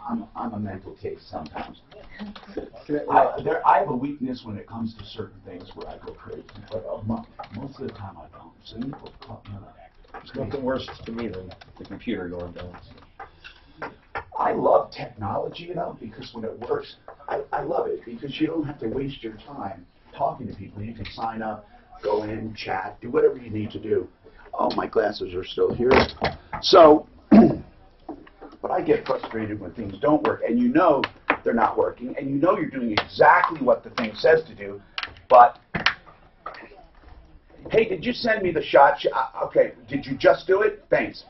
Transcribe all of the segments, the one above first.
I'm a mental case sometimes. I have a weakness when it comes to certain things where I go crazy, but most of the time I don't. So you know, There's nothing worse to me than the computer going down. I love technology, you know, because when it works, I love it because you don't have to waste your time talking to people. You can sign up, go in, chat, do whatever you need to do. Oh, my glasses are still here. So, but I get frustrated when things don't work, and you know they're not working, and you know you're doing exactly what the thing says to do, but, hey, did you send me the shot? Okay, did you just do it? Thanks.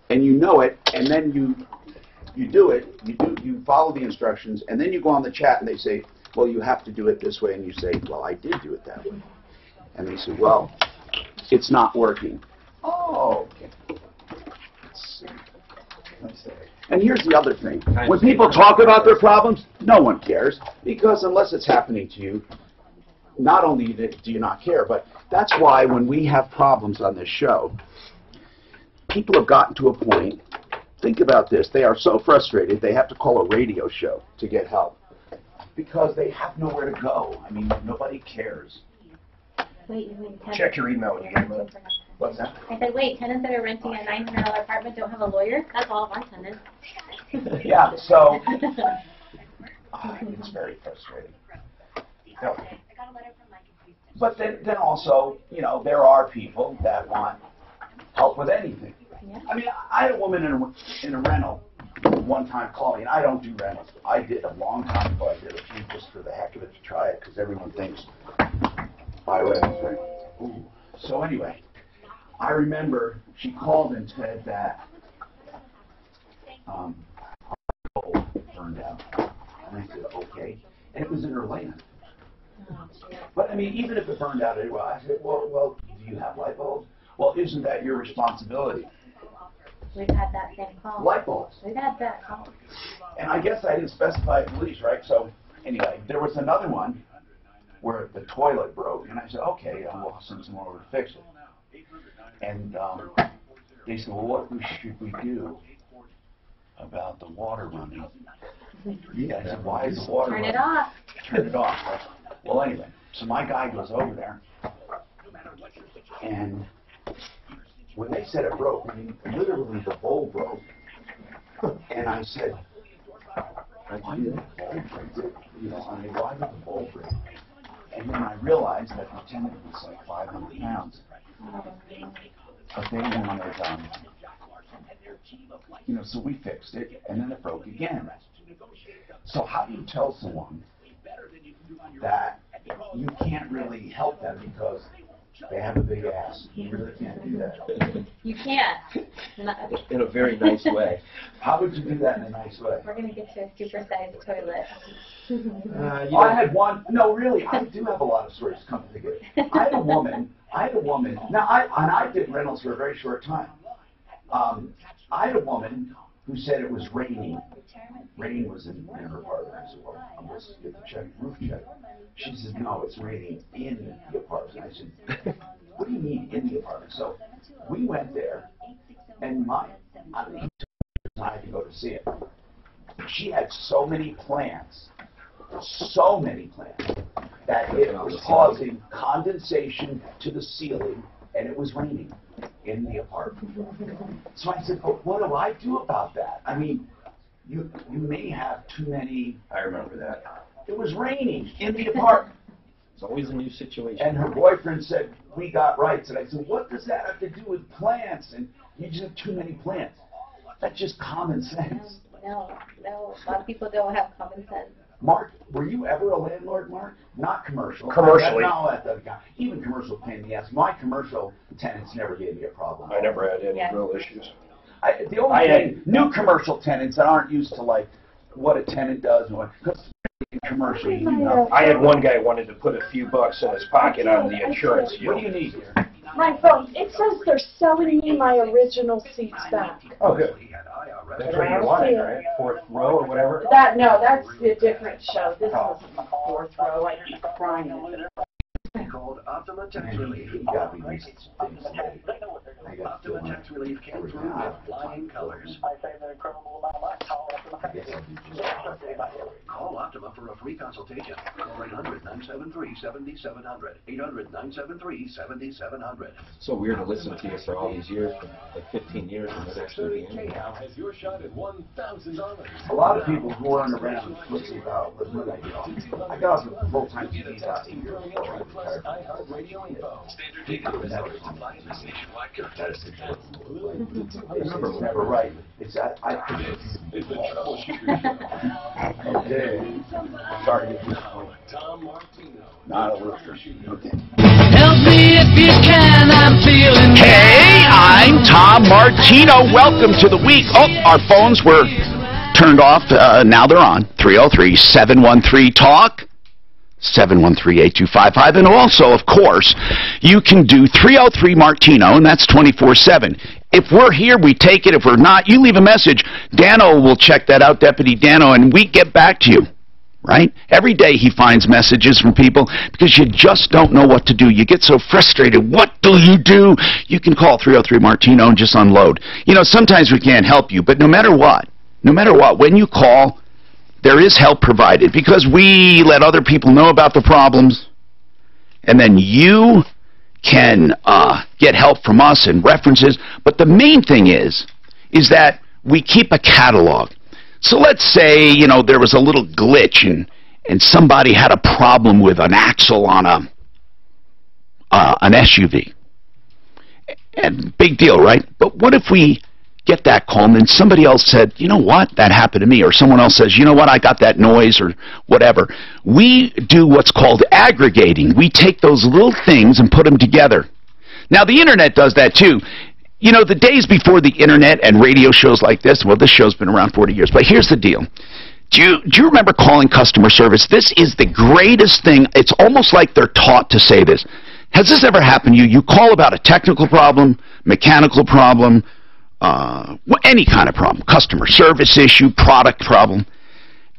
And you know it, and then you do it, you follow the instructions, and then you go on the chat and they say, well, you have to do it this way, and you say, well, I did do it that way. And they say, well, it's not working. Oh, okay. Let's see. And here's the other thing. When people talk about their problems, no one cares, because unless it's happening to you, not only do you not care, but that's why when we have problems on this show, people have gotten to a point, think about this, they are so frustrated they have to call a radio show to get help because they have nowhere to go. I mean, nobody cares. Wait, you mean Check your email when you get it. What's that? I said, wait, tenants that are renting a $900 apartment don't have a lawyer? That's all of our tenants. Yeah, so it's very frustrating. No. But then also, you know, there are people that want help with anything. Yeah. I mean, I had a woman in a rental one time call me, and I don't do rentals. I did a long time ago. I did a few just for the heck of it to try it because everyone thinks I rental. Ooh. So anyway, I remember she called and said that our bowl burned out, and I said okay, and it was in her land. But I mean, even if it burned out anyway, I said, well, do you have light bulbs? Well, isn't that your responsibility? We've had that same call. Light bulbs. We've had that call. And I guess I didn't specify police, right? So anyway, there was another one where the toilet broke, and I said, okay, I'll send someone over to fix it. And they said, well, what should we do about the water running? Yeah, I said, why is the water running? Turn it off. Turn it off. Right? Well, anyway, so my guy goes over there, and when they said it broke, I mean, literally the bowl broke. And I said, why did the bowl break? You know, I mean, why did the bowl break? And then I realized that the tenant was like 500 pounds. But they wanted, you know, so we fixed it, and then it broke again. So how do you tell someone that you can't really help them because they have a big ass? You really can't do that. You can't. In a very nice way. How would you do that in a nice way? We're going to get you a super-sized toilet. I had one. No, really, I do have a lot of stories. Come to think of it. I had a woman. Now, I did rentals for a very short time. I had a woman who said it was raining. Rain was in her apartment. I said, well, I'm going to get the roof check. She said, no, it's raining in the apartment. I said, what do you mean in the apartment? So we went there, and I had to go to see it. She had so many plants, that it was causing condensation to the ceiling, and it was raining in the apartment. So I said, but what do I do about that? I mean, you may have too many. I remember that. It was raining in the apartment. It's always a new situation. And her boyfriend said, we got rights. And I said, what does that have to do with plants? And you just have too many plants. That's just common sense. No. A lot of people don't have common sense. Mark, were you ever a landlord, Mark? Not commercial. Commercially. Even commercial pain in the ass. My commercial tenants never gave me a problem. I never had any real issues. The only thing, new commercial tenants that aren't used to like what a tenant does, because commercial, you know. I had one guy wanted to put a few bucks in his pocket on the insurance. What do you need here? My phone. It says they're selling me my original seats back. Oh, good. That's what you wanted, right? Fourth row or whatever? No, that's a different show. This was fourth row. I keep crying. called Optima Tax Relief. Got me these things today. I got to Optima Tax Relief came through with flying colors. Call Optima for a free consultation. Call 800-973-7700. 800-973-7700. So weird to listen to you for all these years, for like 15 years, and it's actually the end. has your shot at $1,000. A lot of people who run around looking about what I get off. I got off a full-time TV job 2 years ago. I retired. Standard data is supplied in this nationwide contest. Remember, right? It's that I. It's the Troubleshooter Show. Okay. Sorry to get this point. Tom Martino. Not a rooster. Okay. Help me if you can, I'm feeling Hey, I'm Tom Martino. Welcome to the week. Oh, our phones were turned off. Now they're on. 303-713-TALK. 713-8255. And also, of course, you can do 303-MARTINO, and that's 24/7. If we're here, we take it. If we're not, you leave a message. Dano will check that out, Deputy Dano, and we get back to you. Right? Every day he finds messages from people because you just don't know what to do. You get so frustrated. What do? You can call 303-MARTINO and just unload. You know, sometimes we can't help you, but no matter what, when you call, there is help provided because we let other people know about the problems, and then you can get help from us and references. But the main thing is that we keep a catalog. So let's say, you know, there was a little glitch and somebody had a problem with an axle on an SUV. And big deal, right? But what if we get that call and then somebody else said, you know what, that happened to me, or someone else says, you know what, I got that noise, or whatever. We do what's called aggregating. We take those little things and put them together. Now, the internet does that too. You know, the days before the internet and radio shows like this, well, this show's been around 40 years, but here's the deal. Do you remember calling customer service? This is the greatest thing. It's almost like they're taught to say this. Has this ever happened to you? You call about a technical problem, mechanical problem, any kind of problem, customer service issue, product problem.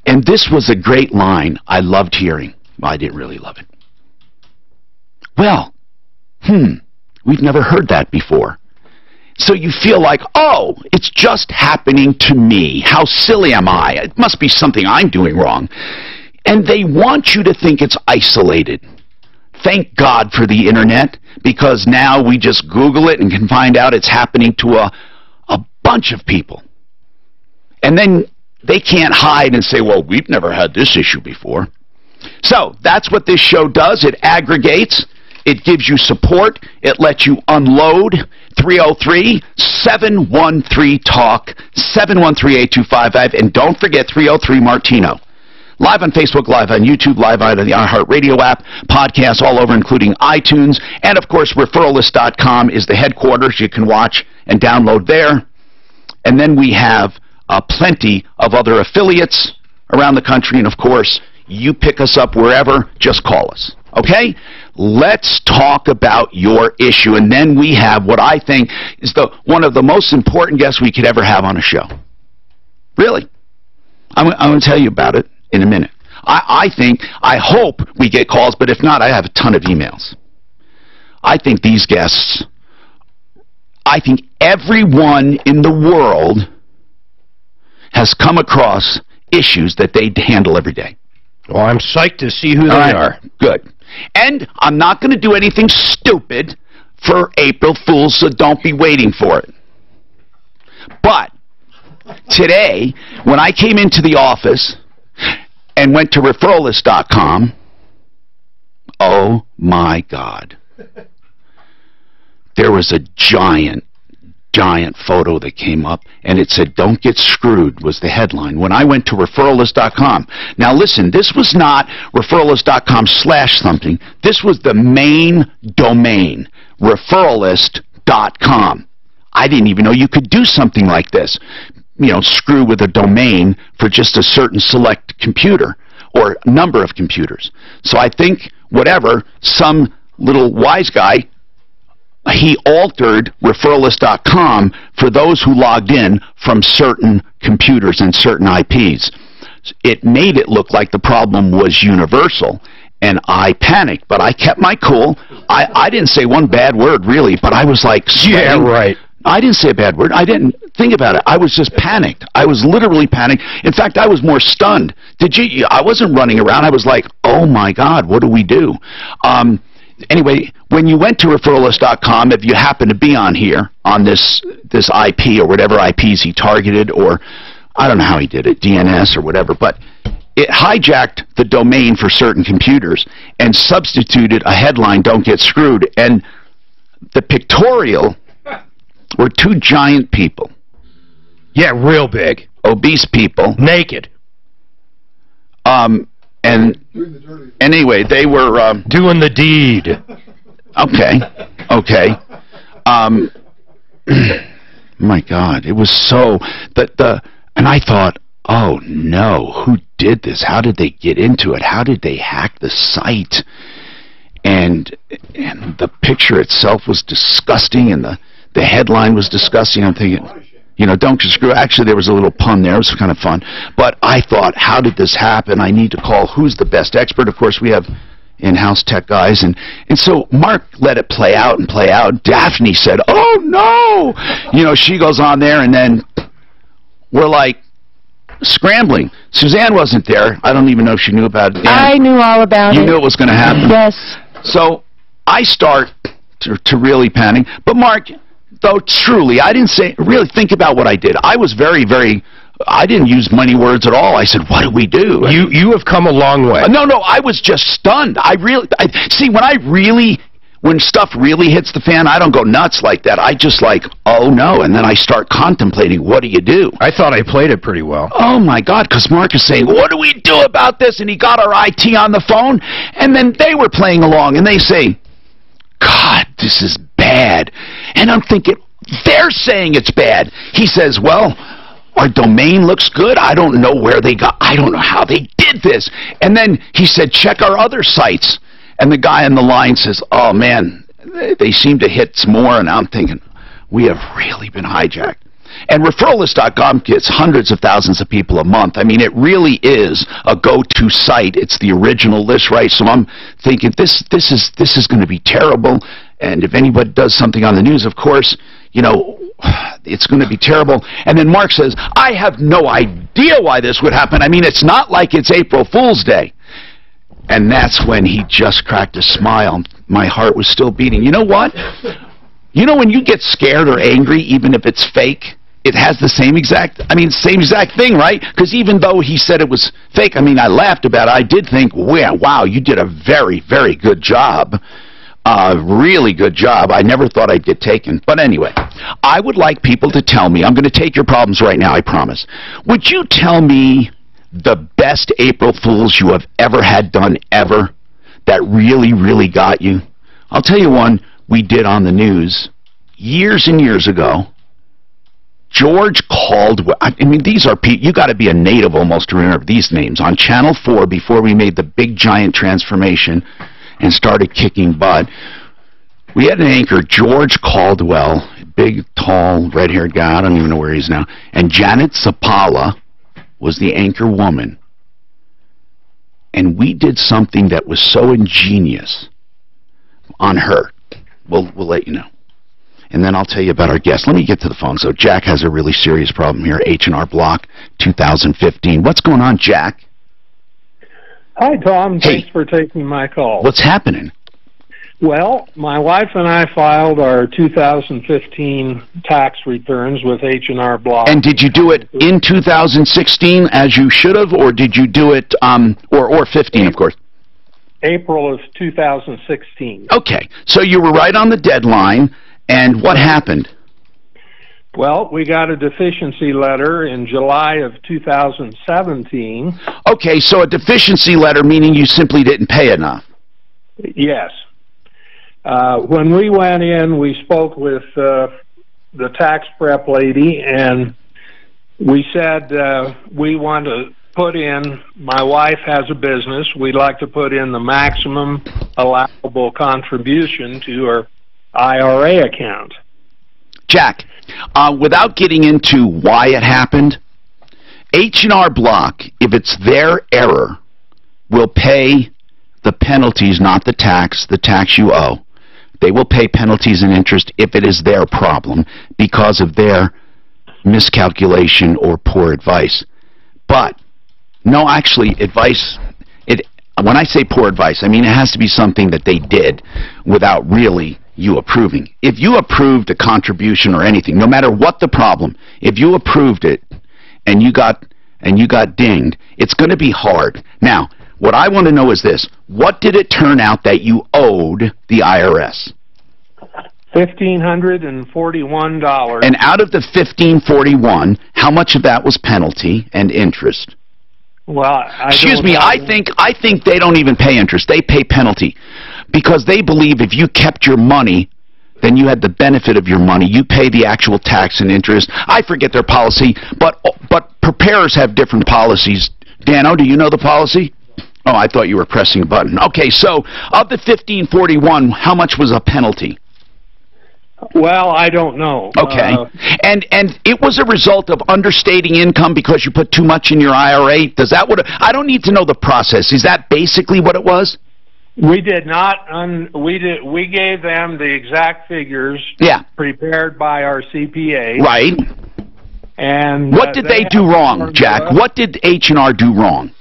And this was a great line I loved hearing. Well, I didn't really love it. Well, we've never heard that before. So you feel like, oh, it's just happening to me. How silly am I? It must be something I'm doing wrong. And they want you to think it's isolated. Thank God for the internet, because now we just Google it and can find out it's happening to a bunch of people. And then they can't hide and say, well, we've never had this issue before. So that's what this show does. It aggregates. It gives you support. It lets you unload. 303-713-TALK, 713-8255, and don't forget 303-MARTINO. Live on Facebook, live on YouTube, live on the iHeartRadio app, podcasts all over, including iTunes. And, of course, referralist.com is the headquarters. You can watch and download there. And then we have plenty of other affiliates around the country. And, of course, you pick us up wherever, just call us. Okay? Let's talk about your issue. And then we have what I think is one of the most important guests we could ever have on a show. Really. I'm going to tell you about it in a minute. I hope we get calls, but if not, I have a ton of emails. I think these guests, I think everyone in the world has come across issues that they handle every day. Well, I'm psyched to see who they are. Good. And I'm not going to do anything stupid for April Fools, so don't be waiting for it. But today, when I came into the office and went to referralist.com, oh my God. There was a giant photo that came up, and it said, "Don't get screwed," was the headline. When I went to referralist.com, now listen, this was not referralist.com/something. This was the main domain, referralist.com. I didn't even know you could do something like this. You know, screw with a domain for just a certain select computer or number of computers. So I think, whatever, some little wise guy, he altered referralist.com for those who logged in from certain computers and certain IPs. It made it look like the problem was universal, And I panicked, but I kept my cool. I didn't say one bad word, really, but I was like sweating. Yeah, right. I didn't say a bad word. I didn't think about it. I was just panicked. I was literally panicked. In fact, I was more stunned. I wasn't running around. I was like, oh, my God, what do we do? Anyway, when you went to referralist.com, if you happen to be on here, on this IP or whatever IPs he targeted, or I don't know how he did it, DNS or whatever, but it hijacked the domain for certain computers and substituted a headline, "Don't get screwed." And the pictorial were two giant people. Yeah, real big. Obese people. Naked. And anyway, they were... doing the deed. Okay. My God, it was so... And I thought, oh, no, who did this? How did they get into it? How did they hack the site? And the picture itself was disgusting, and the headline was disgusting. I'm thinking, don't get screwed. Actually, there was a little pun there. It was kind of fun. But I thought, how did this happen? I need to call who's the best expert. Of course, we have in-house tech guys. And so Mark let it play out and play out. Daphne said, oh, no. She goes on there, and then we're like scrambling. Suzanne wasn't there. I don't even know if she knew about it. I knew all about it. You knew it was going to happen? Yes. So I start to really panic. But Mark, though truly, I didn't say, really think about what I did. I was very, very, I didn't use many words at all. I said, what do we do? You have come a long way. No, I was just stunned. See, when stuff really hits the fan, I don't go nuts like that. I just like, oh no, and then I start contemplating, what do you do? I thought I played it pretty well. Oh my God, because Mark is saying, what do we do about this? And he got our IT on the phone, and then they were playing along, and they say, God, this is bad. And I'm thinking, they're saying it's bad. He says, well, our domain looks good. I don't know where they got, I don't know how they did this. And then he said, check our other sites. And the guy on the line says, oh man, they seem to hit some more. And I'm thinking, we have really been hijacked. And referralist.com gets hundreds of thousands of people a month. I mean, it really is a go-to site. It's the original list, right? So I'm thinking, this is going to be terrible. And if anybody does something on the news, of course, it's going to be terrible. And then Mark says, I have no idea why this would happen. I mean, it's not like it's April Fool's Day. And that's when he just cracked a smile. My heart was still beating. You know what? When you get scared or angry, even if it's fake, it has the same exact thing, right? Because even though he said it was fake, I laughed about it. I did think, wow, you did a very, very good job. Really good job. I never thought I'd get taken. But anyway, I would like people to tell me, I'm going to take your problems right now, I promise. Would you tell me the best April Fools you have ever had done ever that really, really got you? I'll tell you one we did on the news years and years ago. George Caldwell. These are people, you got to be a native almost to remember these names. On Channel 4, before we made the big giant transformation and started kicking butt, we had an anchor, George Caldwell, big, tall, red-haired guy. I don't even know where he is now. And Janet Zapala was the anchor woman. And we did something that was so ingenious on her. We'll let you know. And then I'll tell you about our guest. Let me get to the phone. So Jack has a really serious problem here. H&R Block 2015. What's going on, Jack? Hi, Tom. Hey. Thanks for taking my call. What's happening? Well, my wife and I filed our 2015 tax returns with H&R Block. And did you do it in 2016 as you should have, or did you do it, or 15, of course? April of 2016. Okay, so you were right on the deadline, and what happened? Well, we got a deficiency letter in July of 2017. Okay, so a deficiency letter meaning you simply didn't pay enough. Yes. When we went in, we spoke with the tax prep lady, and we said we want to put in, my wife has a business, we'd like to put in the maximum allowable contribution to her IRA account. Jack, without getting into why it happened, H&R Block, if it's their error, will pay the the penalties, not the tax you owe. They will pay penalties and interest if it is their problem because of their miscalculation or poor advice. But, no, actually, advice, when I say poor advice, I mean it has to be something that they did without really you approving. If you approved a contribution or anything, no matter what the problem, if you approved it and you got dinged, it's going to be hard. Now, what I want to know is this. What did it turn out that you owed the IRS? $1,541. And out of the $1,541, how much of that was penalty and interest? Well, Excuse me, I think they don't even pay interest. They pay penalty because they believe if you kept your money, then you had the benefit of your money. You pay the actual tax and interest. I forget their policy, but preparers have different policies. Dano, do you know the policy? Oh, I thought you were pressing a button. Okay, so of the $1,541, how much was a penalty? Well, I don't know. Okay. And it was a result of understating income because you put too much in your IRA? Does that I don't need to know the process. Is that basically what it was? We did not. We gave them the exact figures. Yeah. Prepared by our CPA. Right. And what did they do wrong, Jack? What did H&R do wrong?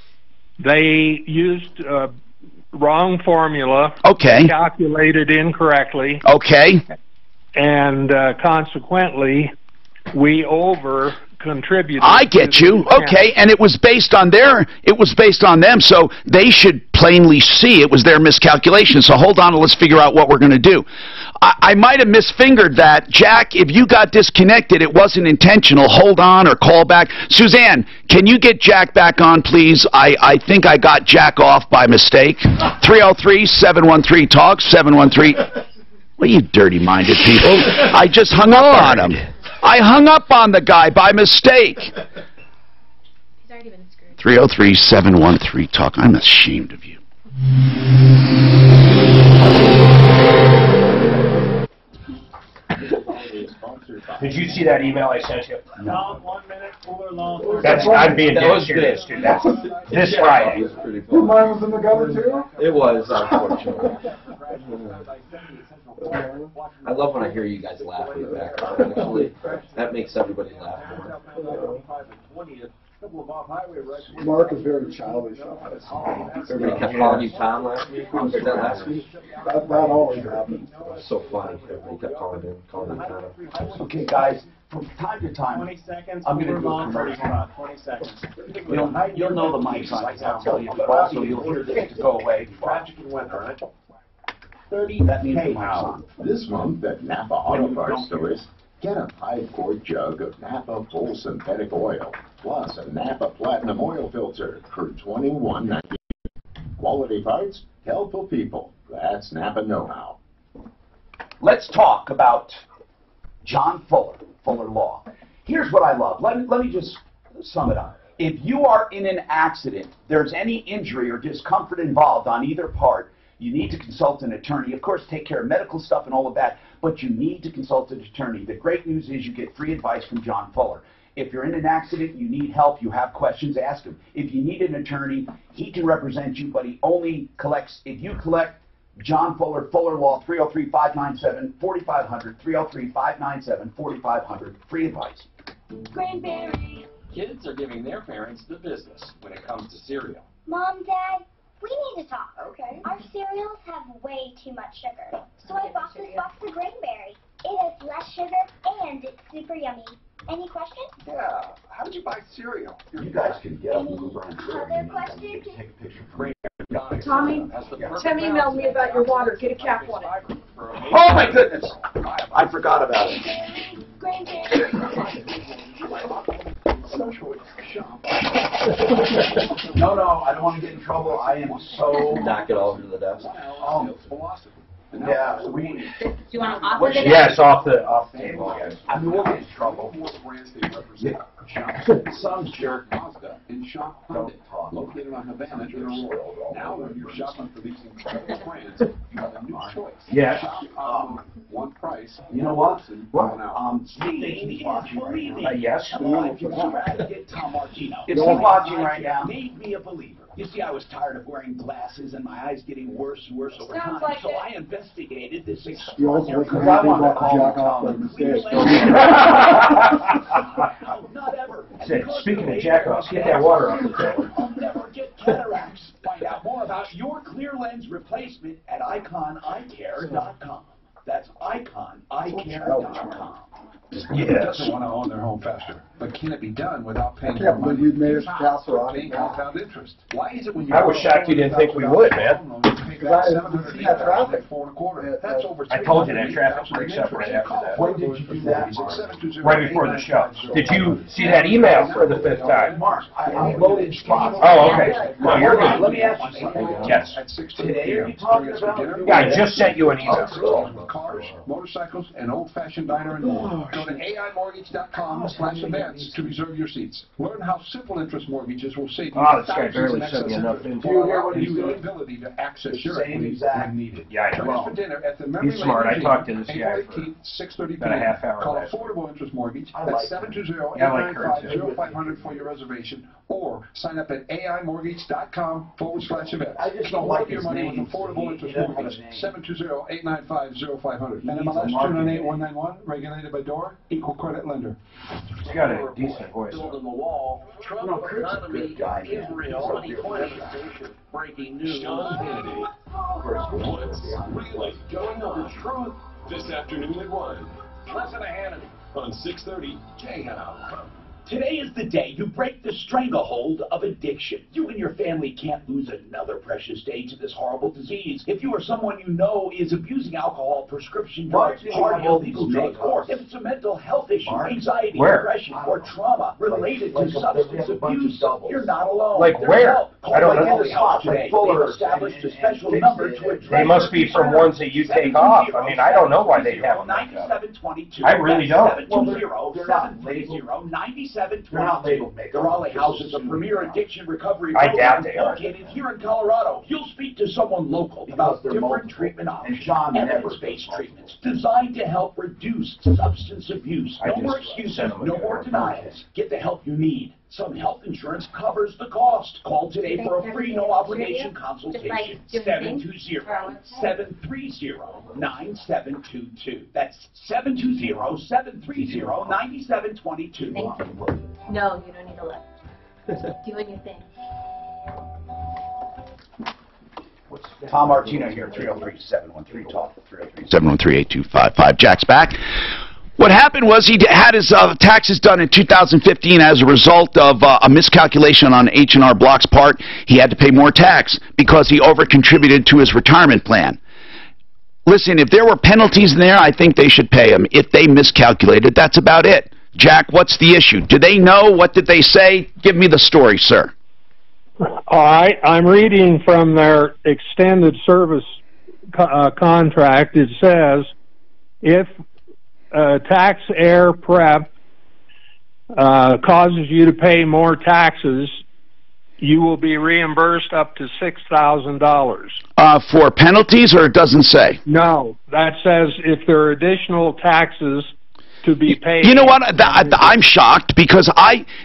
They used wrong formula. Okay. Calculated incorrectly. Okay. And consequently, we over contributed. I get you. Okay, and it was based on them, so they should plainly see it was their miscalculation. So hold on, let's figure out what we're going to do. I might have misfingered that. Jack, if you got disconnected, it wasn't intentional. Hold on or call back. Suzanne, can you get Jack back on, please? I think I got Jack off by mistake. 303-713-TALK, 713. What are you dirty-minded people? I just hung up on him. I hung up on the guy by mistake. He's already been screwed. 303-713-TALK. I'm ashamed of you. Did you see that email I sent you? No. 1 minute, cooler long. I'm being That dead was serious, good. dude. That's this Friday. It was pretty cool. Mine was in the gutter too? It was, unfortunately. I love when I hear you guys laugh in the background, actually. That makes everybody laugh more. Mark is very childish on this. Everybody kept calling you Tom last week. Was that last week? That always happens. It was so funny. Everybody kept calling you Tom. Okay, guys, from time to time, 20 seconds, I'm going to do a commercial. 20 seconds. You'll know the mic signs, I'll tell you, but also you'll hear this to go away. Tragic and winter, right? 30, that means the mic's on. This month at Napa Auto Parts stores, get a 5-quart jug of Napa Full Synthetic Oil, plus a Napa Platinum Oil Filter for $21.90. Quality parts, helpful people. That's Napa know-how. Let's talk about John Fuller Law. Here's what I love. Let me just sum it up. If you are in an accident, there's any injury or discomfort involved on either part, you need to consult an attorney. Of course, take care of medical stuff and all of that, but you need to consult an attorney. The great news is you get free advice from John Fuller. If you're in an accident, you need help, you have questions, ask him. If you need an attorney, he can represent you, but he only collects, if you collect John Fuller, Fuller Law, 303-597-4500, 303-597-4500, free advice. Cranberry. Kids are giving their parents the business when it comes to cereal. Mom, Dad, we need to talk. Okay. Our cereals have way too much sugar. So I bought this box of Cranberry. It has less sugar and it's super yummy. Any questions? Yeah, how did you buy cereal? You guys can get up and move around. Other questions? Take a picture for me. Tommy, Tim emailed me about your water. Get a cap on it. Oh my goodness! I forgot about it. Cranberry. No, I don't want to get in trouble. I am so... Knock it all over to the desk. Yeah, Do you want to offer the Yes, off the table. Yes. I mean, we'll get in trouble. Yeah. Some jerk in Shop don't talk. located on Havana. Now, when you're shopping for these incredible brands, you have a new choice. Yeah. Shop one price. You know what? Steve watching right now. Yes. Is he watching right now? Made me a believer. You see, I was tired of wearing glasses and my eyes getting worse and worse over time, like so it. I investigated this You also extraordinary... look happy about the jack off by mistake. No, not ever. Said, speaking of jack-offs, get that water off the table. I'll never get cataracts. Find out more about your clear lens replacement at iconeyecare.com. That's iconeyecare.com. Yes. Doesn't want to own their home faster, but can it be done without paying Yeah, more but money? we've made it to Castle Rock. Paying compound interest. Why is it when you I was shocked you didn't think we would, man. Because I haven't seen that traffic. That's over. I told you that traffic breaks up right after that. When did you do that? Right before the show. Did you see that email for the 5th time? Mark, I'm loaded spots. Oh, okay. Well, you're good. Let me ask you something. Yes. Today, are you talking about? Yeah, I just sent you an email. Cars, motorcycles, and old-fashioned diner and more. Go to AImortgage.com/events to reserve your seats. Learn how simple interest mortgages will save you Oh, this guy thousands barely in sent me excess enough of info. Do you hear what he's doing? The ability to access your Same equity exact. when needed. Yeah, I Join know. us for dinner at the Memory He's smart. Lane I talked to this Museum, guy April for 18th, 6:30 about a half hour Call last Affordable Interest Mortgage I at like it. 720-895-0500 for your reservation, or sign up at AImortgage.com/events. I just don't like your his money name. with Affordable Interest He doesn't have Mortgage, a name. 720-895-0500. He needs a NMLS marketing 298-191, regulated by DORA, equal credit lender. He's got a decent voice. Building the wall. Trump No, Kurt's a economy good guy, man. Israel He's a 2020. good guy. Breaking news. Sean Hannity. What's really going on? The truth this afternoon at 1 Listen to Hannity. on 6:30 J-How. Today is the day you break the stranglehold of addiction. You and your family can't lose another precious day to this horrible disease. If you or someone you know is abusing alcohol, prescription drugs, hard illegal drugs, or if it's a mental health issue, anxiety, Where? depression, or trauma related to substance abuse, you're not alone. Like There's where? help. Call I don't Like know. in the House today. They've established a special number to address They must be from ones that you take off. I mean, I don't know why they have them like that. 9722. I really don't. 720-730-9722. They're not labeled, mate. The Raleigh House is a premier addiction recovery I program doubt they are. located here in Colorado. You'll speak to someone local about they're different multiple. treatment And options, John never evidence-based treatments designed to help reduce substance abuse. I No just more excuses, sent them a no good more one. denials. Get the help you need. Some health insurance covers the cost. Call today for a free, no-obligation consultation. 720-730-9722. That's 720-730-9722. Thank you. No, you don't need to look. Doing your thing. Tom Martino here, 303-713-TALK, 303-713-8255. Jack's back. What happened was he had his taxes done in 2015 as a result of a miscalculation on H&R Block's part. He had to pay more tax because he over-contributed to his retirement plan. Listen, if there were penalties in there, I think they should pay him. If they miscalculated, that's about it. Jack, what's the issue? Do they know? What did they say? Give me the story, sir. All right, I'm reading from their extended service contract. It says, if tax air prep causes you to pay more taxes, you will be reimbursed up to $6,000. For penalties, or it doesn't say? No, that says if there are additional taxes to be paid. You know what? I'm shocked because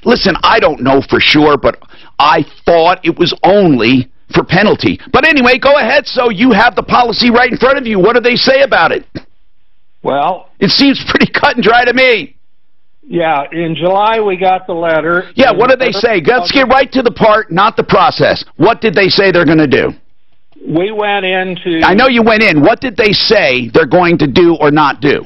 listen, I don't know for sure, but I thought it was only for penalty. But anyway, go ahead. So you have the policy right in front of you. What do they say about it? Well, it seems pretty cut and dry to me. Yeah, in July we got the letter. Yeah, what did they say? Let's get right to the part, not the process. What did they say they're going to do? We went into... I know you went in. What did they say they're going to do or not do?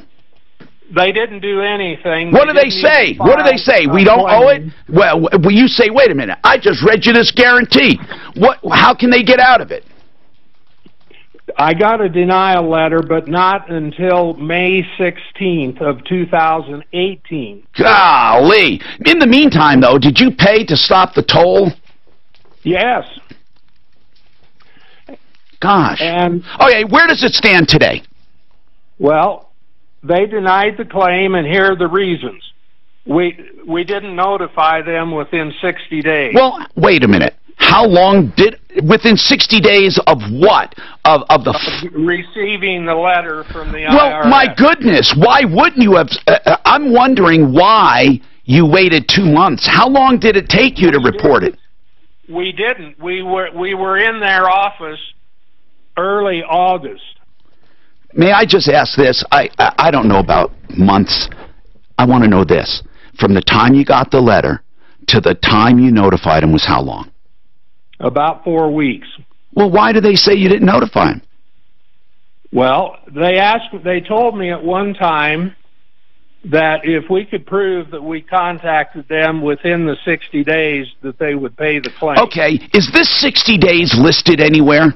They didn't do anything. What do they say? What do they say? We don't owe it? Well, you say, wait a minute, I just read you this guarantee. How can they get out of it? I got a denial letter, but not until May 16th of 2018. Golly. In the meantime, though, did you pay to stop the toll? Yes. Gosh. And okay, where does it stand today? Well, they denied the claim, and here are the reasons. We didn't notify them within 60 days. Well, wait a minute. How long within 60 days of what? Of receiving the letter from the IRS. Well, my goodness, why wouldn't you have? I'm wondering why you waited 2 months. How long did it take you to report it? we didn't. We were in their office early August. May I just ask this? I don't know about months. I want to know this. From the time you got the letter to the time you notified him was how long? About 4 weeks. Well, why do they say you didn't notify him? Well, they told me at one time that if we could prove that we contacted them within the 60 days, that they would pay the claim. Okay, is this 60 days listed anywhere?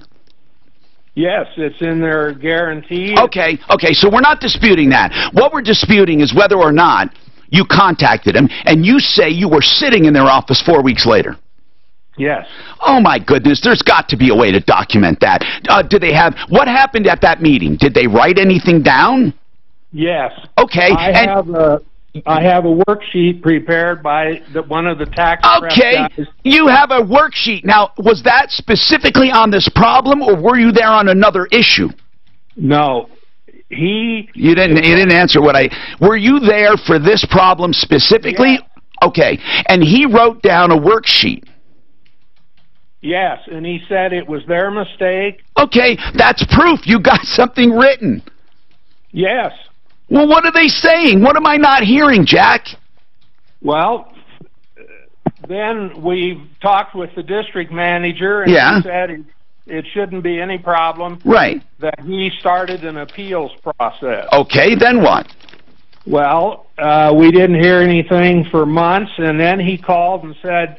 Yes, it's in their guarantee. Okay, so we're not disputing that. What we're disputing is whether or not you contacted him, and you say you were sitting in their office 4 weeks later. Yes. Oh my goodness, there's got to be a way to document that. What happened at that meeting? Did they write anything down? Yes. Okay. I have a worksheet prepared by one of the tax prep guys. You have a worksheet. Now, was that specifically on this problem, or were you there on another issue? No. You didn't answer were you there for this problem specifically? Yes. Okay. And he wrote down a worksheet. Yes, and he said it was their mistake. Okay, that's proof you got something written. Yes. Well, what are they saying? What am I not hearing, Jack? Well, then we talked with the district manager, and he said it shouldn't be any problem. Right. That he started an appeals process. Okay, then what? Well, we didn't hear anything for months, and then he called and said,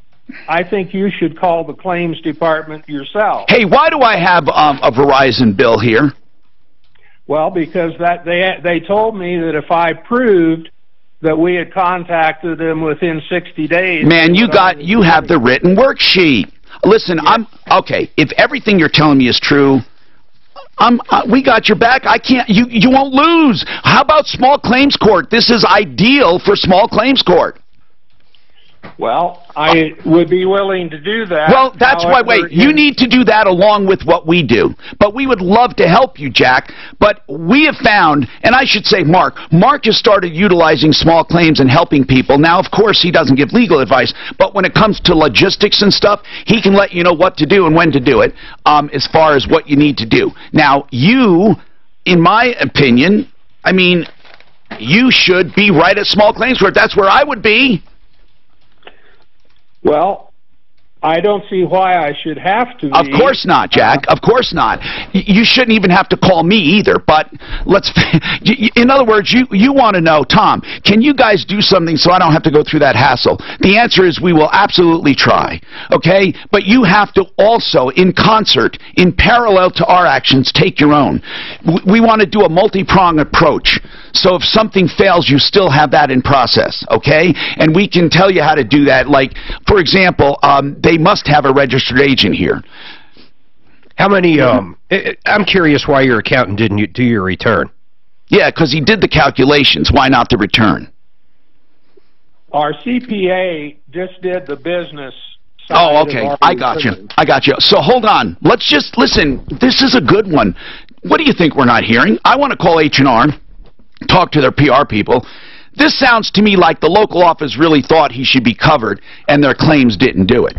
I think you should call the claims department yourself. Hey, why do I have a Verizon bill here? Well, because they told me that if I proved that we had contacted them within 60 days... Man, you have the written worksheet. Listen, okay, if everything you're telling me is true, we got your back. I can't, you won't lose. How about small claims court? This is ideal for small claims court. Well, I would be willing to do that. Well, that's why, you need to do that along with what we do. But we would love to help you, Jack. But we have found, and I should say Mark has started utilizing small claims and helping people. Now, of course, he doesn't give legal advice, but when it comes to logistics and stuff, he can let you know what to do and when to do it, as far as what you need to do. Now, you, in my opinion, you should be right at small claims court. That's where I would be. Well, I don't see why I should have to be. Of course not, Jack. Of course not. You shouldn't even have to call me either. But in other words, you want to know, Tom, can you guys do something so I don't have to go through that hassle? The answer is we will absolutely try. Okay? But you have to also, in concert, in parallel to our actions, take your own. We want to do a multi-pronged approach. So if something fails, you still have that in process, okay? And we can tell you how to do that. Like, for example, they must have a registered agent here. How many, I'm curious why your accountant didn't do your return. Yeah, because he did the calculations. Why not the return? Our CPA just did the business side. Oh, okay. I got you. So hold on. Let's just listen. This is a good one. What do you think we're not hearing? I want to call H&R, talk to their PR people. This sounds to me like the local office really thought he should be covered, and their claims didn't do it.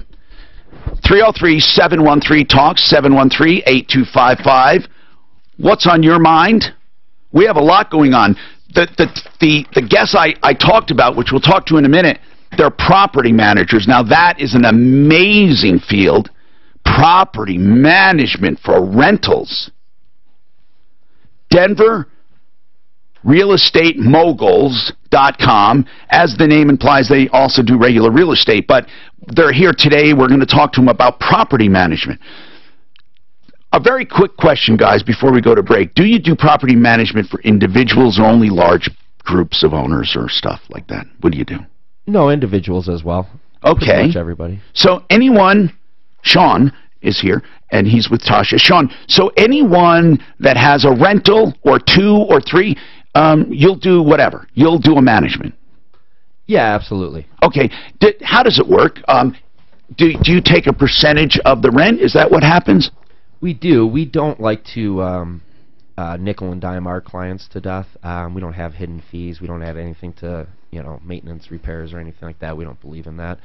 303-713-TALK, 713-8255. What's on your mind? We have a lot going on. The guests I talked about, which we'll talk to in a minute, they're property managers. Now, that is an amazing field. Property management for rentals. Denver realestatemoguls.com. As the name implies, they also do regular real estate, but they're here today. We're going to talk to them about property management. A very quick question, guys, before we go to break. Do you do property management for individuals or only large groups of owners or stuff like that? What do you do? No, individuals as well. Okay. Pretty much everybody. So anyone, Sean is here, and he's with Tasha. Sean, so anyone that has a rental or 2 or 3, you'll do whatever. You'll do a management. Yeah, absolutely. Okay. How does it work? Do you take a percentage of the rent? Is that what happens? We do. We don't like to nickel and dime our clients to death. We don't have hidden fees. We don't add anything to, maintenance, repairs, or anything like that. We don't believe in that.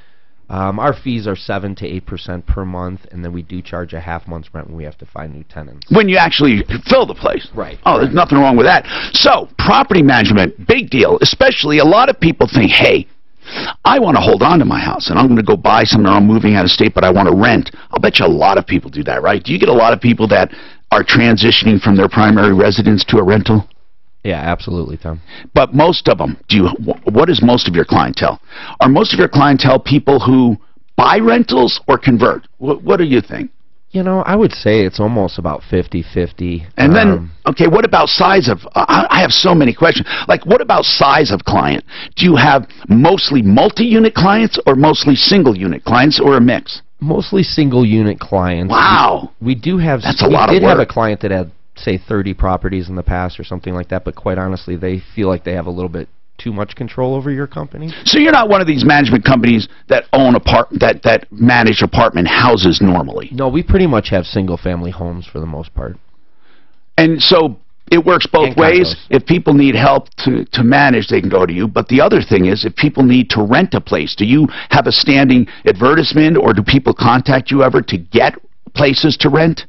Our fees are 7 to 8% per month, and then we do charge a half month's rent when we have to find new tenants. When you actually fill the place. Right. Oh, there's nothing wrong with that. So, property management, big deal. Especially a lot of people think, hey, I want to hold on to my house, and I'm going to go buy something, or I'm moving out of state, but I want to rent. I'll bet you a lot of people do that, right? Do you get a lot of people that are transitioning from their primary residence to a rental? Yeah, absolutely, Tom. But most of them, what is most of your clientele? Are most of your clientele people who buy rentals or convert? What do you think? You know, I would say it's almost about 50-50. And then, okay, what about size of, I have so many questions. Like, what about size of client? Do you have mostly multi-unit clients or mostly single-unit clients, or a mix? Mostly single-unit clients. Wow. We do have, that's a lot of work. We did have a client that had, say, 30 properties in the past or something like that, but quite honestly, they feel like they have a little bit too much control over your company. So you're not one of these management companies that own that manage apartment houses normally? No, we pretty much have single-family homes for the most part. And so it works both ways. If people need help to manage, they can go to you. But the other thing is, if people need to rent a place, do you have a standing advertisement, or do people contact you ever to get places to rent?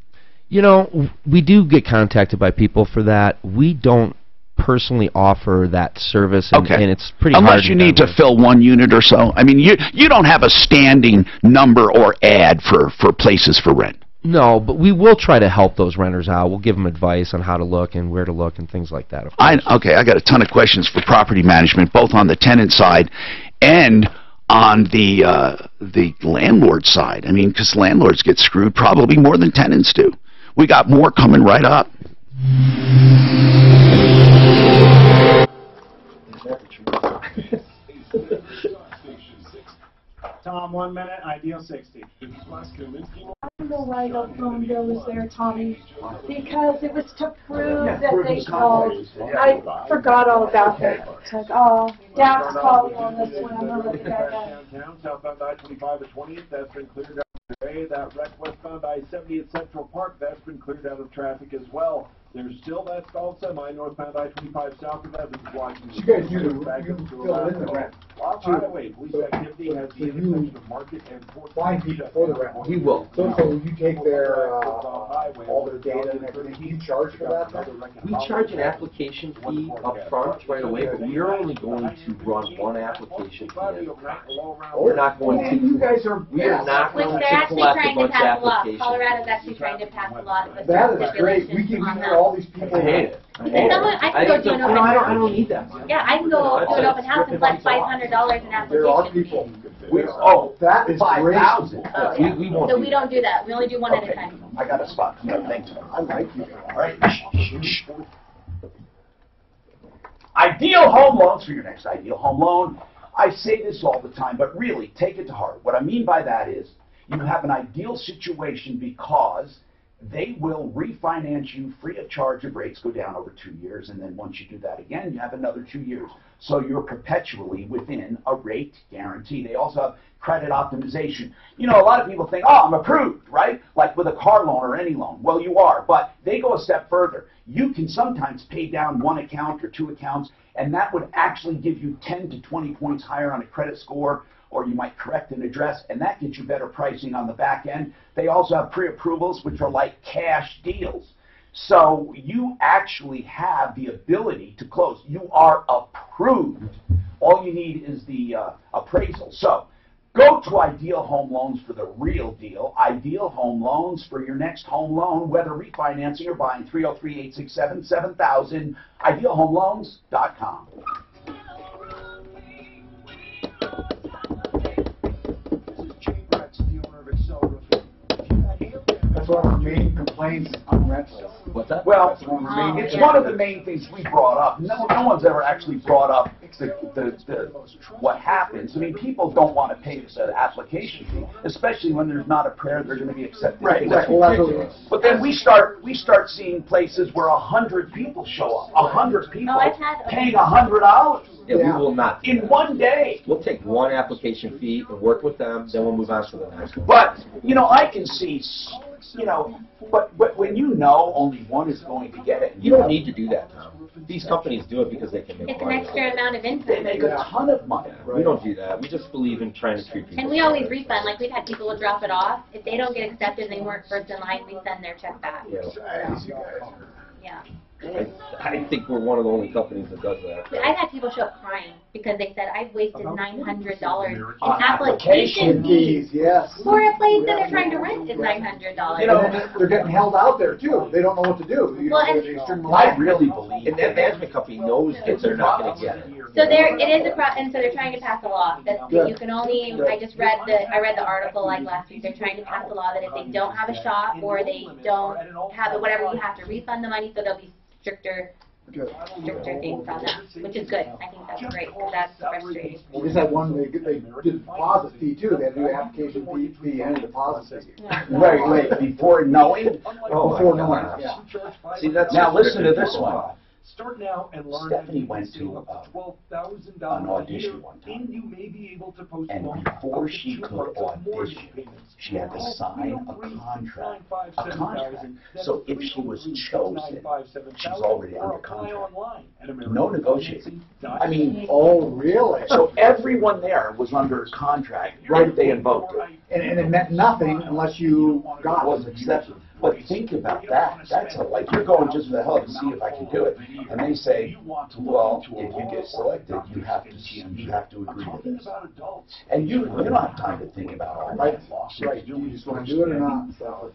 You know, we do get contacted by people for that. We don't personally offer that service, and, and it's pretty hard. Unless you need to fill one unit or so. I mean, you don't have a standing number or ad for places for rent. No, but we will try to help those renters out. We'll give them advice on how to look and where to look and things like that. Okay, I got a ton of questions for property management, both on the tenant side and on the landlord side. I mean, because landlords get screwed probably more than tenants do. We got more coming right up. Tom, 1 minute, ideal 60. I don't know why the phone bill was there, Tommy, because it was to prove that they called. I forgot all about that. It's like, oh, Dad's calling on this one. I'm going to look at that. Downtown, southbound I-25 at 20th, that's been cleared out today. That wreck westbound I-70 at Central Park, that's been cleared out of traffic as well. There's still that stalled semi northbound I-25 south of Evans blocking. You guys do fill in the rent. Lots of highway police activity has the intersection of Market and 14th. Find people for the rent. We will. So you take their all their data and everything. Do you charge for that? We charge an application fee up front right away, but we're only going to run one application fee at a time. We're not going to. You guys are. We are not Which going they're to actually collect trying a to bunch of pass a law. applications. Colorado's actually trying to pass a law with That is great. stipulations We can on hear that. all these people. I hate it. I can go do an open house. I don't need that. Yeah, I can go do an open house and collect $500 in There are application. people. That is 5,000. Oh, yeah. We won't So do we don't do that. We only do one at a time. I got a spot. Thanks. I like you. All right. Ideal home loans for your next ideal home loan. I say this all the time, but really take it to heart. What I mean by that is you have an ideal situation because they will refinance you free of charge if rates go down over 2 years, and then once you do that again, you have another 2 years. So you're perpetually within a rate guarantee. They also have credit optimization. You know, a lot of people think, oh, I'm approved, right? Like with a car loan or any loan. Well, you are, but they go a step further. You can sometimes pay down one account or two accounts, and that would actually give you 10 to 20 points higher on a credit score, or you might correct an address, and that gets you better pricing on the back end. They also have pre-approvals, which are like cash deals. So you actually have the ability to close. You are approved. All you need is the appraisal. So go to Ideal Home Loans for the real deal. Ideal Home Loans for your next home loan, whether refinancing or buying. 303-867-7000, idealhomeloans.com. That's one of our main complaints on rentals. What's that? Well, it's one of the main things we brought up. No one's ever actually brought up what happens. I mean, people don't want to pay the application fee, especially when there's not a prayer they're going to be accepted. Right. But then we start seeing places where 100 people show up. 100 people paying $100. Yeah, we will not. In one day. We'll take one application fee and work with them, then we'll move on to the next one. But, you know, I can see you know, but when you know only one is going to get it, You don't need to do that, Tom. These companies do it because they can make It's an money. extra amount of they income. make a ton of money. We don't do that. We just believe in trying to treat people. And we always refund, like we've had people who drop it off. If they don't get accepted and they weren't first in line, we send their check back. Yeah. I think we're one of the only companies that does that. But I've had people show up crying because they said, I've wasted $900 in On application fees yes. for a place that they're trying to rent is $900. You know, they're getting held out there too. They don't know what to do. You Well, know, and- they're extremely- I really believe And that management company knows that they're not going to get it. So it is and so they're trying to pass a law that you can only, I read the article like last week, they're trying to pass a law that if they don't have a shop or they don't have it, whatever, you have to refund the money, so there'll be stricter things on that, which is good. I think that's great, because that's frustrating. We just had one, they did a deposit fee too. They had to do application fee and a deposit fee. Wait, before knowing? Before knowing, yeah. See, that's Now listen to this one. Start now and learn Stephanie went to an audition one time, and you may be able to post and before she could audition, she had to sign a contract. So if she was chosen, she's already under contract. No negotiating. I mean, Oh, really? so everyone there was under contract right they invoked it. And it meant nothing unless you got Was it. accepted. But think about that. That's like you're going just for the hell of it to see if I can do it. And they say, well, if you get selected, you have to agree to this. And you don't have time to think about all that. Right, you just want to do it or not. So,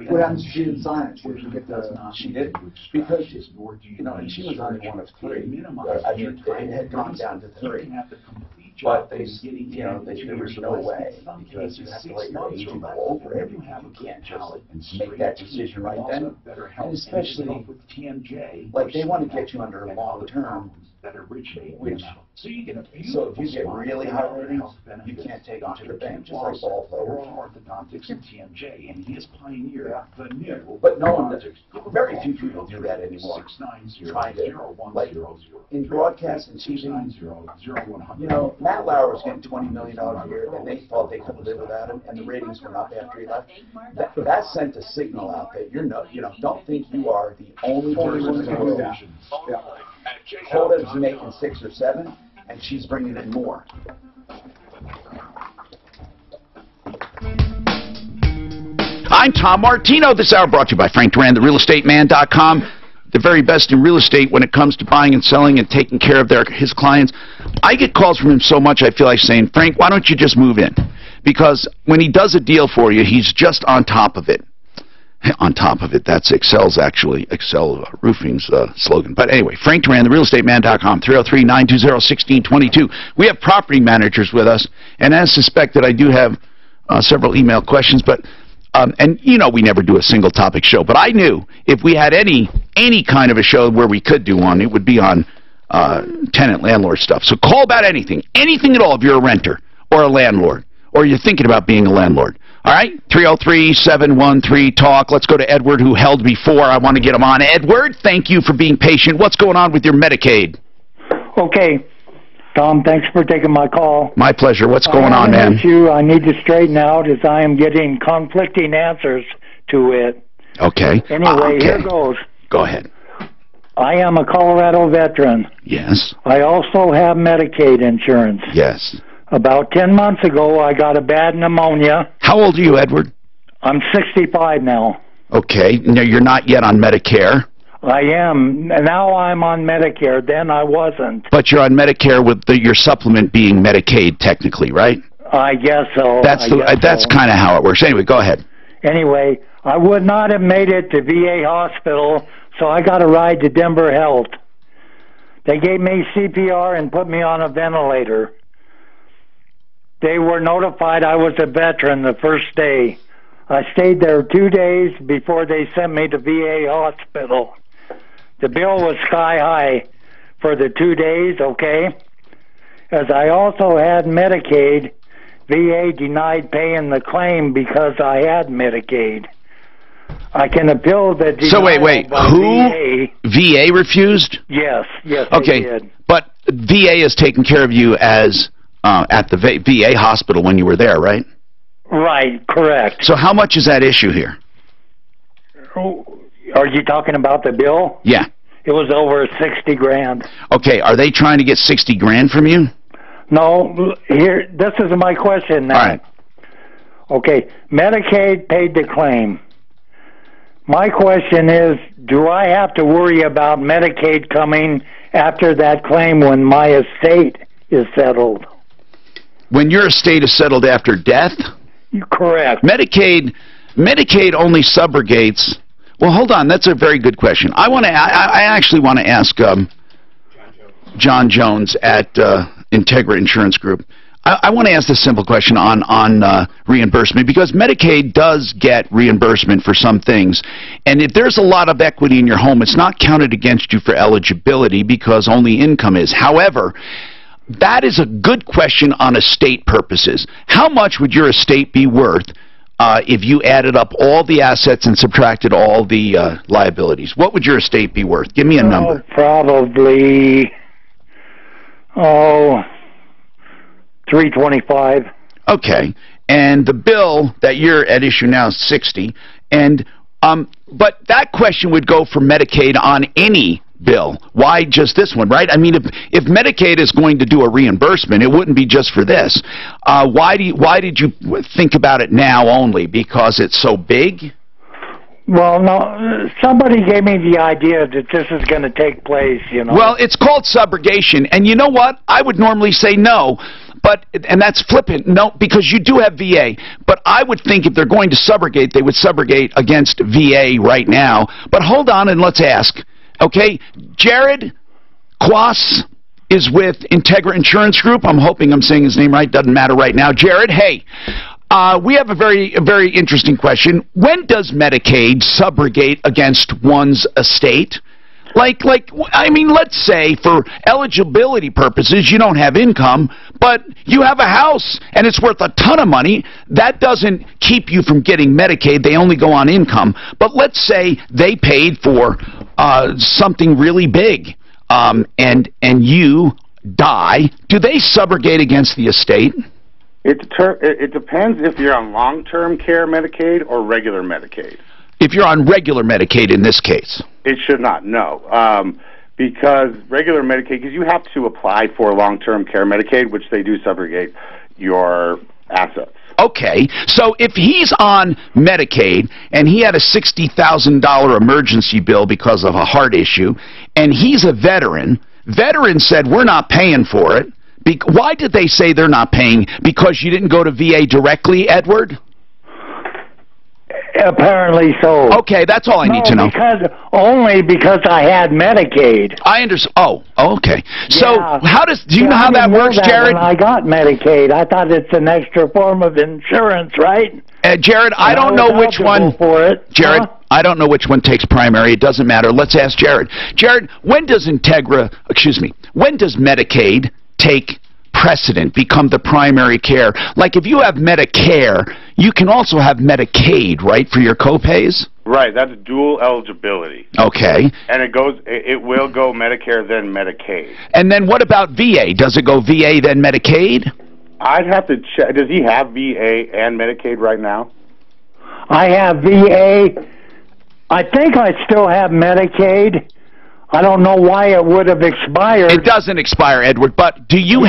what happens if she didn't sign it? She didn't get the... She did, because, you know, and she was only one of three. I mean, it had gone down to three. But they, you know, there was no way, because you have to let your agent go over everything. You can't just make that decision right then. And especially, like, they want to get you under a long term, which, so if you get really high ratings, you can't take them to the bank, just like ball players. Orthodontics and TMJ, and he has pioneered the new. But no one does, very few people do that anymore. Trying to, like, in broadcast and TV, you know, Matt Lauer was getting $20 million a year, and they thought they couldn't live without him, and the ratings went up after he left. That sent a signal out that you're not, you know, don't think you are the only person to do that. Hoda's making 6 or 7, and she's bringing in more. I'm Tom Martino. This hour brought to you by Frank Duran, therealestateman.com. The very best in real estate when it comes to buying and selling and taking care of his clients. I get calls from him so much I feel like saying, Frank, why don't you just move in? Because when he does a deal for you, he's just on top of it. On top of it, that's Excel's actually, Excel Roofing's slogan. But anyway, Frank Duran, therealestateman.com, 303-920-1622. We have property managers with us, and as suspected, I do have several email questions, but and you know we never do a single topic show, but I knew if we had any kind of a show where we could do one, it would be on tenant landlord stuff. So call about anything at all if you're a renter or a landlord or you're thinking about being a landlord. All right, 303-713-TALK. Let's go to Edward, who held before. I want to get him on. Edward, thank you for being patient. What's going on with your Medicaid? Okay. Tom, thanks for taking my call. My pleasure. What's going on, man? Issue I need to straighten out is I am getting conflicting answers to it. Okay. Anyway, here goes. Go ahead. I am a Colorado veteran. Yes. I also have Medicaid insurance. Yes. About 10 months ago, I got a bad pneumonia. How old are you, Edward? I'm 65 now. Okay. Now, you're not yet on Medicare. I am. Now I'm on Medicare. Then I wasn't. But you're on Medicare with your supplement being Medicaid, technically, right? I guess so. That's kind of how it works. Anyway, go ahead. Anyway, I would not have made it to VA hospital, so I got a ride to Denver Health. They gave me CPR and put me on a ventilator. They were notified I was a veteran the first day. I stayed there 2 days before they sent me to VA hospital. The bill was sky high for the 2 days, okay? As I also had Medicaid, VA denied paying the claim because I had Medicaid. I can appeal the denial. So wait, who? VA refused? Yes, okay, they did. But VA is taking care of you as at the VA hospital when you were there, right? Right, correct. So how much is that issue here? Are you talking about the bill? Yeah. It was over 60 grand. Okay, are they trying to get 60 grand from you? No, here, this is my question now. All right. Okay, Medicaid paid the claim. My question is, do I have to worry about Medicaid coming after that claim when my estate is settled? When your estate is settled after death? Correct. Medicaid only subrogates. Well, hold on. That's a very good question. I actually want to ask John Jones at Integra Insurance Group. I want to ask this simple question on reimbursement, because Medicaid does get reimbursement for some things. And if there's a lot of equity in your home, it's not counted against you for eligibility because only income is. However, that is a good question on estate purposes. How much would your estate be worth if you added up all the assets and subtracted all the liabilities? What would your estate be worth? Give me a number. Probably, $325. Okay, and the bill that you're at issue now is 60, and but that question would go for Medicaid on any bill. Why just this one, right? I mean, if Medicaid is going to do a reimbursement, it wouldn't be just for this. Why did you think about it now only? Because it's so big? Well, no, somebody gave me the idea that this is going to take place, you know. Well, it's called subrogation, and you know what? I would normally say no, and that's flippant, no, because you do have VA. But I would think if they're going to subrogate, they would subrogate against VA right now. But hold on and let's ask. Okay, Jared Quas is with Integra Insurance Group. I'm hoping I'm saying his name right. Doesn't matter right now. Jared, hey, we have a very interesting question. When does Medicaid subrogate against one's estate? I mean, let's say for eligibility purposes, you don't have income, but you have a house and it's worth a ton of money. That doesn't keep you from getting Medicaid. They only go on income. But let's say they paid for something really big, and you die. Do they subrogate against the estate? It depends if you're on long-term care Medicaid or regular Medicaid. If you're on regular Medicaid in this case. It should not, no. Because regular Medicaid, because you have to apply for long-term care Medicaid, which they do subrogate your assets. Okay, so if he's on Medicaid and he had a $60,000 emergency bill because of a heart issue, and he's a veteran said, we're not paying for it. Why did they say they're not paying? Because you didn't go to VA directly, Edward? Apparently so. Okay, that's all I need to know. Only because I had Medicaid. I understand. Oh, okay. So do you know how that works, Jared? When I got Medicaid, I thought it's an extra form of insurance, right? Jared, I don't know which one. Jared, I don't know which one takes primary. It doesn't matter. Let's ask Jared. Jared, when does Medicaid take precedent, become the primary care? Like if you have Medicare, you can also have Medicaid, right, for your copays? Right, that's dual eligibility. Okay. And it will go Medicare then Medicaid. And then what about VA? Does it go VA then Medicaid? I'd have to check. Does he have VA and Medicaid right now? I have VA. I think I still have Medicaid. I don't know why it would have expired. It doesn't expire, Edward, but you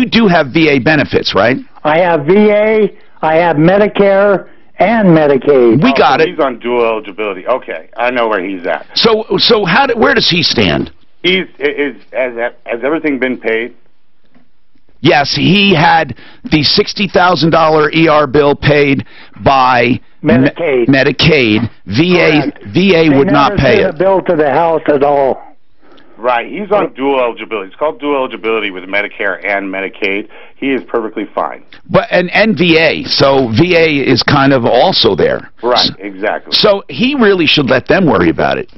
do have VA benefits, right? I have VA, I have Medicare, and Medicaid. We got it. He's on dual eligibility. Okay, I know where he's at. So where does he stand? Has everything been paid? Yes, he had the $60,000 ER bill paid by Medicaid. Medicaid. VA would not pay it. They never sent a bill to the house at all. Right, he's on dual eligibility. It's called dual eligibility with Medicare and Medicaid. He is perfectly fine. But and VA, so VA is kind of also there. Right, exactly. So he really should let them worry about it.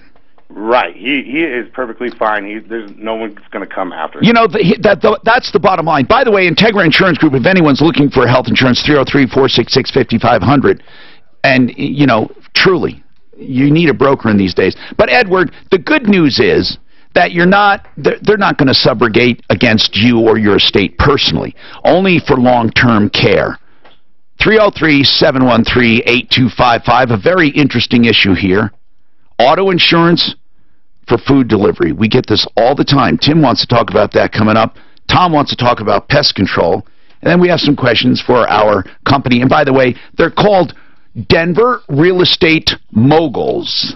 Right, he is perfectly fine. There's no one's going to come after him. You know, that's the bottom line. By the way, Integra Insurance Group, if anyone's looking for health insurance, 303-466-5500. And, you know, truly, you need a broker in these days. But, Edward, the good news is that they're not going to subrogate against you or your estate personally, only for long-term care. 303-713-8255. A very interesting issue here. Auto insurance for food delivery. We get this all the time. Tim wants to talk about that coming up. Tom wants to talk about pest control. And then we have some questions for our company. And by the way, they're called Denver Real Estate Moguls.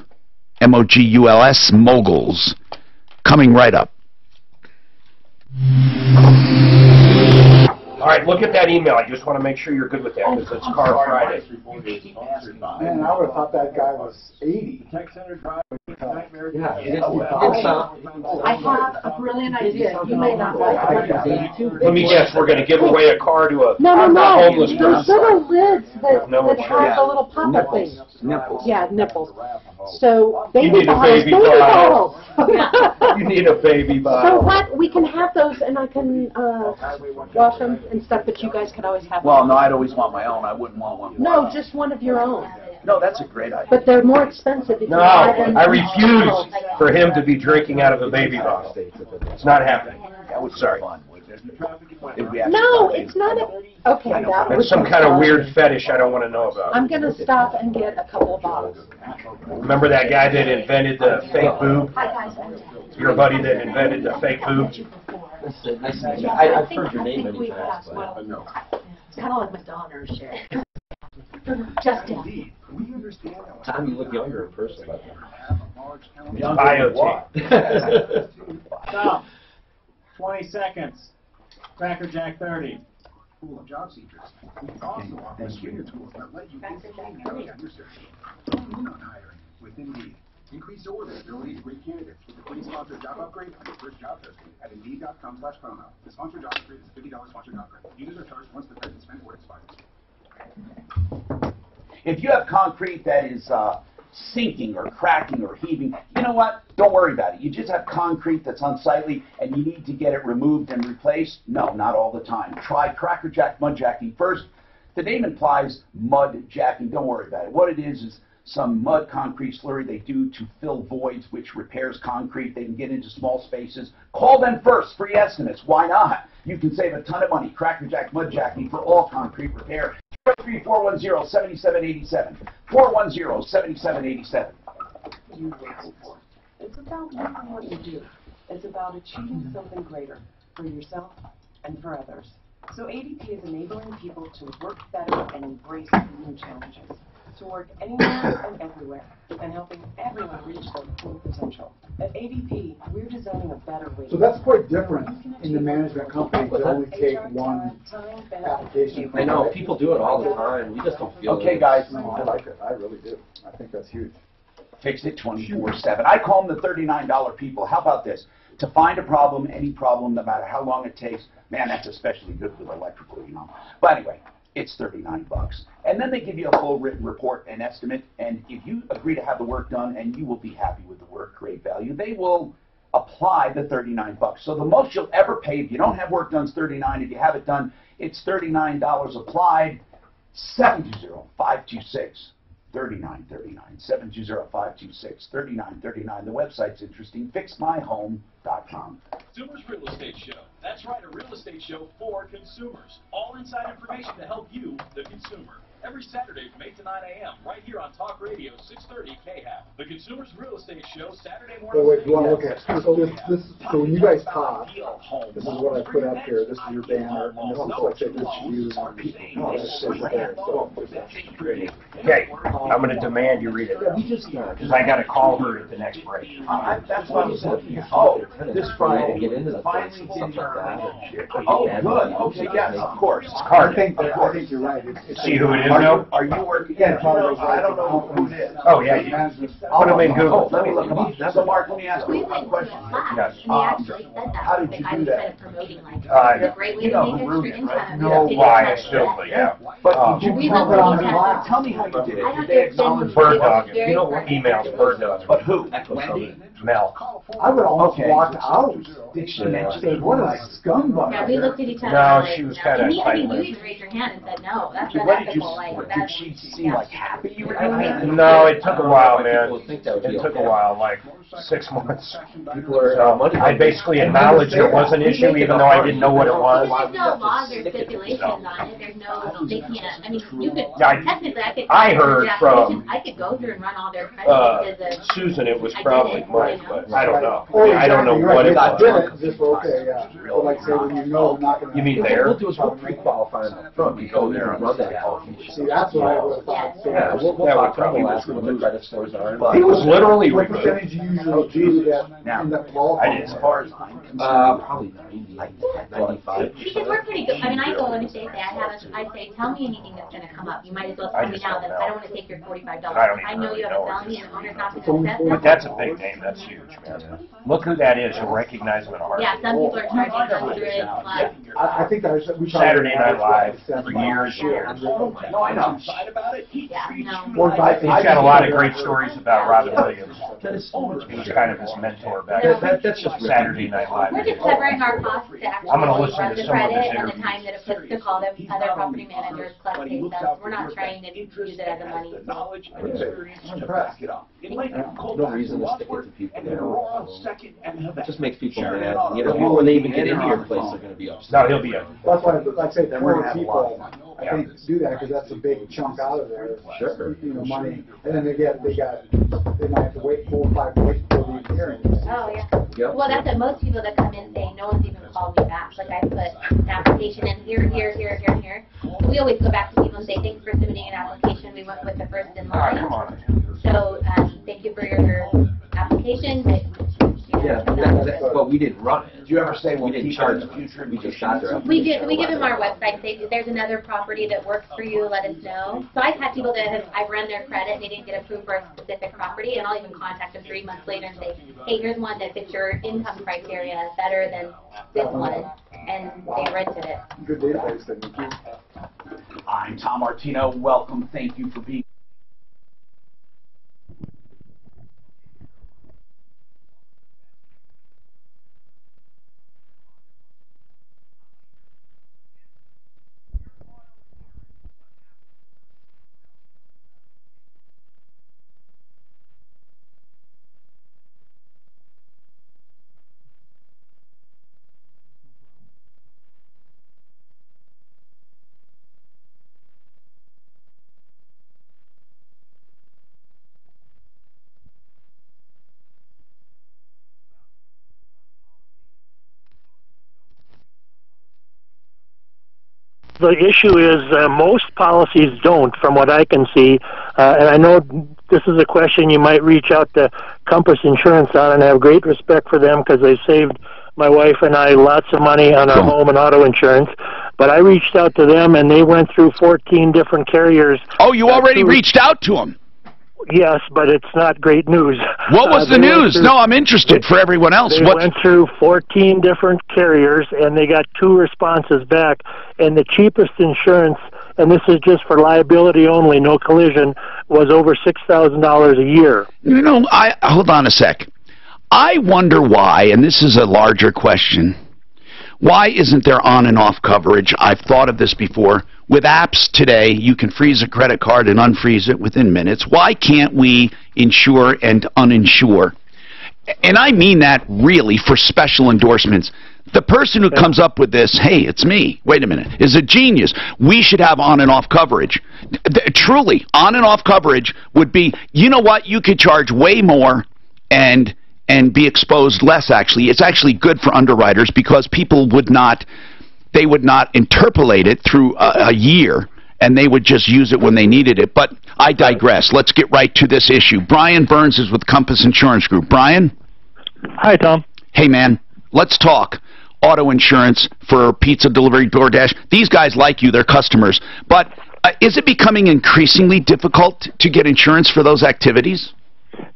M-O-G-U-L-S, Moguls. Coming right up. All right, look at that email. I just want to make sure you're good with that because it's Car Friday. Man, I would have thought that guy was 80. I have a brilliant idea. You may not like it. Let me guess, we're going to give away a car to a No. homeless Those person. little lids that No have insurance. the little pop-up thing. Nipples. Yeah, nipples. So You baby need a bottles. baby Baby bottle. bottles. You need a baby So bottle. what? We can have those, and I can wash them and stuff. But you guys could always have. Well, them. no, I'd always want my own. I wouldn't want one. No, just one of your own. No, that's a great idea. But they're more expensive if you No, buy them. I refuse for him to be drinking out of a baby bottle. It's not happening. That would be fun. It'd be No, it's not a. Okay, that It's was some kind of weird fetish I don't want to know about. I'm gonna stop and get a couple of bottles. Remember that guy that invented the fake boob? Hi guys. Your buddy that invented the fake boob? I've heard your name many times, but It's kind of like Madonna's share. Just down. Tom, you look younger in person. Biotape. Stop. 20 seconds. Cracker Jack 30. Pool of job seekers. We also offer screener tools that let you get on your search. Don't lean on hiring with Indeed. Increase your visibility to great candidates with a free sponsored job upgrade on your first job posting at Indeed.com/promo. The sponsored job upgrade is $50 sponsored upgrade. Users are charged once the credit spent or expires. If you have concrete that is sinking or cracking or heaving, you know what? Don't worry about it. You just have concrete that's unsightly and you need to get it removed and replaced? No, not all the time. Try Cracker Jack mud jacking first. The name implies mud jacking. Don't worry about it. What it is some mud concrete slurry they do to fill voids, which repairs concrete. They can get into small spaces. Call them first. Free estimates. Why not? You can save a ton of money. Cracker Jack mud jacking for all concrete repair. 410-7787. 410-7787. It's about loving what you do. It's about achieving something greater for yourself and for others. So ADP is enabling people to work better and embrace new challenges, to work anywhere and everywhere, and helping everyone reach their full potential. At ADP, we're designing a better way. So that's quite different in the management company to only take one application. I know, people do it all the time. We just don't feel it. Okay, guys. No, I like it. I really do. I think that's huge. Fix it 24/7. I call them the $39 people. How about this? To find a problem, any problem, no matter how long it takes, man, that's especially good with electrical, you know. But anyway, it's $39. And then they give you a full written report and estimate, and if you agree to have the work done and you will be happy with the work, create value, they will apply the $39. So the most you'll ever pay if you don't have work done is $39. If you have it done, it's $39 applied. 720-526. 3939 720-526-3939. The website's interesting. Fixmyhome.com. Consumers Real Estate Show. That's right, a real estate show for consumers. All inside information to help you, the consumer. Every Saturday from 8 to 9 a.m. right here on Talk Radio 630 KHAP. The Consumers Real Estate Show, Saturday morning. Wait, you want to look at so when you guys talk, this is what I put up here. This is your banner, and this is what I this to you. Okay, I'm going to demand you read it because I got to call her at the next break. That's what I was looking at. Oh, this Friday. Finally did her. Oh, good. Okay, yes, of course. I think you're right. See who it is now? Are you working? Yeah, I don't know who it is. Oh, yeah. Put them in Google. Let me look them up. So, Mark, let me ask you a question. Yes. How did you do that? No bias, simply, yeah. But did you tell me how you did it. Did they acknowledge bird dogging? You know what emails bird dogging? But who? Wendy? Mel. I would almost Okay. walk out. Saying, what a scumbag. Yeah, we looked at each other. No, like, she was no. kind of And I mean, you tight-lipped. even raised your hand and said, no, that's What did you, unethical. Like, did that's, she seem like happy you were I doing think it? so. No, it took a while, man. People think that would be It took a okay. while, like 6 months. People are, So I basically acknowledged it was an issue, even though I didn't know what it was. There's no laws or stipulations on it. There's no, they can't, I mean, you could, Yeah, technically, I could. I heard from, I could go through and run all their credit as a. Susan, it was I probably didn't, Mike, you but know. I don't know. Oh, I don't know exactly, what right. it was. Did it, just okay, yeah. But like say when you know I'm not gonna. You mean What there? we'll do is we'll pre-qualify them up front. We go there and run that application. See, that's what I would have thought. Yeah, we'll That talk would to them, probably we'll be ask them what their credit scores are. He was literally What removed. percentage you usually do that end up qualifying? As far as I'm concerned, Probably 90, 95. Because we're pretty good, I mean, I go in if they say I haven't, I say, tell me anything that's gonna come up. You might as well tell me just now don't that know. I don't wanna take your $45. I don't I even know you really have know a her. felony and the owner's not gonna assess But that. that's a big name, that's huge, man. Look who that is, you'll recognize him in a heartbeat. Yeah, some people are charging 100 plus. I think we Saturday Night Live for years and years. No, I know. Yeah, no. He's got a lot of great stories about Robin Williams. He was kind of his mentor back That's just Saturday Night Live. We're just covering our costs to actually I'm gonna listen run to the some of his credit and the interviews. time that it puts to call the other property managers, collect pay stubs. We're not trying to use it as a money. Knowledge and experience to back it up. In Lincoln, No reason to stick it to people. and then Aurora, Second, and It Havana. just makes people mad. You know, when they even get into your place, they're going to be upset. No, he'll be a, That's why, like I say, Then we're gonna 4 have a people, lot. I think, do that, because that's a big chunk out of there. Sure. You know, money, and then they might have to wait 4 or 5 weeks for the hearing. Oh, yeah. Yep. Well, that's what most people that come in say, no one's even called me back. Like, I put an application in here, here, here, here, and here. So we always go back to people and say, thanks for submitting an application. We went with the first in all right, line. come on. So, thank you for your application. Yeah, but we didn't run it. Did you ever say, We well, didn't keep charge it in them. the future? We just shot their We give them our website, say, if there's another property that works for you, let us know. So I've had people that I've run their credit and they didn't get approved for a specific property, and I'll even contact them 3 months later and say, hey, here's one that fits your income criteria better than this one, and they rented it. Good database, then. I'm Tom Martino. Welcome. Thank you for being The issue is most policies don't, from what I can see. And I know this is a question you might reach out to Compass Insurance on, and I have great respect for them because they saved my wife and I lots of money on our home and auto insurance. But I reached out to them, and they went through 14 different carriers. Oh, you already reached out to them? Yes, but it's not great news. What was the news? No, I'm interested for everyone else. They went through 14 different carriers, and they got 2 responses back. And the cheapest insurance, and this is just for liability only, no collision, was over $6,000 a year. You know, hold on a sec. I wonder why, and this is a larger question, why isn't there on and off coverage? I've thought of this before. With apps today, you can freeze a credit card and unfreeze it within minutes. Why can't we insure and uninsure? And I mean that really for special endorsements. The person who comes up with this, hey, it's me, wait a minute, is a genius. We should have on and off coverage. Truly, on and off coverage would be, you know what, you could charge way more and be exposed less, actually. It's actually good for underwriters because people would not, they would not interpolate it through a year, and they would just use it when they needed it. But I digress. Let's get right to this issue. Brian Burns is with Compass Insurance Group. Brian? Hi, Tom. Hey, man. Let's talk. Auto insurance for pizza delivery, DoorDash. These guys like you. They're customers. But is it becoming increasingly difficult to get insurance for those activities?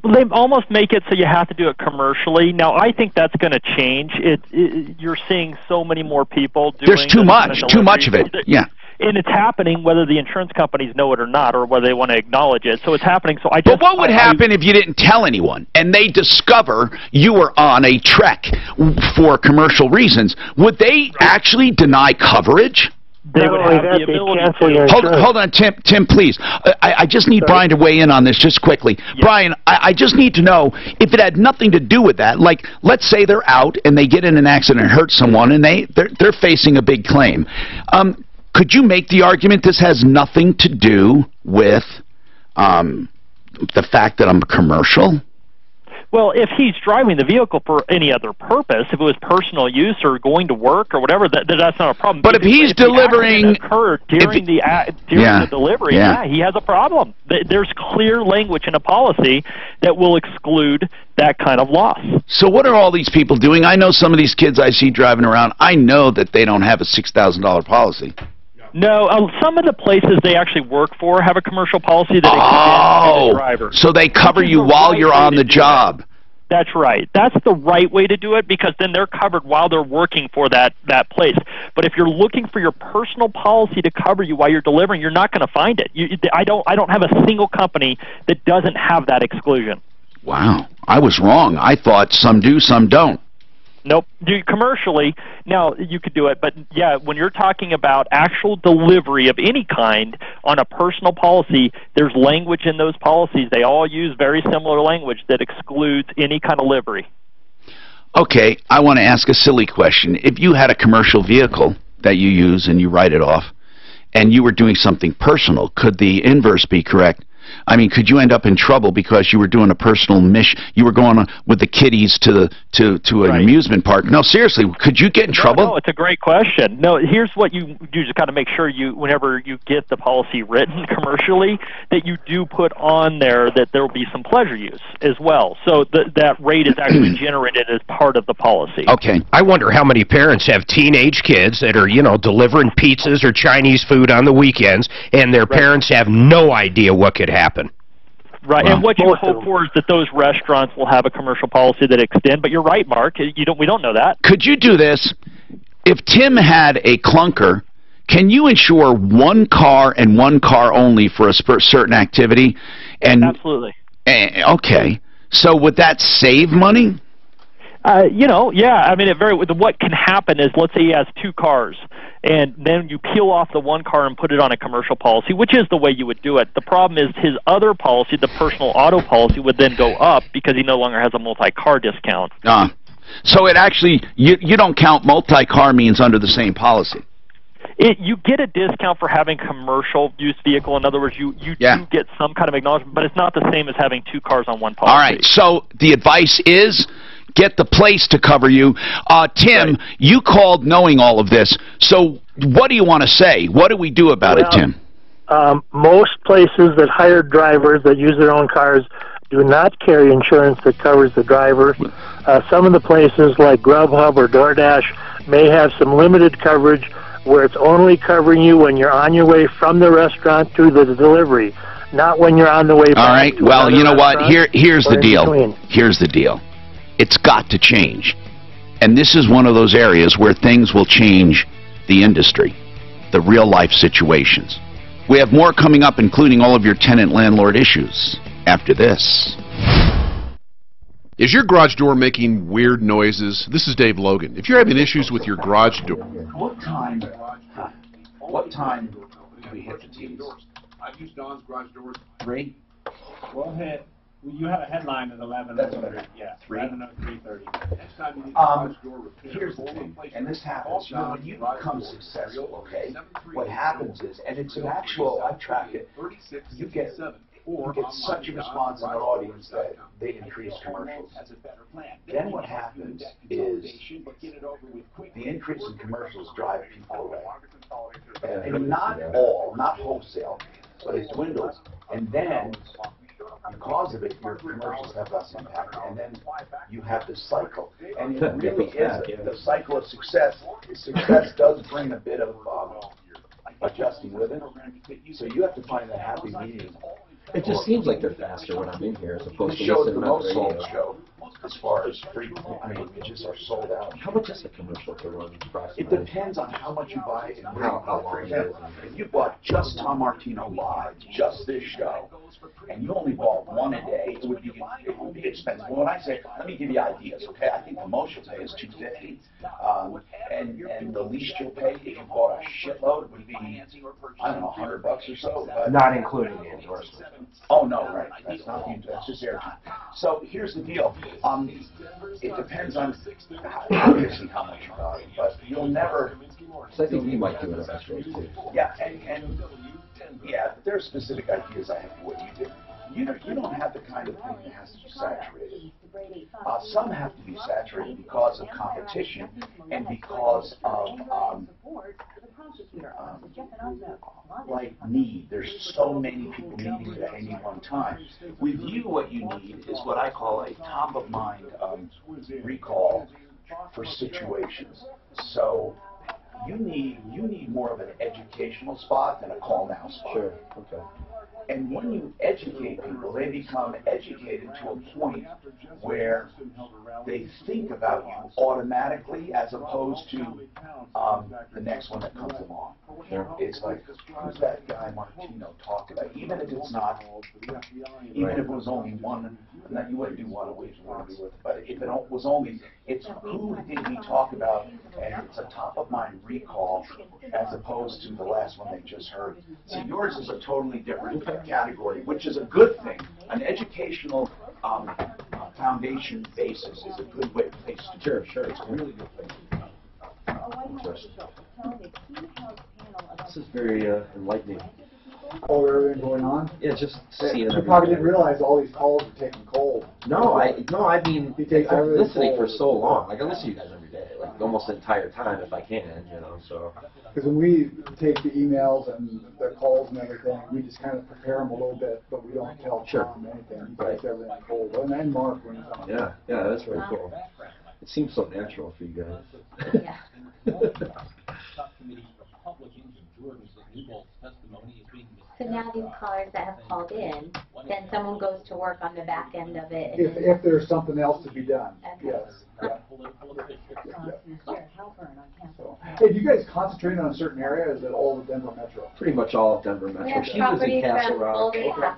Well, they almost make it so you have to do it commercially. Now, I think that's going to change. You're seeing so many more people doing. There's too much of it. Yeah. And it's happening whether the insurance companies know it or not, or whether they want to acknowledge it. So it's happening. So But what would happen if you didn't tell anyone and they discover you were on a trek for commercial reasons? Would they actually deny coverage? They would have the ability to. Hold on, Tim, please. I just need Brian to weigh in on this just quickly. Yeah. Brian, I just need to know if it had nothing to do with that. Like, let's say they're out and they get in an accident and hurt someone, and they're facing a big claim. Could you make the argument this has nothing to do with the fact that I'm a commercial? Well, if he's driving the vehicle for any other purpose, if it was personal use or going to work or whatever, that's not a problem. But if he's delivering, during the delivery, yeah, he has a problem. There's clear language in a policy that will exclude that kind of loss. So what are all these people doing? I know some of these kids I see driving around. I know that they don't have a $6,000 policy. No, some of the places they actually work for have a commercial policy that extends to the driver. So they cover you while you're on the job. That's right. That's the right way to do it, because then they're covered while they're working for that place. But if you're looking for your personal policy to cover you while you're delivering, you're not going to find it. I don't have a single company that doesn't have that exclusion. Wow, I was wrong. I thought some do, some don't. Nope. Commercially, now you could do it, but yeah, when you're talking about actual delivery of any kind on a personal policy, there's language in those policies. They all use very similar language that excludes any kind of livery. Okay, I want to ask a silly question. If you had a commercial vehicle that you use and you write it off, and you were doing something personal, could the inverse be correct? I mean, could you end up in trouble because you were doing a personal mission? You were going with the kiddies to an amusement park. No, seriously, could you get in trouble? No, it's a great question. No, here's what you do: just kind of make sure whenever you get the policy written commercially, that you do put on there that there will be some pleasure use as well. So that rate is actually generated as part of the policy. Okay. I wonder how many parents have teenage kids that are, delivering pizzas or Chinese food on the weekends, and their parents have no idea what could happen. Right, and what you hope for is that those restaurants will have a commercial policy that extend. But you're right, Mark. We don't know that. Could you do this? If Tim had a clunker, can you insure one car and one car only for a certain activity? And absolutely. Okay. So would that save money? Yeah. I mean, what can happen is, let's say he has two cars, and then you peel off the one car and put it on a commercial policy, which is the way you would do it. The problem is his other policy, the personal auto policy, would then go up because he no longer has a multi-car discount. So it actually, you don't count multi-car means under the same policy. You get a discount for having commercial use vehicle. In other words, you do get some kind of acknowledgement, but it's not the same as having two cars on one policy. All right, so the advice is get the place to cover you. Tim, you called knowing all of this, so what do you want to say? What do we do about it, Tim? Most places that hire drivers that use their own cars do not carry insurance that covers the driver. Some of the places like Grubhub or DoorDash may have some limited coverage where it's only covering you when you're on your way from the restaurant to the delivery, not when you're on the way back. All right, well, you know what? Here's the deal. Here's the deal. It's got to change. And this is one of those areas where things will change the industry, the real-life situations. We have more coming up, including all of your tenant-landlord issues, after this. Is your garage door making weird noises? This is Dave Logan. If you're having issues with your garage door... What time do we hit the tees? I've used Don's garage doors. 3? We'll hit... You have a headline at 11. That's what I meant. Yeah, 3? 3:30. Next time you need garage door repair, Here's the thing, and this happens, when you become successful, okay, what happens is, and it's an actual, I've tracked it, you get such a response in the audience that they increase commercials. Then what happens is the increase in commercials drive people away. And not all, not wholesale, but it dwindles. And then, because of it, your commercials have less impact, and then you have this cycle. And it really is the cycle of success. Success does bring a bit of adjusting with it. So you have to find that happy medium. It just seems like they're faster when I'm in here as opposed to This show is listening the on most the radio. sold show. as far as free, I mean, we just are sold out. How much is a commercial to run? It depends on how much you buy and how long it is. If you bought just Tom Martino Live, just this show, and you only bought one a day, it would be expensive. Well, when I say, let me give you ideas, okay? I think the most you'll pay is $250, and the least you'll pay if you bought a shitload would be, I don't know, $100 or so. Not including the endorsement. Oh no, right? That's not that's just airtime. So here's the deal. It depends on obviously how much you buy, but you'll never. So I think we might do it at rate too. Yeah, and yeah, there are specific ideas I have for what you do. You don't have the kind of thing that has to be saturated. Some have to be saturated because of competition and because of like need. There's so many people needing it at any one time. With you, what you need is what I call a top-of-mind recall for situations. So you need more of an educational spot than a call now spot. Sure. Okay. And when you educate people, they become educated to a point where they think about you automatically as opposed to the next one that comes along. It's like, who's that guy Martino talked about? Even if it's not, even if it was only one, you wouldn't do one a week, but if it was only, it's who did he talk about, and it's a top-of-mind recall as opposed to the last one they just heard. So yours is a totally different category, which is a good thing. An educational foundation basis is a good way place to do it. Sure, it's a really good thing. This is very enlightening. Oh, everything going on? Yeah, just seeing. You probably didn't realize all these calls were taken cold. No, I mean, I'm listening for so long. Like I listen to you guys every day, like almost the entire time if I can, you know. So. Because when we take the emails and the calls and everything, we just kind of prepare them a little bit, but we don't tell Tom anything. He takes everything cold. And Mark when he's on. Yeah, that's very cool. It seems so natural for you guys. Yeah. So now these callers that have called in, then someone goes to work on the back end of it. If there's something else to be done, yes. Yeah. So, hey, do you guys concentrate on a certain area, or is it all of Denver Metro? Pretty much all of Denver Metro. We She lives in Castle Rock. Yeah.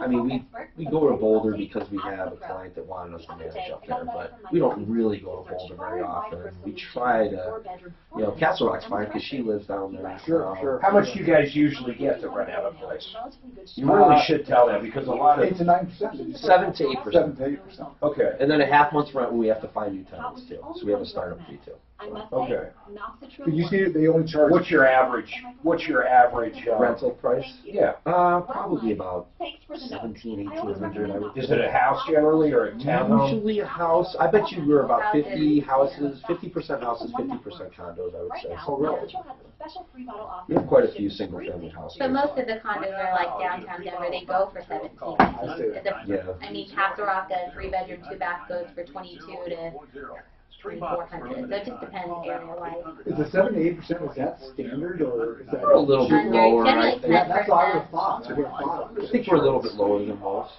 I mean, we go to Boulder because we have a client that wanted us to manage up there, but we don't really go to Boulder very often. We try to, you know, Castle Rock's fine because she lives down there. Sure. How much do you guys usually get to rent out a place? You really should tell that because a lot of 8 to 9%. 7 to 8%. 7 to 8%. Okay. And then a half month's rent when we have to find new tenants too. So we have a startup fee too. Okay. But you see, they only charge. What's your average rental price? Yeah. Probably about 17, 1800. I would. Is it a house generally or a townhome? Usually a house. I bet you we're about 50 houses, 50% houses, 50% condos. I would say. Oh, really? We have quite a few single-family houses. So most of the condos are like downtown Denver. They go for 17. I mean, Castle Rock, a 3-bedroom, 2-bath goes for 22 to 3,400. So it just depends area-wise. Is the 7 to 8%, was that standard, or is that a little bit lower? I think. That's what I would have thought. I think we're a little bit lower than most.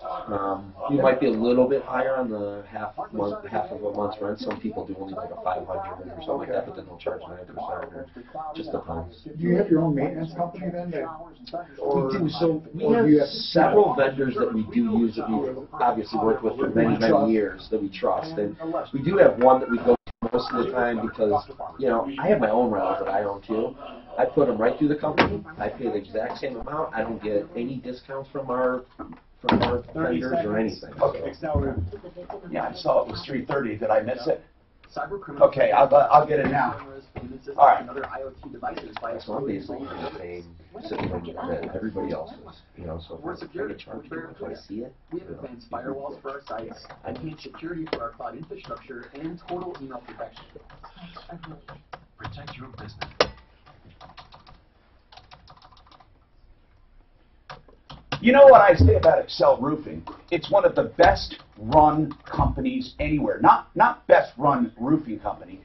We might be a little bit higher on the half of a month's rent. Some people do only like a 500 or something like that, but then they'll charge 9% or just depends. Do you have your own maintenance company then? We do. So we have several vendors that we do use that we've obviously worked with for many, many years that we trust. And we do have one that we go most of the time because, you know, I have my own rentals that I own too. I put them right through the company. I pay the exact same amount. I don't get any discounts from our vendors or anything. Okay. Yeah, I saw it was 3:30. Did I miss it? Okay, I'll get it now. All right. So I'm basically paying sitting that everybody else is, you know. So if I get charged if I see it, we have advanced firewalls for our sites, enhanced security for our cloud infrastructure, and total email protection. Protect your business. You know what I say about Excel Roofing? It's one of the best run companies anywhere. Not best run roofing company,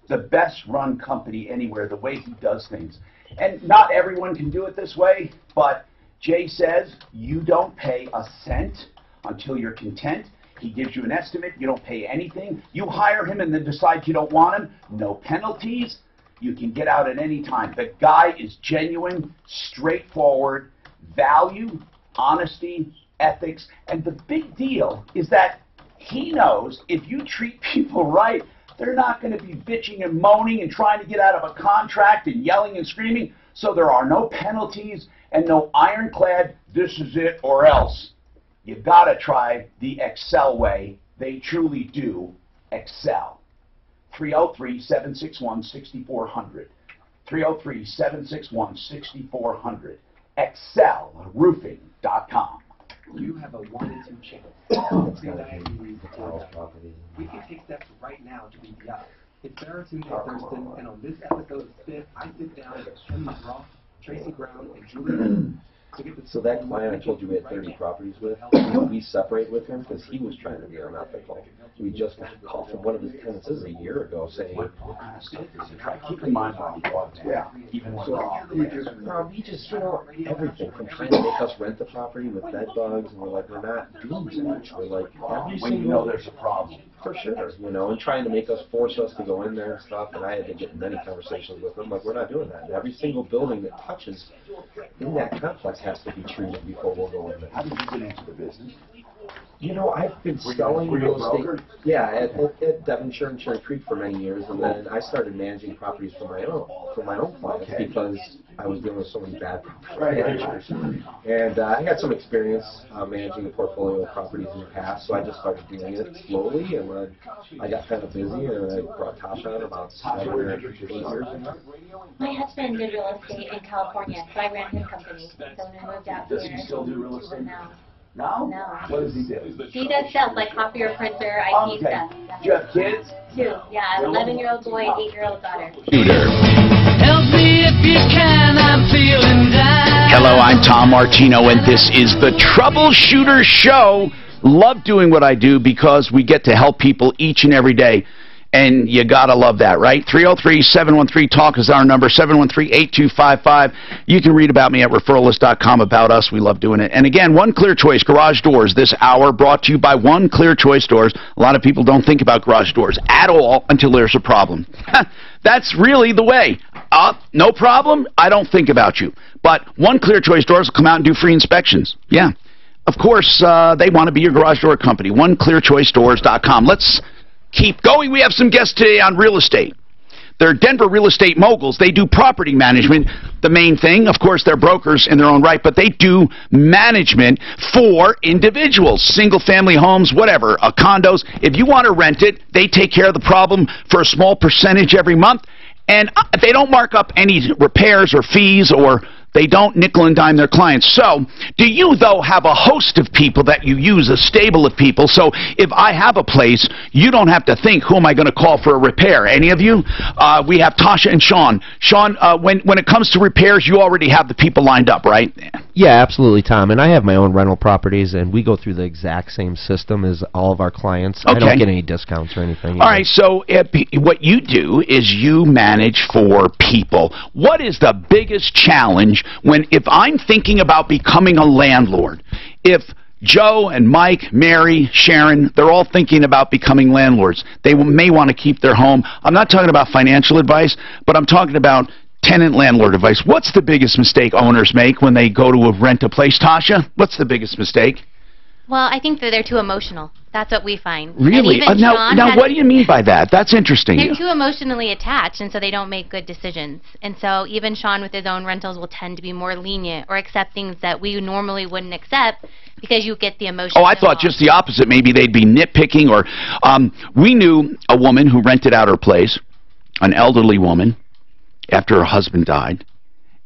the best run company anywhere, the way he does things. And not everyone can do it this way, but Jay says you don't pay a cent until you're content. He gives you an estimate. You don't pay anything. You hire him and then decide you don't want him. No penalties. You can get out at any time. The guy is genuine, straightforward, value, honesty, ethics, and the big deal is that he knows if you treat people right, they're not going to be bitching and moaning and trying to get out of a contract and yelling and screaming. So there are no penalties and no ironclad, this is it or else. You got to try the Excel way. They truly do excel. 303-761-6400. 303-761-6400. ExcelRoofing.com. You have a 1 in 2 chance. We can take steps right now to beat the odds. It's Baratunde Thurston, and on this episode of Spit, I sit down with Kim Roth, Tracy Brown, and Julie. So that client I told you we had 30 properties with, we separate with him because he was trying to be unethical. We just got a call from one of his tenants, this is a year ago, saying, keep in mind, even he just, everything from trying to make us rent the property with bed bugs, and we're like, we're not doing so much. We're like, when you know there's a problem. For sure, and trying to make us, force us to go in there and stuff, and I had to get many conversations with them, like, we're not doing that. And every single building that touches in that complex has to be treated before we'll go in there. How did you get into the business? I've been selling real estate. Yeah, at Devonshire and Cherry Creek for many years, and then I started managing properties for my own clients because I was dealing with so many bad property managers. And I had some experience managing a portfolio of properties in the past, so I just started doing it slowly, and then I got kind of busy, and I brought Tasha on about 7 or 8 years ago. My husband did real estate in California, so I ran his company. So when I moved out Does here, he still do real estate? No. No? No. What does he do? He does stuff like copier, printer, IT stuff. Do you have kids? 2. Yeah, 11-year-old boy, 8-year-old daughter. Help me if you can, I'm feeling down. Hello, I'm Tom Martino, and this is the Troubleshooter Show. Love doing what I do because we get to help people each and every day. And you gotta love that, right? 303-713-TALK is our number, 713-8255. You can read about me at referralist.com, about us. We love doing it. And again, One Clear Choice Garage Doors this hour brought to you by One Clear Choice Doors. A lot of people don't think about garage doors at all until there's a problem. That's really the way. No problem, I don't think about you. But One Clear Choice Doors will come out and do free inspections. Yeah. Of course, they want to be your garage door company. OneClearChoiceDoors.com. Let's keep going. We have some guests today on real estate. They're Denver real estate moguls. They do property management. The main thing, of course, they're brokers in their own right, but they do management for individuals, single-family homes, whatever, condos. If you want to rent it, they take care of the problem for a small percentage every month, and they don't mark up any repairs or fees, or they don't nickel and dime their clients. So, do you, though, have a host of people that you use, a stable of people? So, if I have a place, you don't have to think, who am I going to call for a repair? Any of you? We have Tasha and Sean. Sean, when it comes to repairs, you already have the people lined up, right? Yeah, absolutely, Tom. And I have my own rental properties, and we go through the exact same system as all of our clients. Okay. I don't get any discounts or anything. All right, so what you do is you manage for people. What is the biggest challenge if I'm thinking about becoming a landlord? If Joe and Mike, Mary, Sharon, they're all thinking about becoming landlords. They may want to keep their home. I'm not talking about financial advice, but I'm talking about tenant-landlord advice. What's the biggest mistake owners make when they go to rent a place? Tasha, what's the biggest mistake? Well, I think that they're too emotional. That's what we find. Really? Now what do you mean by that? That's interesting. They're too emotionally attached, and so they don't make good decisions. And so even Sean with his own rentals will tend to be more lenient or accept things that we normally wouldn't accept because you get the emotion. Oh, I thought just the opposite. Maybe they'd be nitpicking. Or we knew a woman who rented out her place, an elderly woman, after her husband died,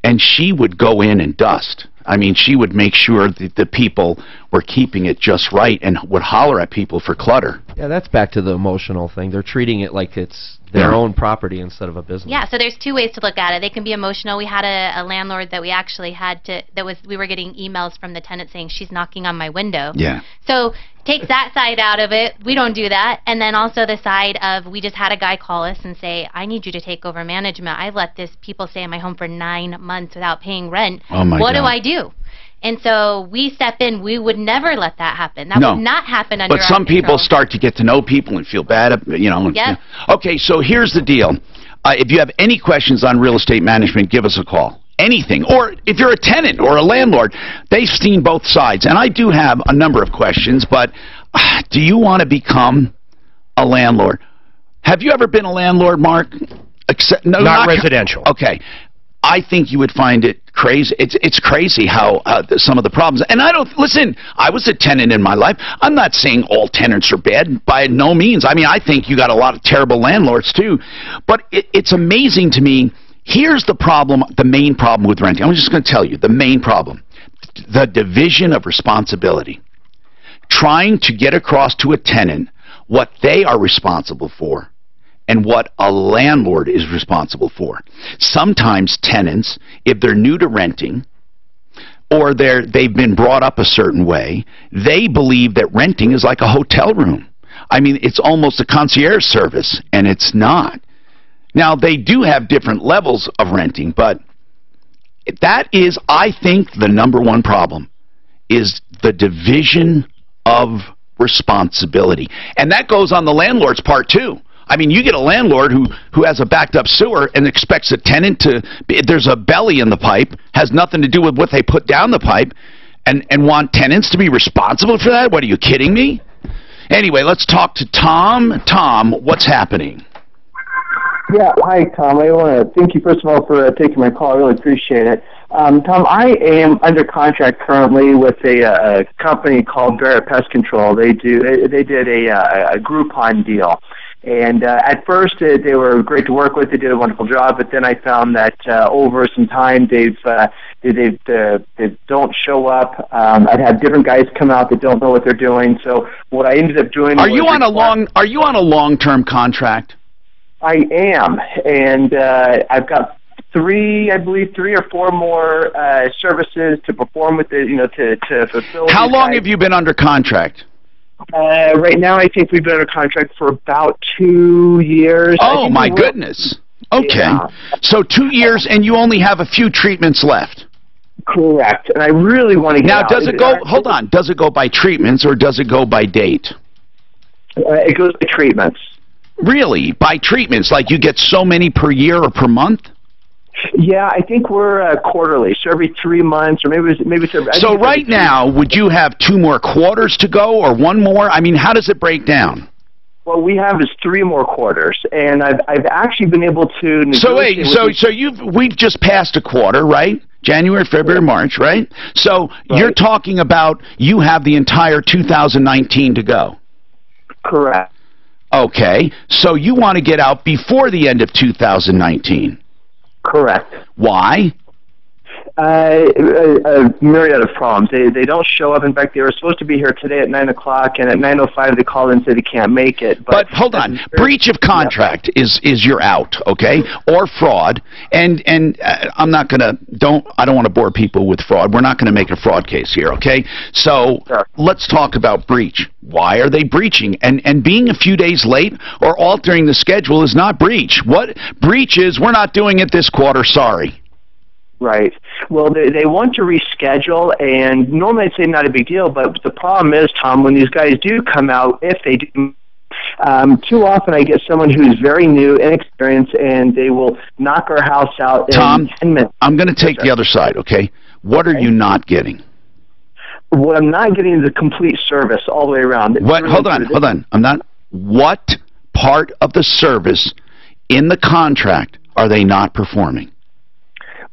and she would go in and dust. I mean, she would make sure that the people were keeping it just right and would holler at people for clutter. Yeah, that's back to the emotional thing. They're treating it like it's their own property instead of a business. Yeah, so there's 2 ways to look at it. They can be emotional. We had a landlord that we actually had to, we were getting emails from the tenant saying, she's knocking on my window. Yeah. So take that side out of it. We don't do that. And then also the side of, we just had a guy call us and say, I need you to take over management. I've let people stay in my home for 9 months without paying rent. Oh my God. What do I do? And so we step in. We would never let that happen. That No. would not happen under But our some people control. start to get to know people and feel bad, you know. Yep. Okay, so here's the deal. If you have any questions on real estate management, give us a call. Anything. Or if you're a tenant or a landlord, they've seen both sides. And I do have a number of questions, but do you want to become a landlord? Have you ever been a landlord, Mark? No, not residential. Okay. I think you would find it crazy. It's crazy how some of the problems. And I don't listen. I was a tenant in my life. I'm not saying all tenants are bad by no means. I mean, I think you got a lot of terrible landlords too. But it's amazing to me. Here's the problem. The main problem with renting. I'm just going to tell you the main problem: the division of responsibility. Trying to get across to a tenant what they are responsible for and what a landlord is responsible for. Sometimes tenants, if they're new to renting or they've been brought up a certain way, they believe that renting is like a hotel room. I mean, it's almost a concierge service, and it's not. Now, they do have different levels of renting, but that is, I think, the number one problem is the division of responsibility. And that goes on the landlord's part, too. I mean, you get a landlord who has a backed up sewer and expects a tenant to, there's a belly in the pipe, has nothing to do with what they put down the pipe, and want tenants to be responsible for that? What, are you kidding me? Anyway, let's talk to Tom. Tom, what's happening? Yeah, hi, Tom. I want to thank you, first of all, for taking my call. I really appreciate it. Tom, I am under contract currently with a company called Vera Pest Control. They did a Groupon deal. And at first, they were great to work with. They did a wonderful job. But then I found that over some time, they don't show up. I'd have different guys come out that don't know what they're doing. So what I ended up doing. Are you on a long-term contract? I am, and I've got three or four more services to perform with it. To fulfill. How long have you been under contract? Right now, I think we've been under contract for about 2 years. Oh, my goodness. Okay. Yeah. So 2 years, and you only have a few treatments left. Correct. And I really want to get out. Now, does it go, hold on, does it go by treatments or does it go by date? It goes by treatments. Really? By treatments? Like you get so many per year or per month? Yeah, I think we're quarterly, so every 3 months, or maybe it's every. So right now, would you have 2 more quarters to go, or 1 more? I mean, how does it break down? Well, we have is 3 more quarters, and I've actually been able to. So wait, we've just passed a quarter, right? January, February, March, right? So you're talking about you have the entire 2019 to go. Correct. Okay, so you want to get out before the end of 2019. Correct. Why? A myriad of problems. They don't show up. In fact, they were supposed to be here today at 9 o'clock, and at 9:05 they called and said they can't make it. But hold on, breach of contract is your out, okay, or fraud. And I'm not gonna I don't want to bore people with fraud. We're not going to make a fraud case here, okay? So let's talk about breach. Why are they breaching? And being a few days late or altering the schedule is not breach. What breach is? We're not doing it this quarter. Sorry. Right. Well, they want to reschedule, and normally I'd say not a big deal, but the problem is, Tom, when these guys do come out, if they do, too often I get someone who's very new, inexperienced, and they will knock our house out in 10 minutes. I'm going to take the other side, okay? What are you not getting? What I'm not getting is a complete service all the way around. What? Hold on. What part of the service in the contract are they not performing?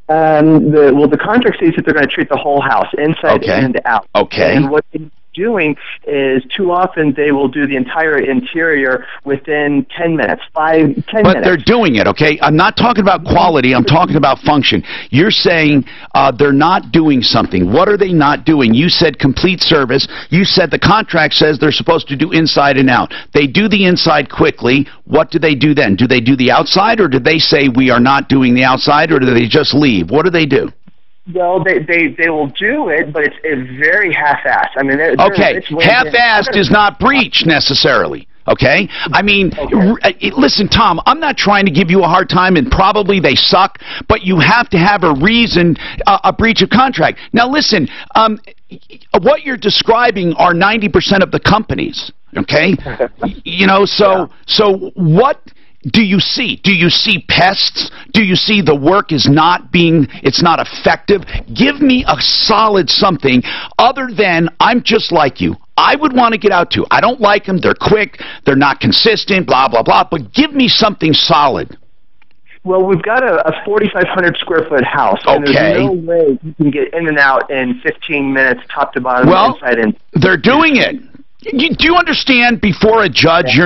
The contract says that they're going to treat the whole house, inside and out. Okay. And what they're doing is too often they will do the entire interior within 10 minutes, 10 minutes. But they're doing it, okay? I'm not talking about quality. I'm talking about function. You're saying they're not doing something. What are they not doing? You said complete service. You said the contract says they're supposed to do inside and out. They do the inside quickly. What do they do then? Do they do the outside, or do they say we are not doing the outside, or do they just leave? What do they do? Well, they will do it, but it's very half-assed. I mean, okay, half-assed is not breach necessarily. Okay? I mean, listen, Tom, I'm not trying to give you a hard time, and probably they suck, but you have to have a reason, a breach of contract. Now, listen, what you're describing are 90% of the companies, okay? You know, so what do you see? Do you see pests? Do you see the work is not being, it's not effective? Give me a solid something other than I'm just like you. I would want to get out to. I don't like them. They're quick. They're not consistent, blah, blah, blah. But give me something solid. Well, we've got a 4,500 square foot house. And there's no way you can get in and out in 15 minutes, top to bottom, inside in. They're doing it. Do you understand? Before a judge,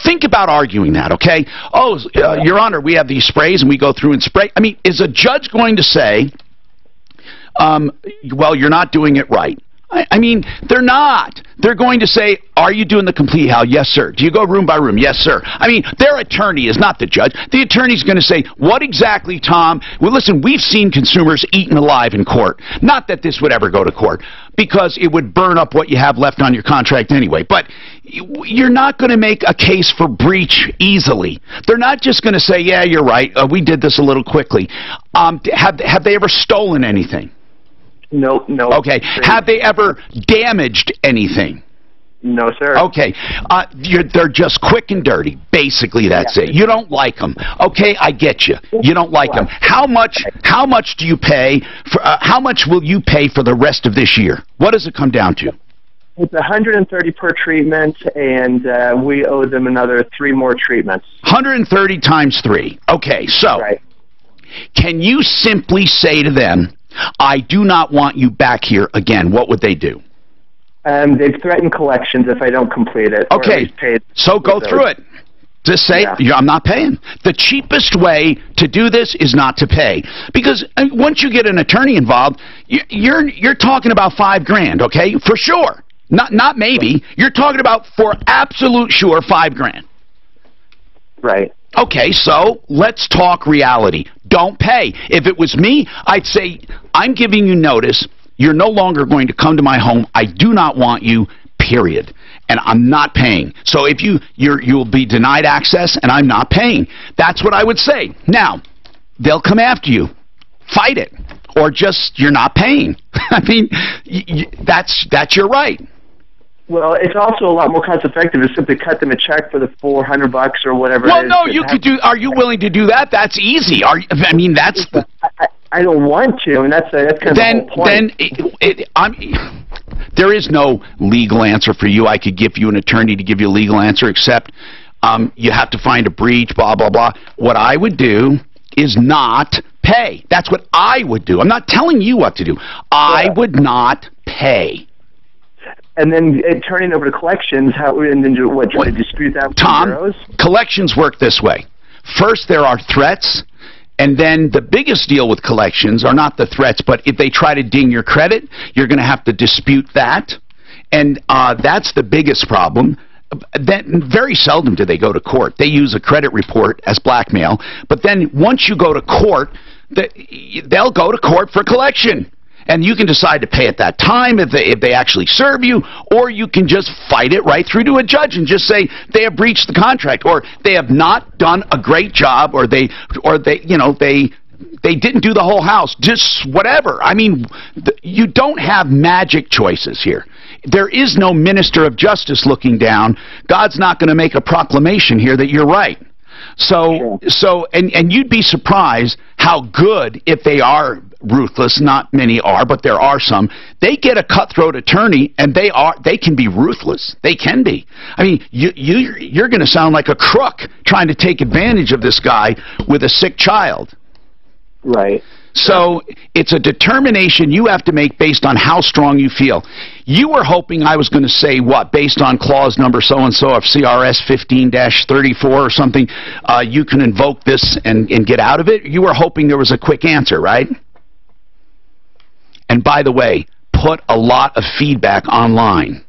think about arguing that, okay? Oh, Your Honor, we have these sprays and we go through and spray. I mean, is a judge going to say, well, you're not doing it right? I mean, they're not. They're going to say, are you doing the complete how? Yes, sir. Do you go room by room? Yes, sir. I mean, their attorney is not the judge. The attorney's going to say, what exactly, Tom? Well, listen, we've seen consumers eaten alive in court. Not that this would ever go to court, because it would burn up what you have left on your contract anyway. But you're not going to make a case for breach easily. They're not just going to say, yeah, you're right. We did this a little quickly. Have they ever stolen anything? No. Okay. Have they ever damaged anything? No, sir. Okay. They're just quick and dirty. Basically, that's it. You don't like them. Okay, I get you. You don't like them. How much do you pay for? How much will you pay for the rest of this year? What does it come down to? It's $130 per treatment, and we owe them another 3 more treatments. 130 times 3. Okay, so can you simply say to them, I do not want you back here again? What would they do? They've threatened collections if I don't complete it. Okay, so go through it. Just say, I'm not paying. The cheapest way to do this is not to pay. Because once you get an attorney involved, you're talking about $5,000, okay? For sure. Not maybe. You're talking about, for absolute sure, $5,000. Right. Okay, so let's talk reality. Don't pay. If it was me, I'd say, I'm giving you notice. You're no longer going to come to my home. I do not want you, period. And I'm not paying. So if you'll be denied access, and I'm not paying. That's what I would say. Now, they'll come after you. Fight it. Or just, you're not paying. I mean, that's your right. Well, it's also a lot more cost-effective to simply cut them a check for the $400 or whatever. Well, no, you could do. Are you willing to do that? That's easy. I mean, that's. I don't want to, and that's kind of the whole point. There is no legal answer for you. I could give you an attorney to give you a legal answer, except you have to find a breach. Blah blah blah. What I would do is not pay. That's what I would do. I'm not telling you what to do. I would not pay. And then turning over to collections, and then try to dispute that with Tom, bureaus? Collections work this way. First, there are threats, and then the biggest deal with collections are not the threats, but if they try to ding your credit, you're going to have to dispute that, and that's the biggest problem. Then very seldom do they go to court. They use a credit report as blackmail, but then once you go to court, they'll go to court for collection. And you can decide to pay at that time if they actually serve you, or you can just fight it right through to a judge and just say they have breached the contract, or they have not done a great job, or they didn't do the whole house, just whatever. I mean, you don't have magic choices here. There is no minister of justice looking down. God's not going to make a proclamation here that you're right. So and you'd be surprised how good, if they are ruthless, not many are, but there are some, they get a cutthroat attorney, and they can be ruthless. They can be. I mean, you're going to sound like a crook trying to take advantage of this guy with a sick child. Right. So it's a determination you have to make based on how strong you feel. You were hoping I was going to say what, based on clause number so-and-so of CRS 15-34 or something, you can invoke this and get out of it? You were hoping there was a quick answer, right? And by the way, put a lot of feedback online.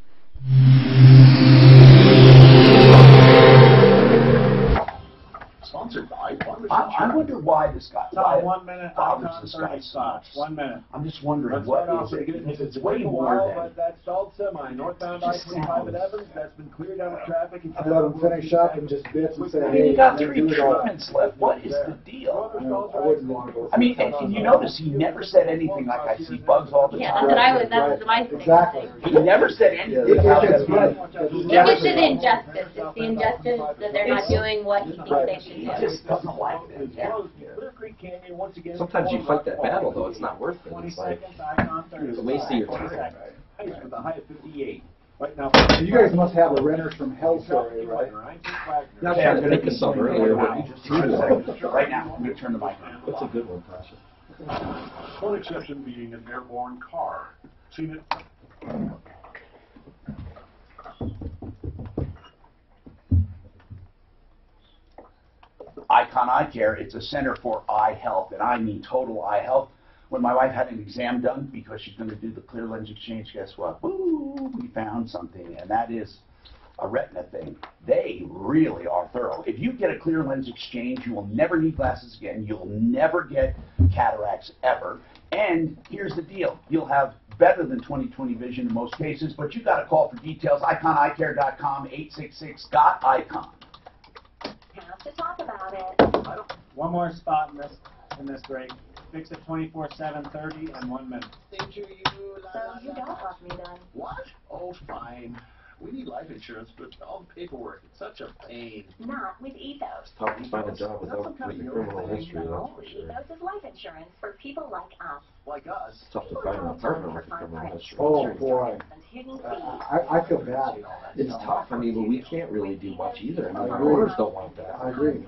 sponsored by Farmers I wonder why this guy. Why Tom, 1 minute, bothers icon, this 30 guy so spots. much. 1 minute. I'm just wondering Let's what start off is with it? the good news. It's It's way taken a more while, than. but that stalled semi, northbound I-25 at Evans, that's been cleared out of traffic. I let them finish up and just bits and say, I mean, hey, you got let's 3 do it all. treatments left. What is the deal? I wouldn't want to go. I mean, and you notice he never said anything like I see bugs all the Yeah, time. that's what I was, that was my thing. Exactly. He never said anything about that. He just did the injustice. It's the injustice that they're not doing what he thinks they should He do. just doesn't like it. Yeah. Sometimes you fight that battle, though. It's not worth it. It's like it's a waste of your time. With a high of 58. Right now, You guys must have a renters from hell story, right? Not trying to think of something earlier, but you just Right now, I'm going to turn the mic on. What's a good one, Tasha? One exception being an airborne car. Seen it? Icon Eye Care, it's a center for eye health, and I mean total eye health. When my wife had an exam done because she's going to do the clear lens exchange, guess what? Woo, we found something, and that is a retina thing. They really are thorough. If you get a clear lens exchange, you will never need glasses again. You'll never get cataracts ever. And here's the deal. You'll have better than 20/20 vision in most cases, but you got to call for details. IconEyeCare.com, 866-GOT-ICON. Have to talk about it. one more spot in this break. Fix it 24/7, 30, and 1 minute. So you don't want me then? What? Oh, fine. We need life insurance, but all the paperwork, it's such a pain. Not with Ethos. It's tough to find a job without your criminal history, that's No, for sure. Ethos is life insurance for people like us. Like us. It's tough to find an apartment with a criminal history. Oh, boy. I feel bad. It's tough. I mean, but we can't really do much either. I mean, I our agree. owners don't want that. I agree.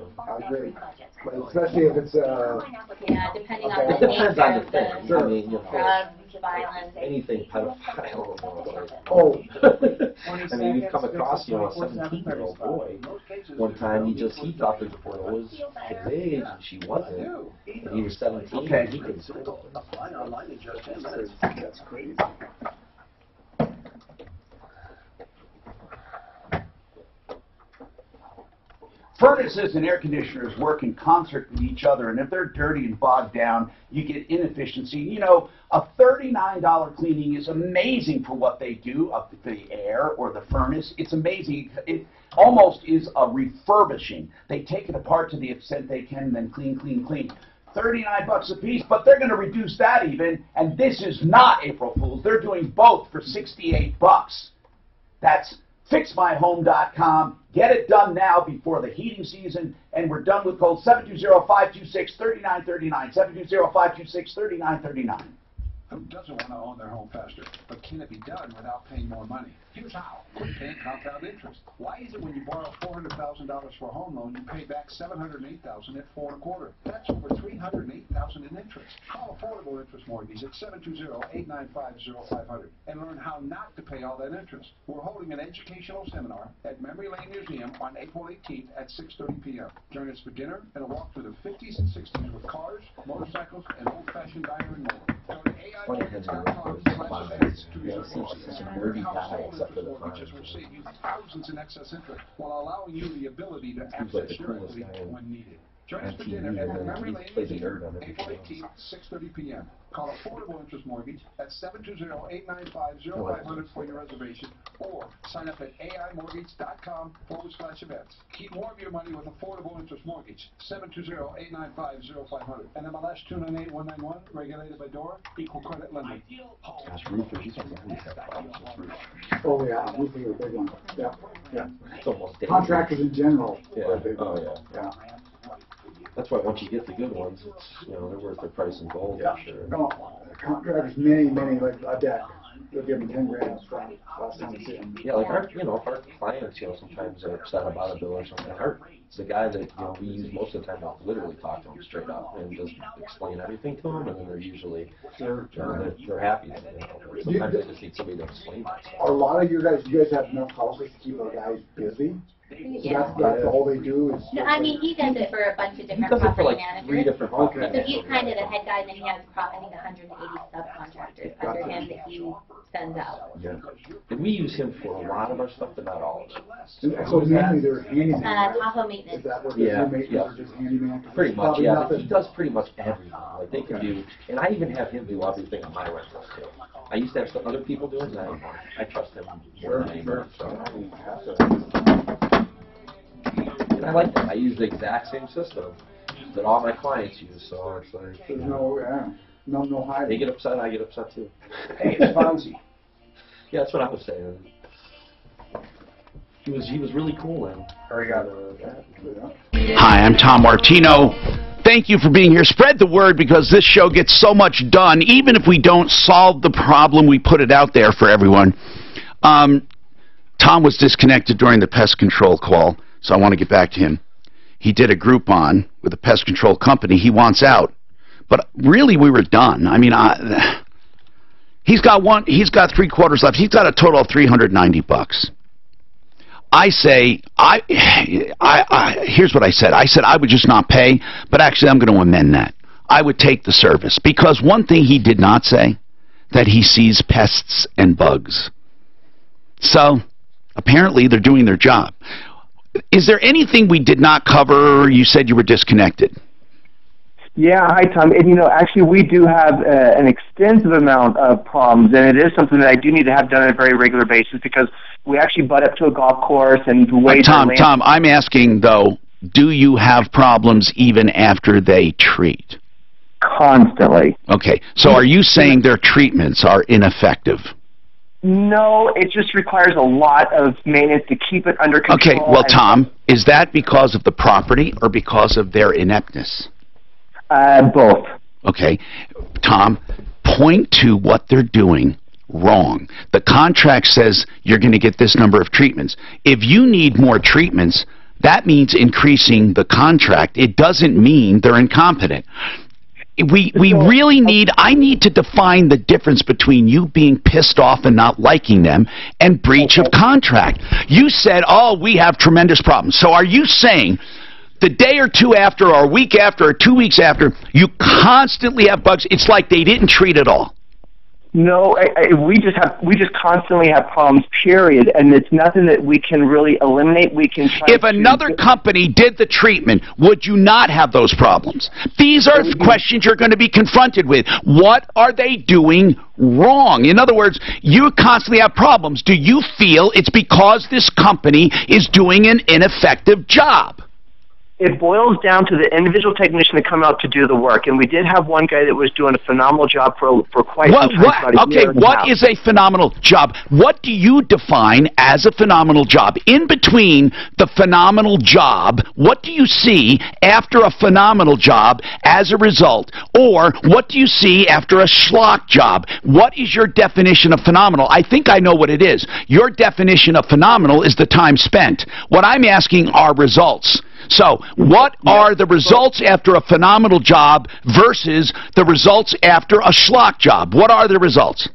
But especially if it's, Yeah, depending on It the depends nature on the of thing. the I mean, you know, drugs, violence. anything pedophile. oh. I mean, we've come across, you know, a 17-year-old boy. One time, he thought the girl was his age, and she wasn't. And he was 17. Okay. And he could Apply online in just 10 minutes. That's crazy. Furnaces and air conditioners work in concert with each other, and if they're dirty and bogged down, you get inefficiency. You know, a $39 cleaning is amazing for what they do of the air or the furnace. It's amazing. It almost is a refurbishing. They take it apart to the extent they can and then clean, clean, clean. $39 a piece, but they're going to reduce that even, and this is not April Fool's. They're doing both for $68. That's fixmyhome.com. Get it done now before the heating season, and we're done with cold. 720-526-3939. 720-526-3939. Who doesn't want to own their home faster? But can it be done without paying more money? Here's how. Quit paying compound interest. Why is it when you borrow $400,000 for a home loan, you pay back $708,000 at 4 1/4? That's over $308,000 in interest. Call Affordable Interest Mortgage at 720-895-0500 and learn how not to pay all that interest. We're holding an educational seminar at Memory Lane Museum on April 18th at 6:30 p.m. Join us for dinner and a walk through the 50s and 60s with cars, motorcycles, and old-fashioned diner and more. Go to mortgages will save you thousands in excess interest while allowing you the ability to access your equity when needed. Join us for dinner at the Memory Lane Museum, April 18th, 6:30 p.m. Call Affordable Interest Mortgage at 720-895-0500 for your reservation, or sign up at aimortgage.com/events. Keep more of your money with Affordable Interest Mortgage, 720-895-0500. And MLS 298-191, regulated by DORA, equal credit lender. Gosh, roofers, you can really have problems with roofers. Oh, yeah, roofing are a big one. Yeah, yeah. It's almost dangerous. Contractors in general. Yeah. are a big Oh, one. yeah. Yeah. That's why once you get the good ones, it's, you know, they're worth their price in gold, Yeah. for sure. No, contractors, many, like a deck. They'll give them 10 grand up front last time I see them. Yeah, like our, you know, our clients, you know, sometimes are upset about a bill or something. The guy that, you know, we use most of the time to literally talk to them straight up and just explain everything to them, and then they're usually, they're happy. You know, sometimes they just need somebody to explain that. Are a lot of you guys have enough houses to keep our guys busy? Yeah. That's all they do is... No, I mean, he does it for a bunch of different does it for, property like, managers. 3 different property So he's kind of the head guy, and then he has, I think, 180 subcontractors under him that he sends out. Yeah. And we use him for a lot of our stuff, but not all of it. So mainly they're handyman. Tahoe maintenance. Is that what Yeah, they're yeah. or just handyman? Pretty much, Probably yeah. nothing. He does pretty much everything. Like they can do, and I even have him do everything on my rentals too. I used to have some other people do it, and I trust him more than anyone. So. And I like that. I use the exact same system that all my clients use, so it's like... There's no hiding. They get upset, I get upset too. Hey, it's Fonzie. Yeah, that's what I was saying. He was really cool, and... Hi, I'm Tom Martino. Thank you for being here. Spread the word because this show gets so much done. Even if we don't solve the problem, we put it out there for everyone. Tom was disconnected during the pest control call, so I want to get back to him. He did a Groupon with a pest control company. He wants out. But really, we were done. I mean, he's got 3/4 left. He's got a total of $390. I say, here's what I said. I said I would just not pay, but actually I'm going to amend that. I would take the service. Because one thing he did not say, that he sees pests and bugs. So, apparently they're doing their job. Is there anything we did not cover? You said you were disconnected. Yeah, hi, Tom. And, actually, we do have an extensive amount of problems, and it is something that I do need to have done on a very regular basis because we actually butt up to a golf course and Tom, I'm asking, though, do you have problems even after they treat? Constantly. Okay. So are you saying their treatments are ineffective? No, it just requires a lot of maintenance to keep it under control. Okay. Well, Tom, is that because of the property or because of their ineptness? Both. Okay. Tom, point to what they're doing wrong. The contract says you're going to get this number of treatments. If you need more treatments, that means increasing the contract. It doesn't mean they're incompetent. We really need, I need to define the difference between you being pissed off and not liking them and breach of contract. You said, oh, we have tremendous problems. So are you saying the day or two after or a week after or 2 weeks after, you constantly have bugs? It's like they didn't treat at all. No, we just constantly have problems, period, and it's nothing that we can really eliminate. We can try. If another company did the treatment, would you not have those problems? These are questions you're going to be confronted with. What are they doing wrong? In other words, you constantly have problems. Do you feel it's because this company is doing an ineffective job? It boils down to the individual technician that come out to do the work, and we did have one guy that was doing a phenomenal job for quite some time. Okay, what is a phenomenal job? What do you define as a phenomenal job? In between the phenomenal job, what do you see after a phenomenal job as a result? Or what do you see after a schlock job? What is your definition of phenomenal? I think I know what it is. Your definition of phenomenal is the time spent. What I'm asking are results. So, what are the results after a phenomenal job versus the results after a schlock job? What are the results?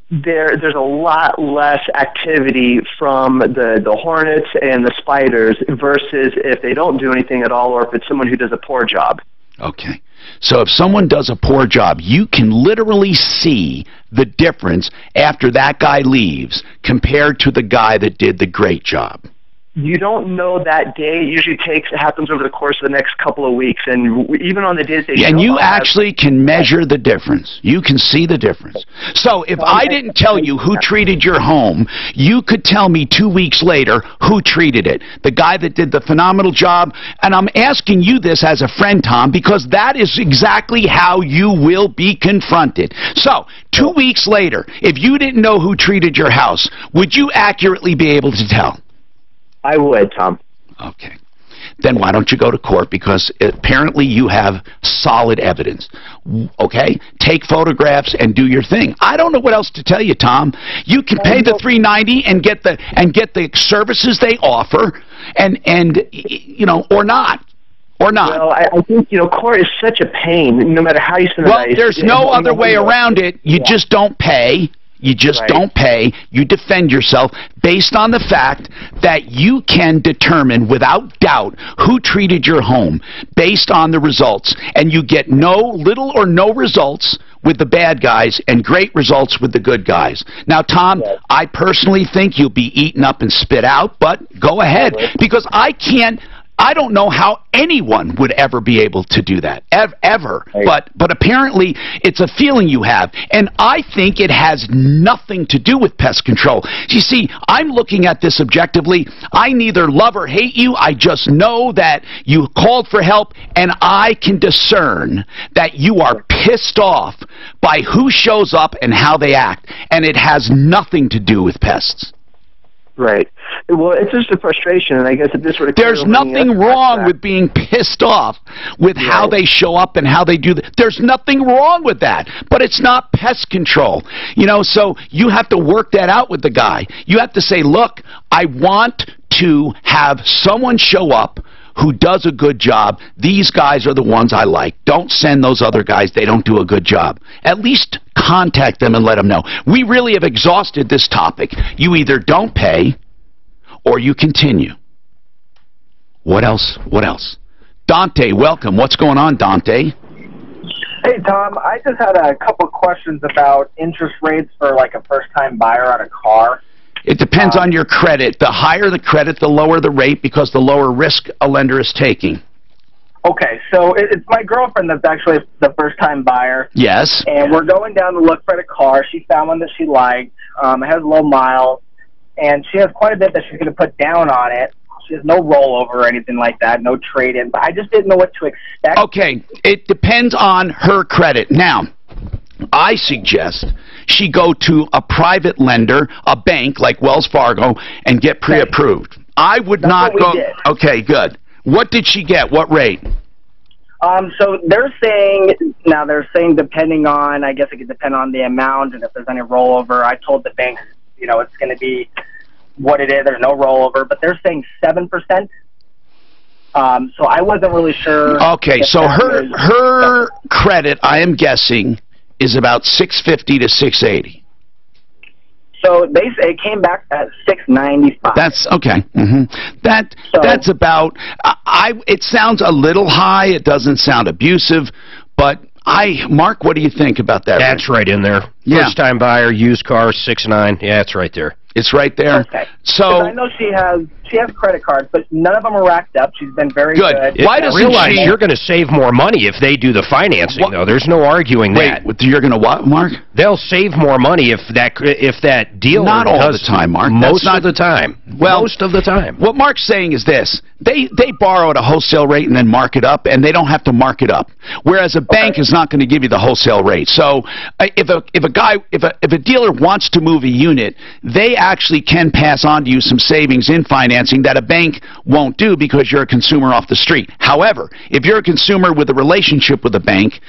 There's a lot less activity from the hornets and the spiders versus if they don't do anything at all or if it's someone who does a poor job. Okay. So if someone does a poor job, you can literally see the difference after that guy leaves compared to the guy that did the great job. You don't know that day. It usually happens over the course of the next couple of weeks, and even on the days they and you actually can measure the difference. You can see the difference. So if I didn't tell you who treated your home, you could tell me 2 weeks later who treated it. The guy that did the phenomenal job, and I'm asking you this as a friend, Tom, because that is exactly how you will be confronted. So 2 weeks later, if you didn't know who treated your house, would you accurately be able to tell? I would, Tom. Okay. Then why don't you go to court? Because apparently you have solid evidence. Okay? Take photographs and do your thing. I don't know what else to tell you, Tom. You can pay the $390 and get the services they offer, and or not. Or not. Well, I think, court is such a pain, no matter how you spend the night. Well, there's no other way around it. You just don't pay. You just don't pay. You defend yourself based on the fact that you can determine without doubt who treated your home based on the results. And you get little or no results with the bad guys and great results with the good guys. Now, Tom, I personally think you'll be eaten up and spit out, but go ahead. Because I don't know how anyone would ever be able to do that, ever. But apparently it's a feeling you have, and I think it has nothing to do with pest control. You see, I'm looking at this objectively. I neither love or hate you. I just know that you called for help, and I can discern that you are pissed off by who shows up and how they act, and it has nothing to do with pests. Right. Well, it's just a frustration, and I guess if this were to there's nothing wrong with being pissed off with how they show up and how they do that. There's nothing wrong with that, but it's not pest control. You know, so you have to work that out with the guy. You have to say, look, I want to have someone show up who does a good job. These guys are the ones I like. Don't send those other guys. They don't do a good job. At least contact them and let them know. We really have exhausted this topic. You either don't pay or you continue. What else? What else? Dante, welcome. What's going on, Dante? Hey, Tom. I just had a couple questions about interest rates for like a first-time buyer on a car. It depends on your credit. The higher the credit, the lower the rate, because the lower risk a lender is taking. Okay, so it's my girlfriend that's actually the first-time buyer. Yes. And we're going down to look for the car. She found one that she liked. It has low miles, and she has quite a bit that she's going to put down on it. She has no rollover or anything like that, no trade-in. But I just didn't know what to expect. Okay, it depends on her credit. Now, I suggest she go to a private lender, a bank like Wells Fargo, and get pre-approved. I would not go. Okay, good. What did she get? What rate? So they're saying depending on, I guess it could depend on the amount and if there's any rollover. I told the bank, you know, it's going to be what it is. There's no rollover, but they're saying 7%. So I wasn't really sure. Okay, so her credit, I am guessing, is about 650 to 680. So it came back at 695. That's okay. That's about. It sounds a little high. It doesn't sound abusive, but Mark, what do you think about that? That's right in there. Yeah. First time buyer, used car, 6.9. Yeah, it's right there. It's right there. Okay. So I know she has credit cards, but none of them are racked up. She's been very good. Why doesn't realize you're going to save more money if they do the financing, though? There's no arguing that. Wait, you're going to what, Mark? They'll save more money if that deal. Not all the time, Mark. Most of the time. Well, most of the time. What Mark's saying is this: they borrow at a wholesale rate and then mark it up, and they don't have to mark it up. Whereas a bank is not going to give you the wholesale rate. So if a dealer wants to move a unit, they actually can pass on to you some savings in financing that a bank won't do because you're a consumer off the street. However, if you're a consumer with a relationship with a bank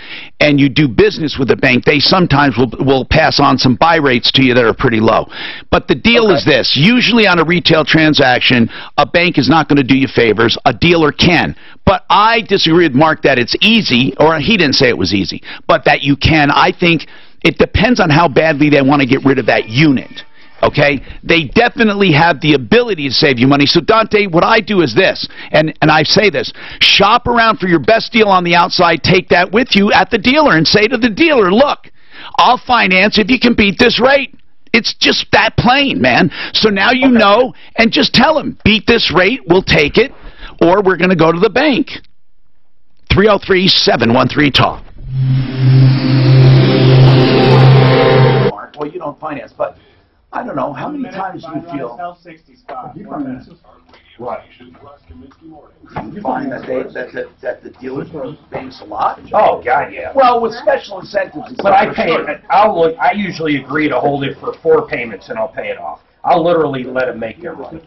and you do business with a bank, they sometimes will pass on some buy rates to you that are pretty low. But the deal is this: usually on a retail transaction, a bank is not going to do you favors. A dealer can. But I disagree with Mark that it's easy, or he didn't say it was easy, but that you can. I think it depends on how badly they want to get rid of that unit. Okay? They definitely have the ability to save you money. So, Dante, what I do is this, and I say this: shop around for your best deal on the outside, take that with you at the dealer, and say to the dealer, look, I'll finance if you can beat this rate. It's just that plain, man. So now you know, and just tell him, beat this rate, we'll take it, or we're going to go to the bank. 303-713-TALK. Well, you don't finance, but I don't know. How many times do you feel... You find that the dealers are banks a lot? Oh, God, yeah. Well, with special incentives and But stuff, I pay it. I usually agree to hold it for 4 payments, and I'll pay it off. I'll literally let them make their money.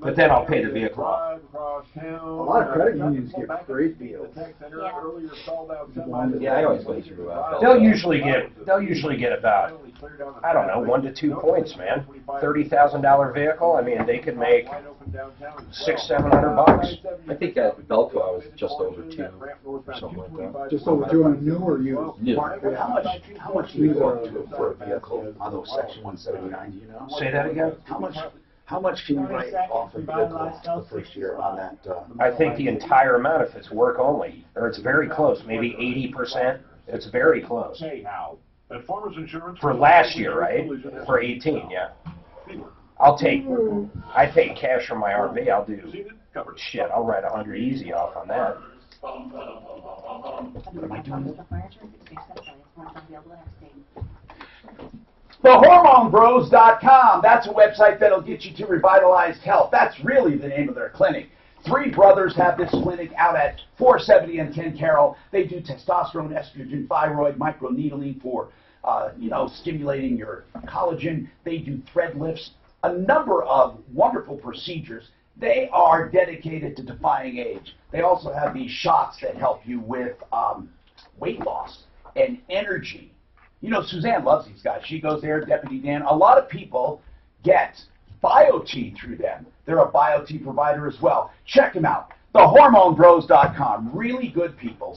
But then I'll pay the vehicle off. A lot of credit unions give great deals. Yeah, I always go through. They'll usually get about, I don't know, 1 to 2 points, man. $30,000 vehicle. I mean, they could make $600-700. I think at Belco I was just over 2 or something like that. Just over 2 on new or used? New. Mark, how much do you go up to for a vehicle on those Section 179, do you know? Say that again? How much can you write off a vehicle the first year on that? I think the entire amount, if it's work only, or it's very close, maybe 80%. It's very close. For last year, right? For 18, yeah. I pay cash for my RV. I'll do shit. I'll write 100 easy off on that. TheHormoneBros.com. That's a website that'll get you to revitalized health. That's really the name of their clinic. 3 brothers have this clinic out at 470 and 10 Carroll. They do testosterone, estrogen, thyroid, microneedling for, stimulating your collagen. They do thread lifts, a number of wonderful procedures. They are dedicated to defying age. They also have these shots that help you with weight loss and energy. Suzanne loves these guys. She goes there, Deputy Dan. A lot of people get BioT through them. They're a BioT provider as well. Check them out. TheHormoneBros.com. Really good people.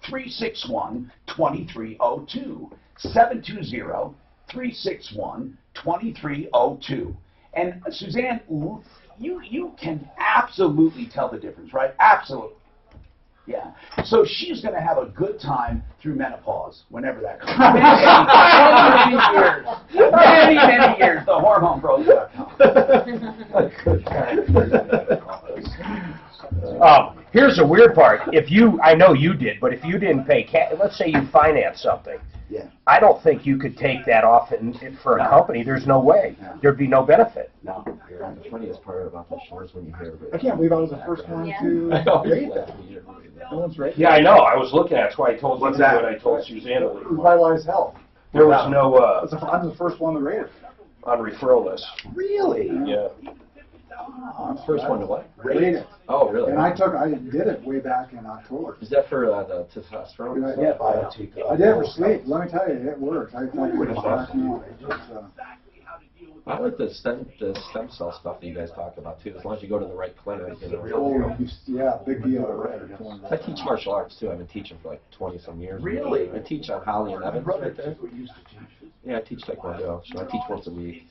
720-361-2302. 720-361-2302. And Suzanne, you can absolutely tell the difference, right? Absolutely. Yeah. So she's going to have a good time through menopause, whenever that comes. Many years. TheHormoneBros.com. Here's the weird part. I know you did, but if you didn't pay cash, let's say you financed something. Yeah. I don't think you could take that off for a company. There's no way. There'd be no benefit. No. The funniest part about the insurance when you hear of it. I can't believe I was the first one to rate that. No one's rated. Yeah, I know. I was looking at it. That's why I told you what I told Suzanne. Revitalized Health. There was no... I'm the first one to rate it. On referral list. Really? Yeah. First one to what? Rate it. Oh, really? And I did it way back in October. Is that for the testosterone? Yeah, BioT. I did it for sleep. Let me tell you, it worked. I thought it was awesome. I like the stem cell stuff that you guys talk about too. As long as you go to the right clinic. Yeah, big deal. I teach martial arts too. I've been teaching for like 20-some years. Really? I teach on Holly and Evans right there. Yeah, I teach Taekwondo, so I teach once a week.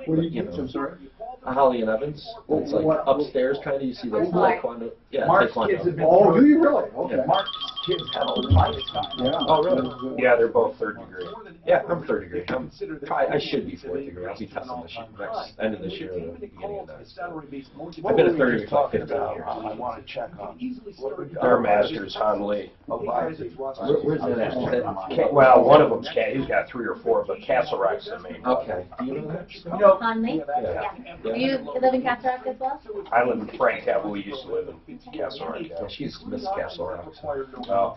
What do you teach? I'm sorry? Holly and Evans. It's like upstairs kind of. You see those Taekwondo. Yeah, Mark's Taekwondo. kids have been do you really? Okay. Yeah. Mark's kids have a lifetime. Yeah. Oh, really? Yeah, they're both 3rd degree. Yeah, I'm 3rd degree. I should be 4th degree. I'll be testing this end of this year or the beginning of next. I've been a 3rd degree for 15 years. I want to check on Their master's Han Lee. Where's that at? Well, one of them's He's got 3 or 4, but Castle Rock's the main. Okay. Do you know that? Conley? Yeah. Do you live in Castle Rock as well? I live in Frank Capital. We used to live in Castle Rock. Yeah, she's Miss Castle Rock. Oh.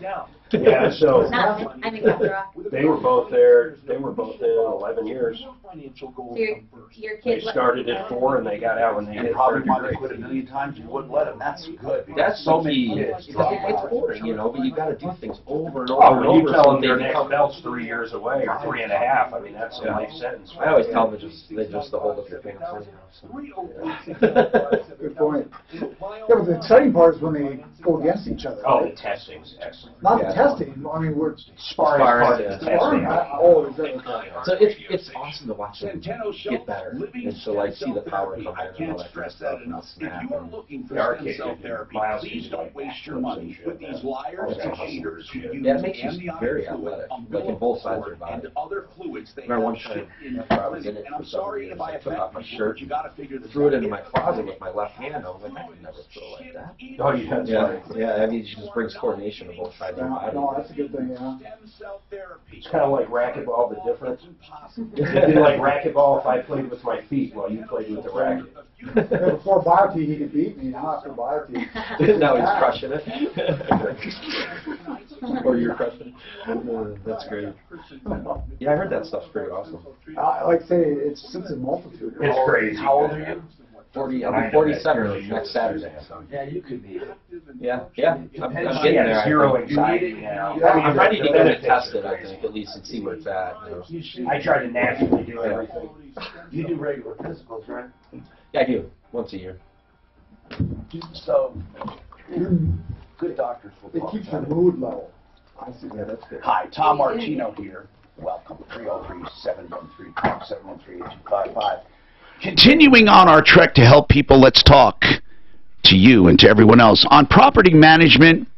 Yeah, so I'm in Castle Rock. they were both there. They were both there 11 years. So your They kids. started at 4 and they got out when they And hit probably 3rd wanted to degree. quit a million times. You wouldn't let them. That's good. That's so the many key. kids. It's boring, but you got to do things over and over Oh, and when you over. tell so them they their next become- belt's 3 years away or 3.5, I mean, that's a life sentence. I always tell them they just hold up their pants. Good point. Yeah, but the exciting part is when they go against each other. Oh, right? the testing's excellent. Not the testing. I mean, we're Sparring. sparring. Oh, is that okay? So it's awesome to watch them get better and to like see the power come in and all that kind of stuff and the snap. Our kids Please don't waste your money with these liars and haters who use Yeah, it makes you very amniotic athletic, fluid, like in both sides of your umbilical cord, body. and other fluids they Remember one have time shipped in I was in it and for I'm 7 sorry years. if I I took off offend my people, shirt, but you got to figure this threw it out. into my closet with my left hand. I was like, I could never throw like that. Oh, yeah, Yeah, I mean, it just brings coordination of both sides of your body. No, that's a good thing, yeah. It's kind of like racquetball, the difference. It'd be like racquetball if I played with my feet while you played with the racket. Yeah, before BioT, he could beat me. Now after BioT. Now he's crushing it. Or you're crushing it. That's great. Yeah, I heard that stuff's pretty awesome. I like to say it's since a multitude. It's crazy. How old are you? 40. I'll be 47 next Saturday. So. Yeah, you could be. Yeah. I'm getting there. I Zero think. anxiety now. I'm ready to get it tested, I think, at least, and see where it's at. You know. I try to naturally do everything. You do regular physicals, right? Yeah, I do. Once a year. So, good doctors will It talk keeps about your mood low. I see. Yeah, that's good. Hi, Tom Martino here. Welcome. 303-713-talk, 713-8255. Continuing on our trek to help people, let's talk to you and to everyone else. On property management,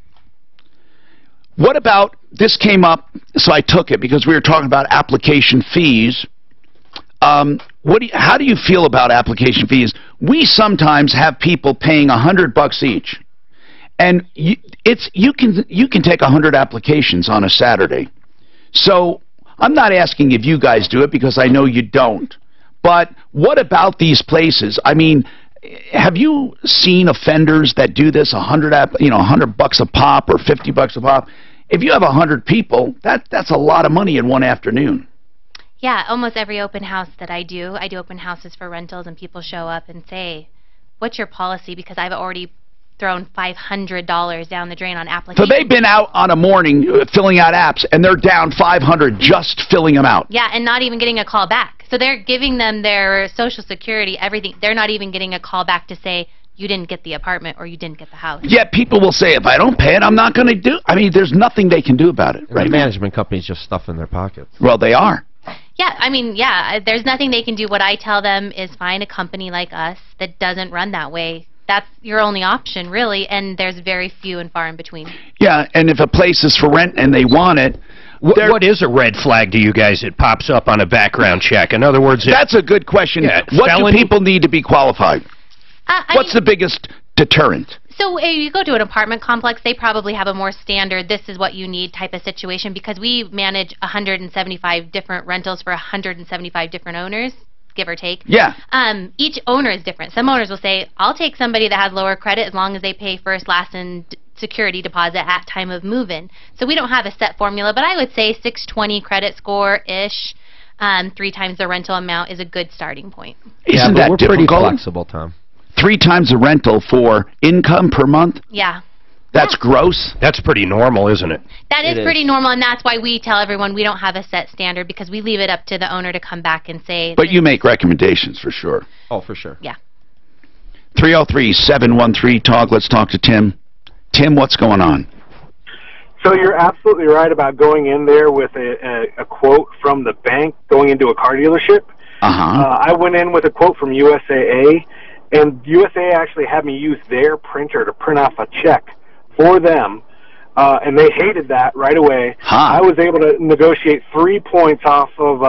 what about, this came up, so I took it because we were talking about application fees. How do you feel about application fees? We sometimes have people paying $100 each, and you can take 100 applications on a Saturday. So I'm not asking if you guys do it because I know you don't. But what about these places? I mean, have you seen offenders that do this $100 a pop or $50 a pop? If you have 100 people, that's a lot of money in one afternoon. Yeah, almost every open house that I do open houses for rentals, and people show up and say, what's your policy? Because I've already thrown $500 down the drain on applications. So they've been out on a morning filling out apps, and they're down $500 just filling them out. Yeah, and not even getting a call back. So they're giving them their Social Security, everything. They're not even getting a call back to say, you didn't get the apartment or you didn't get the house. Yet people will say, if I don't pay it, I'm not going to do it. I mean, there's nothing they can do about it. Right? The management companies just stuff in their pockets. Well, they are. Yeah, I mean, yeah, there's nothing they can do. What I tell them is find a company like us that doesn't run that way. That's your only option, really, and there's very few and far in between. Yeah, and if a place is for rent and they want it... What is a red flag to you guys that pops up on a background check? In other words... That's a good question. Yeah, what do people need to be qualified? What's the biggest deterrent? So if you go to an apartment complex, they probably have a more standard, this is what you need type of situation, because we manage 175 different rentals for 175 different owners, give or take. Yeah. Each owner is different. Some owners will say, I'll take somebody that has lower credit as long as they pay first, last, and security deposit at time of move-in. So we don't have a set formula, but I would say 620 credit score-ish, 3 times the rental amount is a good starting point. Isn't that we're difficult? Pretty flexible, Tom. 3 times the rental for income per month? Yeah. That's gross? That's pretty normal, isn't it? That is pretty normal, and that's why we tell everyone we don't have a set standard, because we leave it up to the owner to come back and say... But you make recommendations for sure. Oh, for sure. Yeah. 303-713-TALK. Let's talk to Tim. Tim, what's going on? So you're absolutely right about going in there with a quote from the bank, going into a car dealership. I went in with a quote from USAA, and USAA actually had me use their printer to print off a check for them, and they hated that right away. I was able to negotiate 3 points off of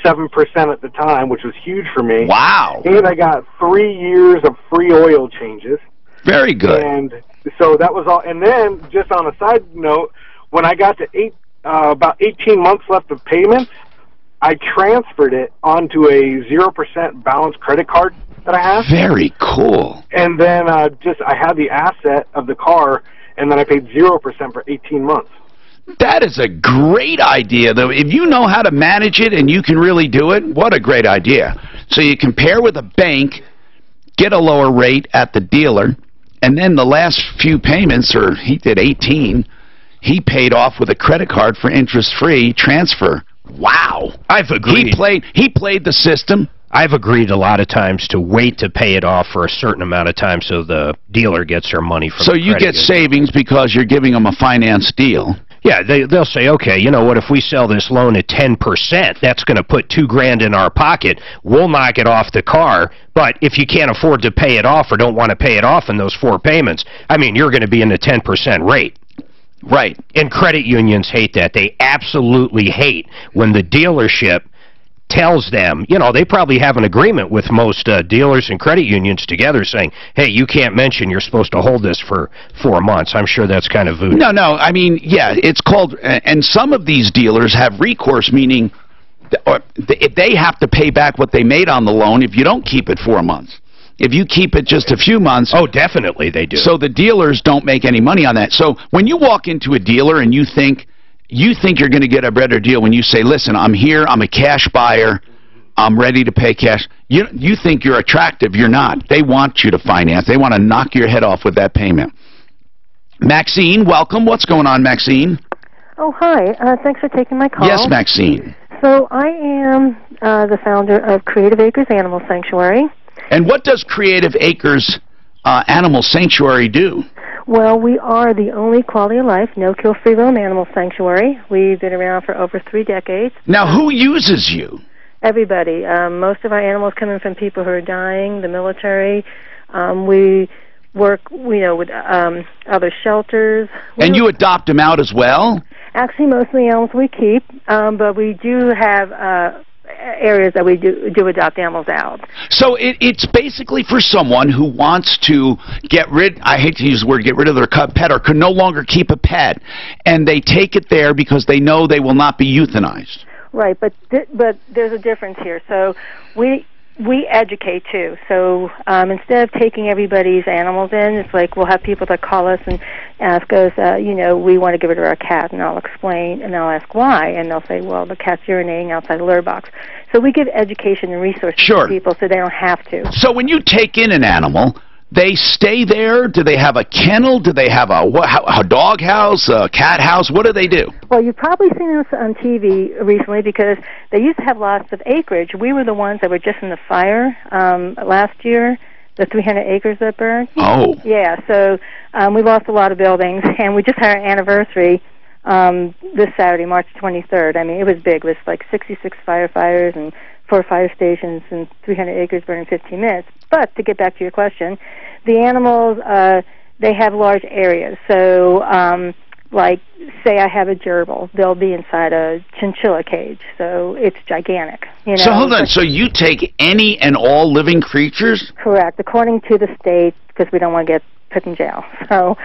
7% at the time, which was huge for me. Wow. And I got 3 years of free oil changes. Very good. And so that was all. And then, just on a side note, when I got to about 18 months left of payments, I transferred it onto a 0% balance credit card that I have. Very cool. And then I had the asset of the car, and then I paid 0% for 18 months. That is a great idea, though. If you know how to manage it and you can really do it, what a great idea. So you compare with a bank, get a lower rate at the dealer, and then the last few payments, or he did 18, he paid off with a credit card for interest-free transfer. Wow. I've agreed. He played the system. I've agreed a lot of times to wait to pay it off for a certain amount of time so the dealer gets their money from the credit union. So you get savings because you're giving them a finance deal. Yeah, they'll say, okay, you know what, if we sell this loan at 10%, that's going to put $2,000 in our pocket. We'll knock it off the car, but if you can't afford to pay it off or don't want to pay it off in those 4 payments, I mean, you're going to be in the 10% rate. Right. And credit unions hate that. They absolutely hate when the dealership tells them, you know, they probably have an agreement with most dealers and credit unions together saying, hey, you can't mention you're supposed to hold this for 4 months. I'm sure that's kind of voodoo. No, I mean, yeah, it's called, and some of these dealers have recourse, meaning they have to pay back what they made on the loan if you don't keep it 4 months. If you keep it just a few months... Oh, definitely they do. So the dealers don't make any money on that. So when you walk into a dealer and you think you're going to get a better deal when you say, listen, I'm here, I'm a cash buyer, I'm ready to pay cash. You think you're attractive. You're not. They want you to finance. They want to knock your head off with that payment. Maxine, welcome. What's going on, Maxine? Oh, hi. Thanks for taking my call. Yes, Maxine. So I am the founder of Creative Acres Animal Sanctuary. And what does Creative Acres Animal Sanctuary do? Well, we are the only quality of life, no-kill, free-roam animal sanctuary. We've been around for over 3 decades. Now, who uses you? Everybody. Most of our animals come in from people who are dying, the military. We work, with other shelters. And you adopt them out as well? Actually, most of the animals we keep, but we do have areas that we do adopt animals out. So it's basically for someone who wants to get rid, I hate to use the word get rid of their pet, or can no longer keep a pet, and they take it there because they know they will not be euthanized. Right, but there's a difference here. So we educate too. So instead of taking everybody's animals in, it's like we'll have people that call us and ask us, we want to get rid of our cat, and I'll explain, and I'll ask why, and they'll say, well, the cat's urinating outside the litter box. So we give education and resources to people so they don't have to. So when you take in an animal, they stay there? Do they have a kennel? Do they have a dog house, a cat house? What do they do? Well, you've probably seen us on TV recently because they used to have lots of acreage. We were the ones that were just in the fire last year, the 300 acres that burned. Oh. Yeah, so we lost a lot of buildings, and we just had our anniversary this Saturday, March 23rd. I mean, it was big. It was like 66 firefighters and 4 fire stations and 300 acres burned in 15 minutes. But to get back to your question, the animals, they have large areas. So, like, say I have a gerbil, they'll be inside a chinchilla cage. So it's gigantic. So hold on. So you take any and all living creatures? Correct, according to the state, because we don't want to get put in jail. So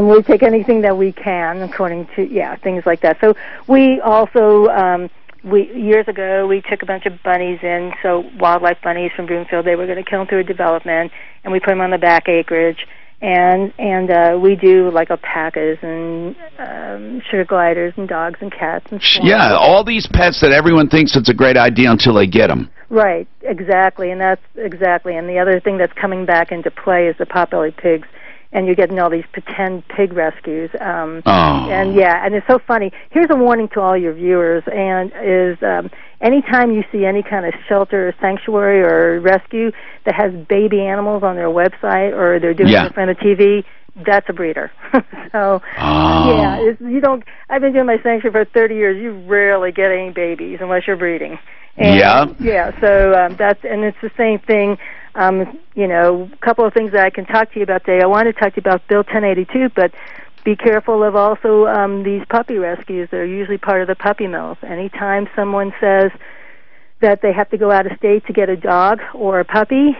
we take anything that we can, according to, things like that. So we also... years ago, we took a bunch of bunnies in, so wildlife bunnies from Broomfield. They were going to kill them through a development, and we put them on the back acreage. And we do like alpacas and sugar gliders and dogs and cats and swans. Yeah, all these pets that everyone thinks it's a great idea until they get them. Right, exactly, and that's exactly. And the other thing that's coming back into play is the potbelly pigs. And you're getting all these pretend pig rescues. And it's so funny. Here's a warning to all your viewers, and is anytime you see any kind of shelter or sanctuary or rescue that has baby animals on their website, or they're doing it in front of the TV, that's a breeder. So, you don't. I've been doing my sanctuary for 30 years. You rarely get any babies unless you're breeding. And, so and it's the same thing. A couple of things that I can talk to you about today. I want to talk to you about Bill 1082, but be careful of also these puppy rescues. They're usually part of the puppy mills. Anytime someone says that they have to go out of state to get a dog or a puppy,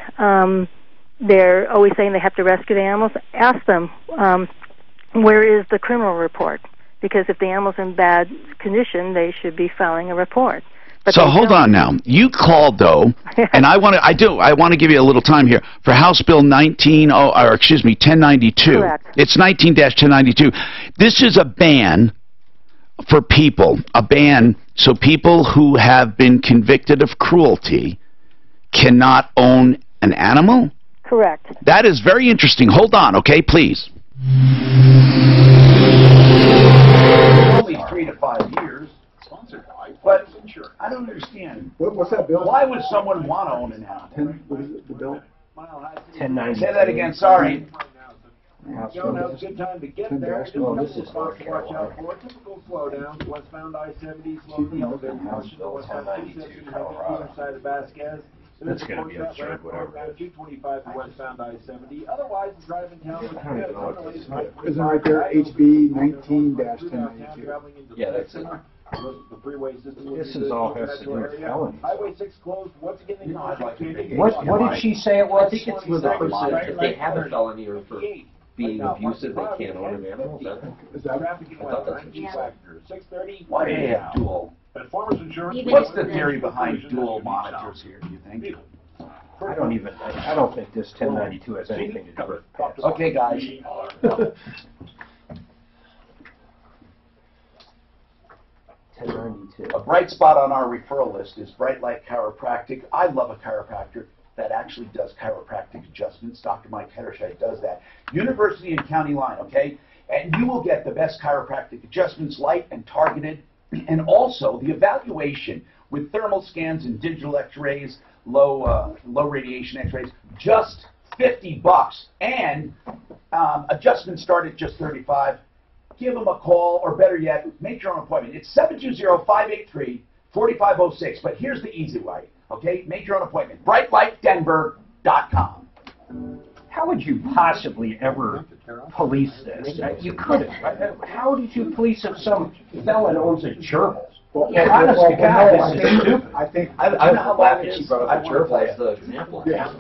they're always saying they have to rescue the animals. Ask them, where is the criminal report? Because if the animal's in bad condition, they should be filing a report. But so hold on now. You called though, and I want to give you a little time here for House Bill 1092. Correct. It's 19-1092. This is a ban for people, so people who have been convicted of cruelty cannot own an animal? Correct. That is very interesting. Hold on, okay, please. Only 3 to 5 years. Sponsored by. But I don't understand. What's that bill? Why would someone want to own an animal? What is it, the bill? 1090. Say that again, sorry. Joe, now's a good time to get there. Just a couple of spots to watch out for. Typical slowdowns. Westbound I-70 slow down. There's westbound I-70 either side of Vasquez. That's going to be absurd, whatever. 225 to westbound I-70. Otherwise, the drive in town looks good. Isn't it right there, HB 19-1092? Yeah, that's it. The freeway system. This is all has to do with felonies. Highway 6 closed. Once again, What did she say it was? I think it's where the person, if they have a felony or for being abusive, they can't own an animal. Is that traffic in West 630? Why do they have dual? At Farmers Insurance. What's the theory behind dual monitors here, do you think? I don't think this 1092 has anything to do with pets. Okay, guys. 1092. A bright spot on our referral list is Bright Light Chiropractic. I love a chiropractor that actually does chiropractic adjustments. Dr. Mike Hedersheid does that. University and County Line, okay? And you will get the best chiropractic adjustments, light and targeted. And also, the evaluation with thermal scans and digital x-rays, low radiation x-rays, just $50. And adjustments start at just $35. Give them a call, or better yet, make your own appointment. It's 720-583-4506. But here's the easy way, okay? Make your own appointment. BrightLightDenver.com. How would you possibly ever police this? You couldn't. How did you police if some felon owns a gerbil? Well, Honest to God, this is stupid. I think I'm not laughing she brought up the gerbil as the example. Yeah.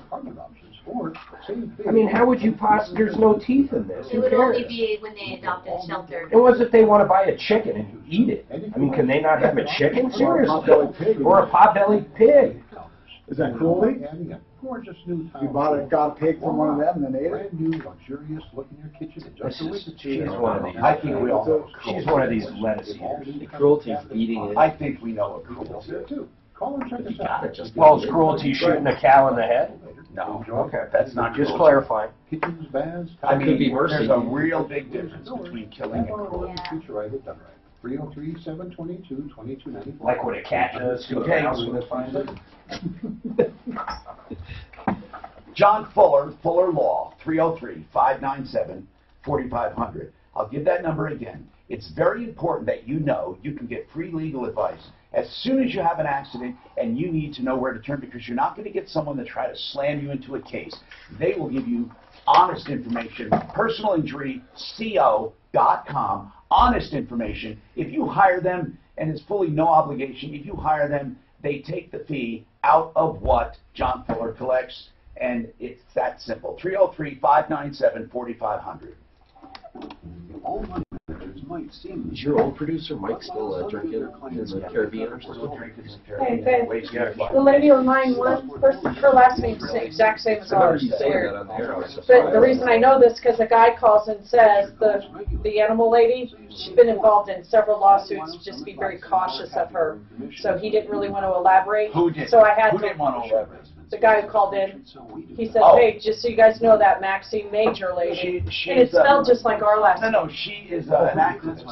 I mean, how would you possibly? There's no teeth in this. It would only be when they adopted a shelter. And what if they want to buy a chicken and you eat it? I mean, can they not have a chicken? Seriously? Or a pot-bellied pig? Is that cruelty? Gorgeous new You got a pig from one of them and then ate it? Brand new, luxurious, look in your kitchen. She's one of these. I think we all know. She's one of these lettuce eaters. The cruelty of eating it. I think we know what cruelty is. Call and check us out. Well, is cruelty shooting a cow in the head? No. Okay. That's not Just cruelty. clarifying. Kitchens, baths. I mean, could be mercy. there's a real big difference between killing and cruelty. Future right, hit done right. 303-722-2294. Like what a cat does to a mouse when it finds it. John Fuller, Fuller Law, 303-597-4500. I'll give that number again. It's very important that you know you can get free legal advice as soon as you have an accident and you need to know where to turn, because you're not going to get someone to try to slam you into a case. They will give you honest information, personalinjuryco.com, honest information. If you hire them, and it's fully no obligation, if you hire them, they take the fee out of what John Fuller collects, and it's that simple. 303-597-4500. All money managers might seem. Is your old producer Mike still drinking in the Caribbean or something? Hey, Ben, the lady on line one, her last name's the exact same as ours. You saying that on the air, I was But surprised. the reason I know this because a guy calls and says the animal lady, she's been involved in several lawsuits. Just be very cautious of her. So he didn't really want to elaborate. Who did? So I had Who to. didn't want to elaborate? The guy who called in, he said, Oh. "Hey, just so you guys know, that Maxine Major lady, and it's spelled just like our last name." No, she is an activist.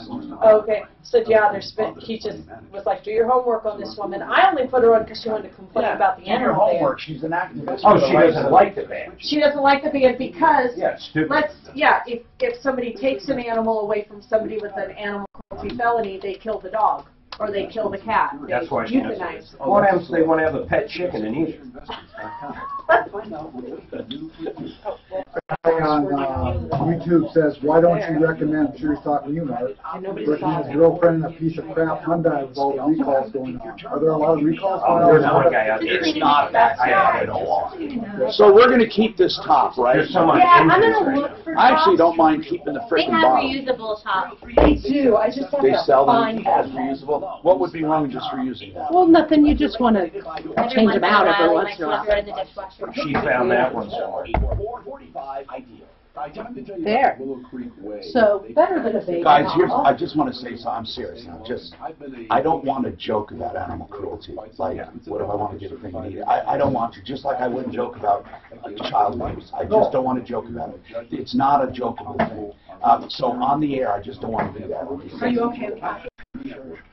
Okay, said yeah. He just was like, "Do your homework on this woman." I only put her on because she wanted to complain about the Do your animal ban. homework. She's an activist. Oh, she doesn't like the ban. She doesn't like the ban because Stupid. if somebody takes an animal away from somebody with an animal cruelty felony, they kill the dog or they kill the cat. They That's why she euthanize. What happens if they want to have a pet chicken and eat it? On YouTube says, why don't you recommend, sure he's talking to you, Mark, recommend his girlfriend a piece of crap Hyundai with all the recalls going on. Are there a lot of recalls going on? There's one guy out there. It's not that bad at all. So we're going to keep this top, right? There's someone Yeah, I'm gonna look for I actually tops. don't mind keeping the They freaking have bottom. reusable tops. They do. I just have They to sell them find as them. reusable. What would be wrong with just reusing that? Well, nothing. You just want to Every change once them in a out while, every you once might in a want to throw it in while. the dishwasher. She found that one somewhere. 445 ideal. Time to tell you There. about Willow Creek Way. So better than a baby. Guys, I just want to say something. I'm serious now. I don't want to joke about animal cruelty. Like, what if I want to get a thing and eat it? I don't want to. Just like I wouldn't joke about child abuse. I just don't want to joke about it. It's not a jokeable thing. So on the air, I just don't want to do that. Are you okay with that?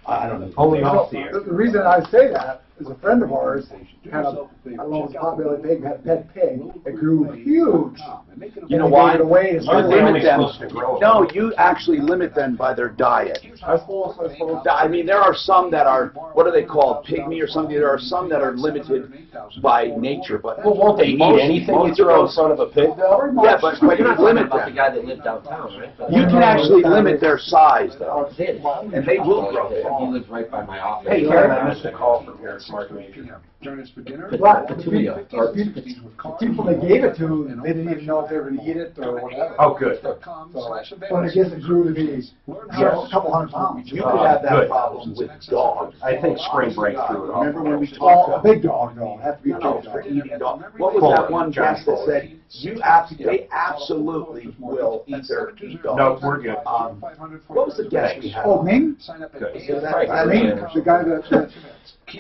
I don't know. Only off the air. The reason I say that is a friend of ours had a pot-bellied pig, had a pet pig. It grew huge. You know And why? they gave it away to You somebody. limit them. supposed to grow. No, you actually limit them by their diet. I suppose. I mean, there are some that are, what are they called, pygmy or something? There are some that are limited by nature, but Well, won't they eat anything you throw in front of a pig, though? Yeah, but you limit About the them. guy that lived downtown, right? You can actually limit their size, though, and they will grow. He lives right by my office. Hey, Karen, I missed a call from your smart major. Join us for dinner. But Petunia. people they gave it to, they didn't even know if they were going to eat it or whatever. Oh, good. So, but I guess it grew to be a couple hundred pounds. You could have that Good. problem with dogs. I think spring break threw it off. Remember when we Oh, a talked big dog, though. It has to be a No, big for dog. eating dog. What was that one guest that said, they absolutely will either eat dogs? No, we're good. What was the guest we had? Oh, Ming? Good. I mean, the guy that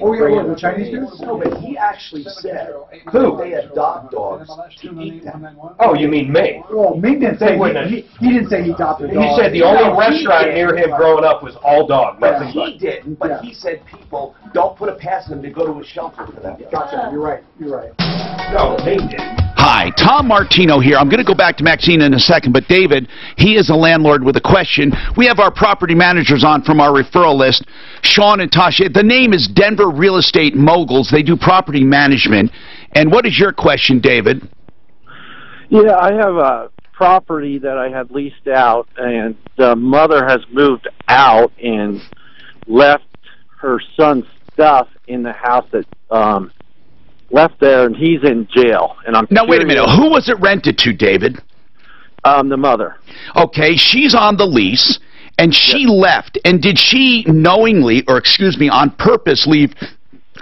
Oh, yeah, the Chinese dudes? No, but he actually said Who? they adopt dogs to eat them. Oh, you mean me? Oh, Ming didn't say, he didn't say he adopted dogs. He said the only restaurant near him growing up was all dog, nothing but. He didn't, but he said people don't put it past them to go to a shelter for that. Gotcha, you're right, you're right. No, Ming didn't. Hi, Tom Martino here. I'm going to go back to Maxine in a second, but David, he is a landlord with a question. We have our property managers on from our referral list, Sean and Tasha. The name is Denver Real Estate Moguls. They do property management. And what is your question, David? Yeah, I have a property that I had leased out, and the mother has moved out and left her son's stuff in the house that left there, and he's in jail. And I'm now wait a minute. Who was it rented to, David? The mother. Okay, she's on the lease, and she left. And did she knowingly, or excuse me, on purpose, leave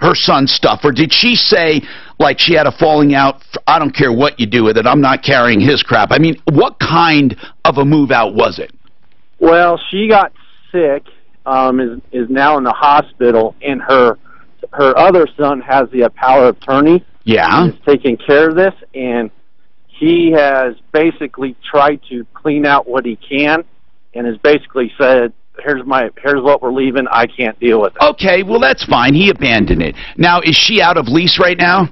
her son's stuff, or did she say, like, she had a falling out? I don't care what you do with it. I'm not carrying his crap. I mean, what kind of a move out was it? Well, she got sick. Is now in the hospital, and her other son has the power of attorney. Yeah. Is taking care of this, and he has basically tried to clean out what he can, and has basically said, here's what we're leaving. I can't deal with it. Okay, well, that's fine. He abandoned it. Now, is she out of lease right now?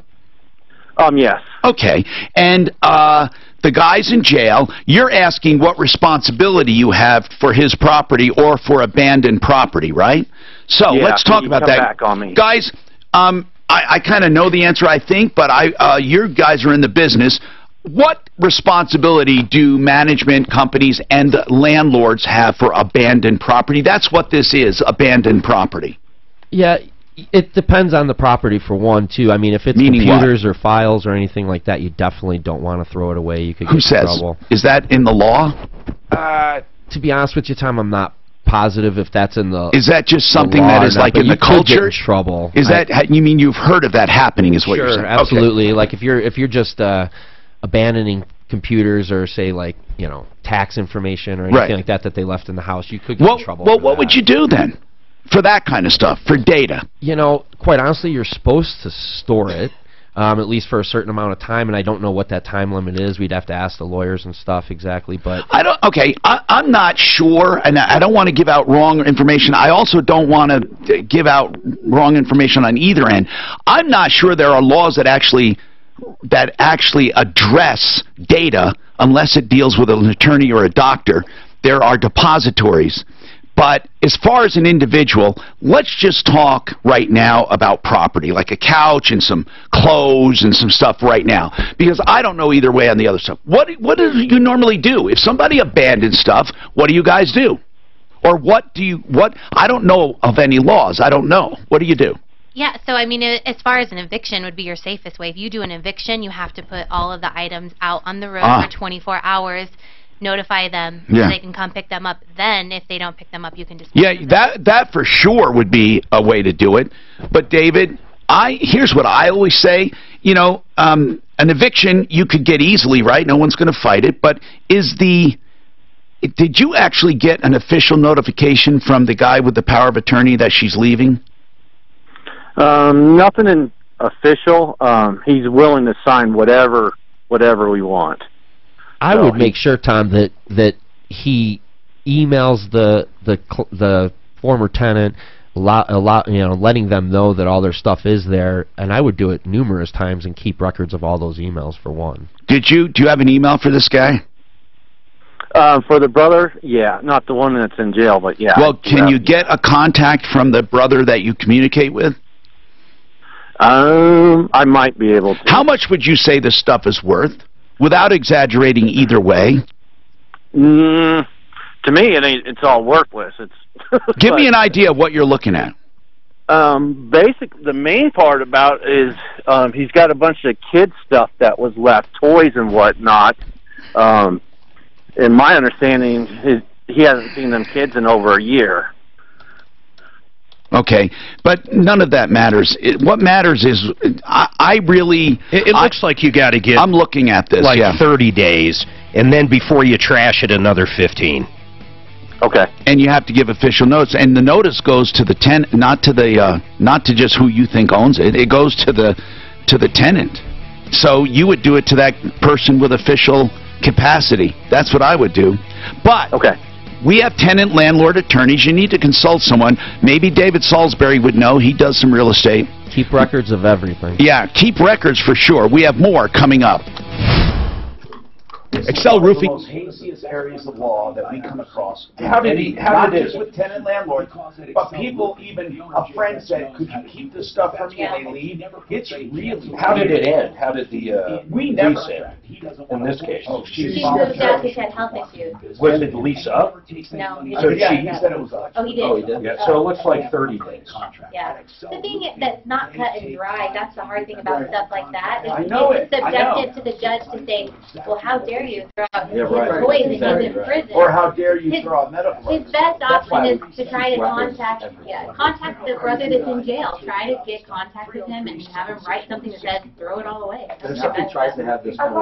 Yes. Okay, and the guy's in jail. You're asking what responsibility you have for his property or for abandoned property, right? So Yeah, let's talk about that. back on me. Guys, I kind of know the answer, I think, but you guys are in the business. What responsibility do management companies and landlords have for abandoned property? That's what this is, abandoned property. Yeah, it depends on the property for one, too. I mean, if it's Meaning computers or files or anything like that, you definitely don't want to throw it away. You could get Who in says? trouble. Is that in the law? To be honest with you, Tom, I'm not positive if that's in the Is that just something law that or is not, like but in you the could get culture? in trouble. Is that you mean you've heard of that happening? Is what you're saying? Sure, absolutely. Like if you're just abandoning computers or say like tax information or anything like that they left in the house, you could get in trouble. Well, what would you do then for that kind of stuff, for data? Quite honestly, you're supposed to store it. At least for a certain amount of time, and I don't know what that time limit is. We'd have to ask the lawyers and stuff exactly, but I'm not sure, and I don't want to give out wrong information. I also don't want to give out wrong information on either end. I'm not sure there are laws that actually address data unless it deals with an attorney or a doctor. There are depositories. But as far as an individual, let's just talk right now about property, like a couch and some clothes and some stuff right now, because I don't know either way on the other stuff. What do you normally do? If somebody abandons stuff, what do you guys do? Or I don't know of any laws. I don't know. What do you do? Yeah, so I mean, as far as an eviction would be your safest way. If you do an eviction, you have to put all of the items out on the road for 24 hours. Notify them so they can come pick them up. Then, if they don't pick them up, you can dispose of them. that for sure would be a way to do it. But David, here's what I always say. An eviction you could get easily, right? No one's going to fight it. But did you actually get an official notification from the guy with the power of attorney that she's leaving? Nothing official. He's willing to sign whatever we want. I would make sure, Tom, that he emails the former tenant, letting them know that all their stuff is there, and I would do it numerous times and keep records of all those emails for one. Do you have an email for this guy? For the brother, yeah, not the one that's in jail, but yeah. Well, can you get a contact from the brother that you communicate with? I might be able to. How much would you say this stuff is worth? Without exaggerating either way. To me, it's all worthless. Give me an idea of what you're looking at. The main part about it is he's got a bunch of kid stuff that was left, toys and whatnot. In my understanding, he hasn't seen them kids in over a year. Okay, but none of that matters. What matters is I really... It looks like you got to get... I'm looking at this, 30 days, and then before you trash it, another 15. Okay. And you have to give official notice, and the notice goes to the tenant, not to just who you think owns it. It goes to the tenant. So you would do it to that person with official capacity. That's what I would do. But we have tenant landlord attorneys. You need to consult someone. Maybe David Salisbury would know. He does some real estate. Keep records of everything. Yeah, keep records for sure. We have more coming up. Excel Roofing. One of the most haziest areas of law that we come across. How did just with tenant landlord, but people, even a friend said, "Could you keep this stuff from me?" And they leave. It's really. How did it end? How did the we never lease end? In this case, She moved out because she had health issues. was it lease up? No. So yeah, she he said it was up. Oh, he did. Oh, he did. Yeah. So it looks like 30 days. Yeah. The thing that's not cut and dry, that's the hard thing about stuff like that. Is I know it's it. I know. subjective to the judge to say, well, how dare you throw out his right. toys and he's Exactly in right. prison. Or how dare you throw out medical His records. best That's why option is to try to contact the brother that's in jail. Try to get contact with him and have him write something that says, throw it all away. If somebody tries to have this I'm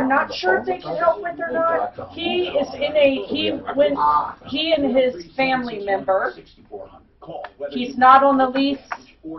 not sure if they can help with or not. He is in he and his family member, he's not on the lease,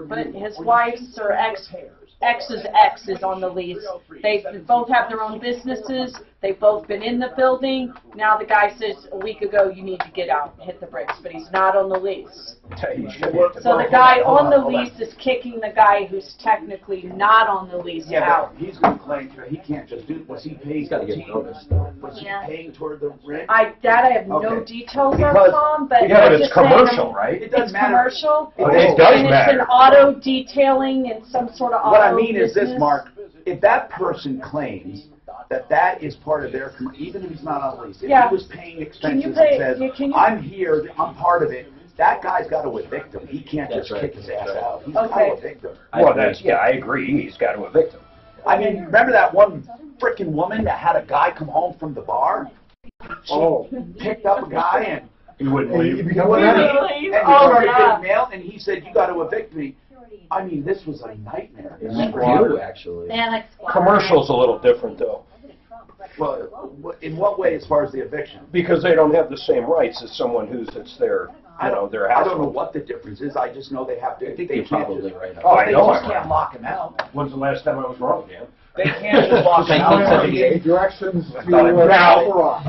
but his wife's or ex's ex is on the lease. They both have their own businesses. They've both been in the building. Now the guy says a week ago, you need to get out and hit the bricks, but he's not on the lease. So the guy on the lease is kicking the guy who's technically not on the lease out. But he's going to claim he can't just do. Was he paying? He's got to get notice. Was he paying toward the rent? I have no details on Tom, but yeah, but I'm it's just saying commercial, right? It doesn't it's matter. commercial. It does and matter. It's an auto detailing and some sort of auto What I mean is this, business. Mark. If that person claims that is part of their, even if he's not on the lease, if he was paying expenses and says, I'm here, I'm part of it, that guy's got to evict him. He can't just kick his ass out. He's got to evict him. Well, I agree. He's got to evict him. I mean, remember that one frickin' woman that had a guy come home from the bar? She picked up a guy and he wouldn't leave. And he started getting mail, and he said, you got to evict me. I mean, this was a nightmare. Actually. They had like Commercial's a little different, though. Well, in what way as far as the eviction? Because they don't have the same rights as someone it's their, their house. I don't know what the difference is. I just know they have to. They can't probably right. Oh, I know. They just can't lock him out. When's the last time I was wrong, Dan? They can't just lock him out. He gave directions to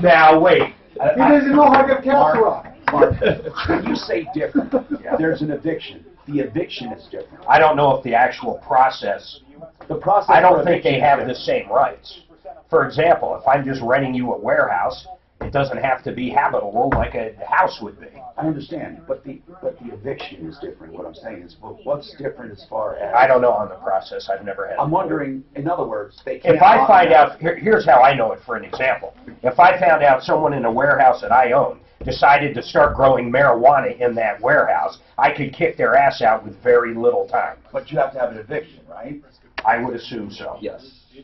Now, wait. He doesn't know how to get Castle Mark, when you say different, there's an eviction. The eviction is different. I don't know if the actual process. The process. I don't think they have the same rights. For example, if I'm just renting you a warehouse, it doesn't have to be habitable like a house would be. I understand, but the eviction is different. What I'm saying is, what's different as far as? I don't know on the process. I've never had. I'm wondering, in other words, they can't. If I find out, here's how I know it. For an example, if I found out someone in a warehouse that I own decided to start growing marijuana in that warehouse, I could kick their ass out with very little time. But you have to have an eviction, right? I would assume so. Yes. Yeah.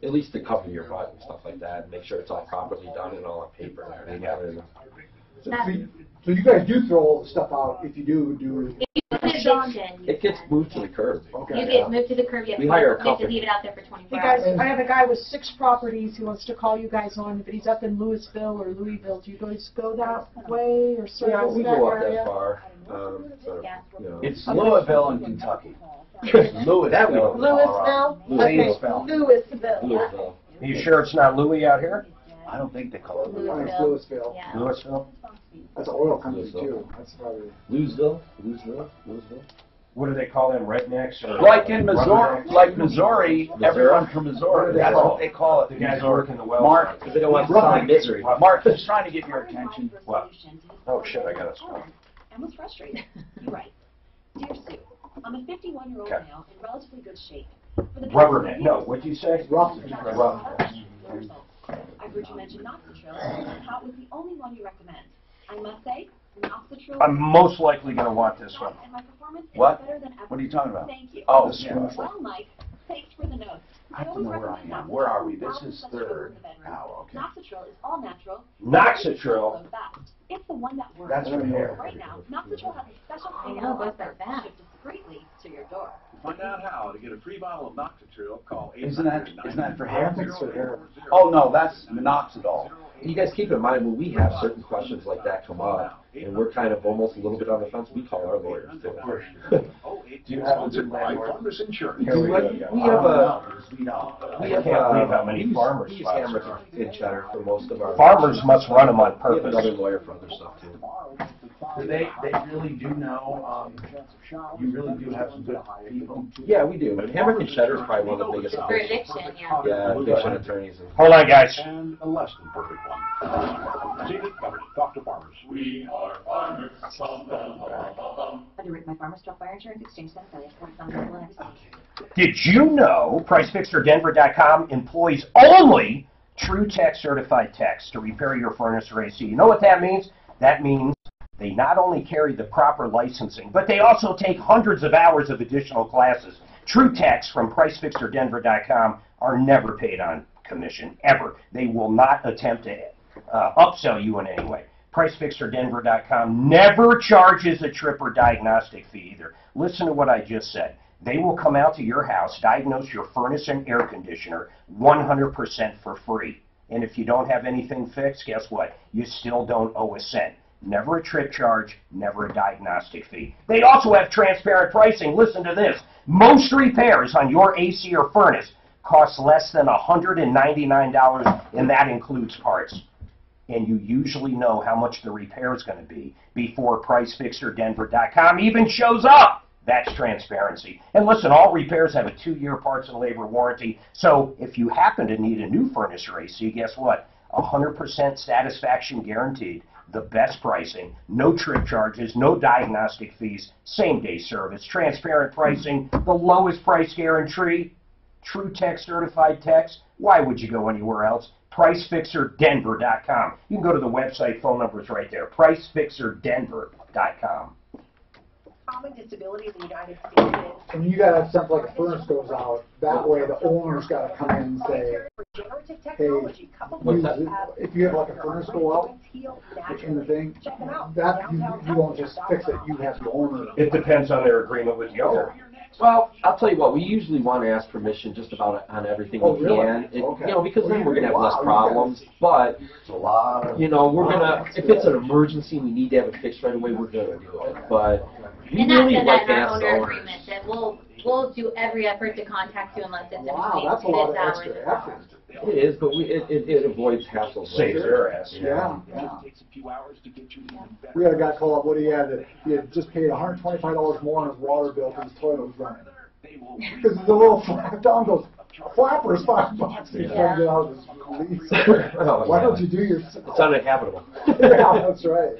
At least to cover your butt and stuff like that, and make sure it's all properly done and all on paper and everything. So you guys do throw all the stuff out if you do. It gets moved to the curb. Okay. You get moved to the curb. We hire a You have to company. leave it out there for 24 Hey guys, hours. I have a guy with 6 properties who wants to call you guys on, but he's up in Louisville or Louisville. Do you guys go that way or service Yeah, we that go up area? that far. It's Louisville in Kentucky. Louisville. Louisville? Louisville. Louisville. Are you sure it's not Louis out here? I don't think they call it It's Louisville. Louisville. Yeah. Louisville? That's an oil company too. That's probably. Louisville? What do they call them, rednecks? Or Like in Missouri, everyone from Missouri, that's what they call it. The guys who work in the well. Mark, Because they don't want to find misery. Mark, he's trying to get your attention. What? Oh, shit, I got it. And was frustrated. You're right. Dear Sue, I'm a 51-year-old male in relatively good shape. Rubberneck. No, what'd you say? Rough. I've heard you mention Noxatril, and how it was the only one you recommend. I must say, Noxatril. I'm most likely going to want this one. And my performance What? is better than ever. What are you talking about? Thank you. Oh, This yeah. one. Well, Mike, thanks for the notes. I don't know where I am. Where are we? This is third. Oh, okay. Noxatril is all natural. Noxatril? It's the one that works. That's for hair. Right now, Noxatril has a special I know, both are fast. shipped discreetly to your door. Find out how to get a free bottle of Noxatril. Call Isn't that for I hair? don't think it's for hair. Oh, no, that's minoxidil. you guys keep in mind when we have certain questions like that come up, and we're kind of almost a little bit on the fence, we call our lawyers too. Do you have a farmers insurance? We have how many farmers? We use Hammer and Cheddar for most of our Farmers must run them on purpose. We have another lawyer for other stuff too. They really do know, you really do have some good people. Yeah, we do. And Hammer and Cheddar is probably one of the biggest. For eviction, yeah. Yeah, eviction attorneys. Hold on, guys. And a less than perfect one. See, talk to farmers. We are farmers. Underwritten by Farmers Truck Fire Insurance Exchange Center. Did you know PriceFixerDenver.com employs only True Tech certified techs to repair your furnace or AC? You know what that means? That means they not only carry the proper licensing, but they also take hundreds of hours of additional classes. True techs from PriceFixerDenver.com are never paid on commission, ever. They will not attempt to upsell you in any way. PriceFixerDenver.com never charges a trip or diagnostic fee either. Listen to what I just said. They will come out to your house, diagnose your furnace and air conditioner 100% for free. And if you don't have anything fixed, guess what? You still don't owe a cent. Never a trip charge, never a diagnostic fee. They also have transparent pricing. Listen to this. Most repairs on your AC or furnace cost less than $199, and that includes parts. And you usually know how much the repair is going to be before PriceFixerDenver.com even shows up. That's transparency. And listen, all repairs have a 2-year parts and labor warranty. So if you happen to need a new furnace or AC, guess what? 100% satisfaction guaranteed. The best pricing, no trip charges, no diagnostic fees, same-day service, transparent pricing, the lowest price guarantee, True Tech certified techs. Why would you go anywhere else? PriceFixerDenver.com. You can go to the website, phone number's right there, PriceFixerDenver.com. Common disability in the United States is... And you gotta have something like a furnace goes out, that way the owner's gotta come in and say, hey, if you have like a furnace go out in the thing, that you won't just fix it, you have the owner. It depends on their agreement with the owner. Well, I'll tell you what, we usually want to ask permission just about on everything we can. You know, because then we're going to have less problems. But, you know, we're going to, if it's an emergency and we need to have it fixed right away, we're going to do it. But we really like to ask the owners. That we'll do every effort to contact you unless it's Wow, that's a lot of extra effort. It is, but it avoids hassles. Saves their ass. Yeah. We had a guy call up, what he had just paid $125 more on his water bill because his toilet was running. Because the little flap down goes, flapper is $5. He's trying to get out of his lease. Why don't you do your... It's uninhabitable. Yeah, that's right.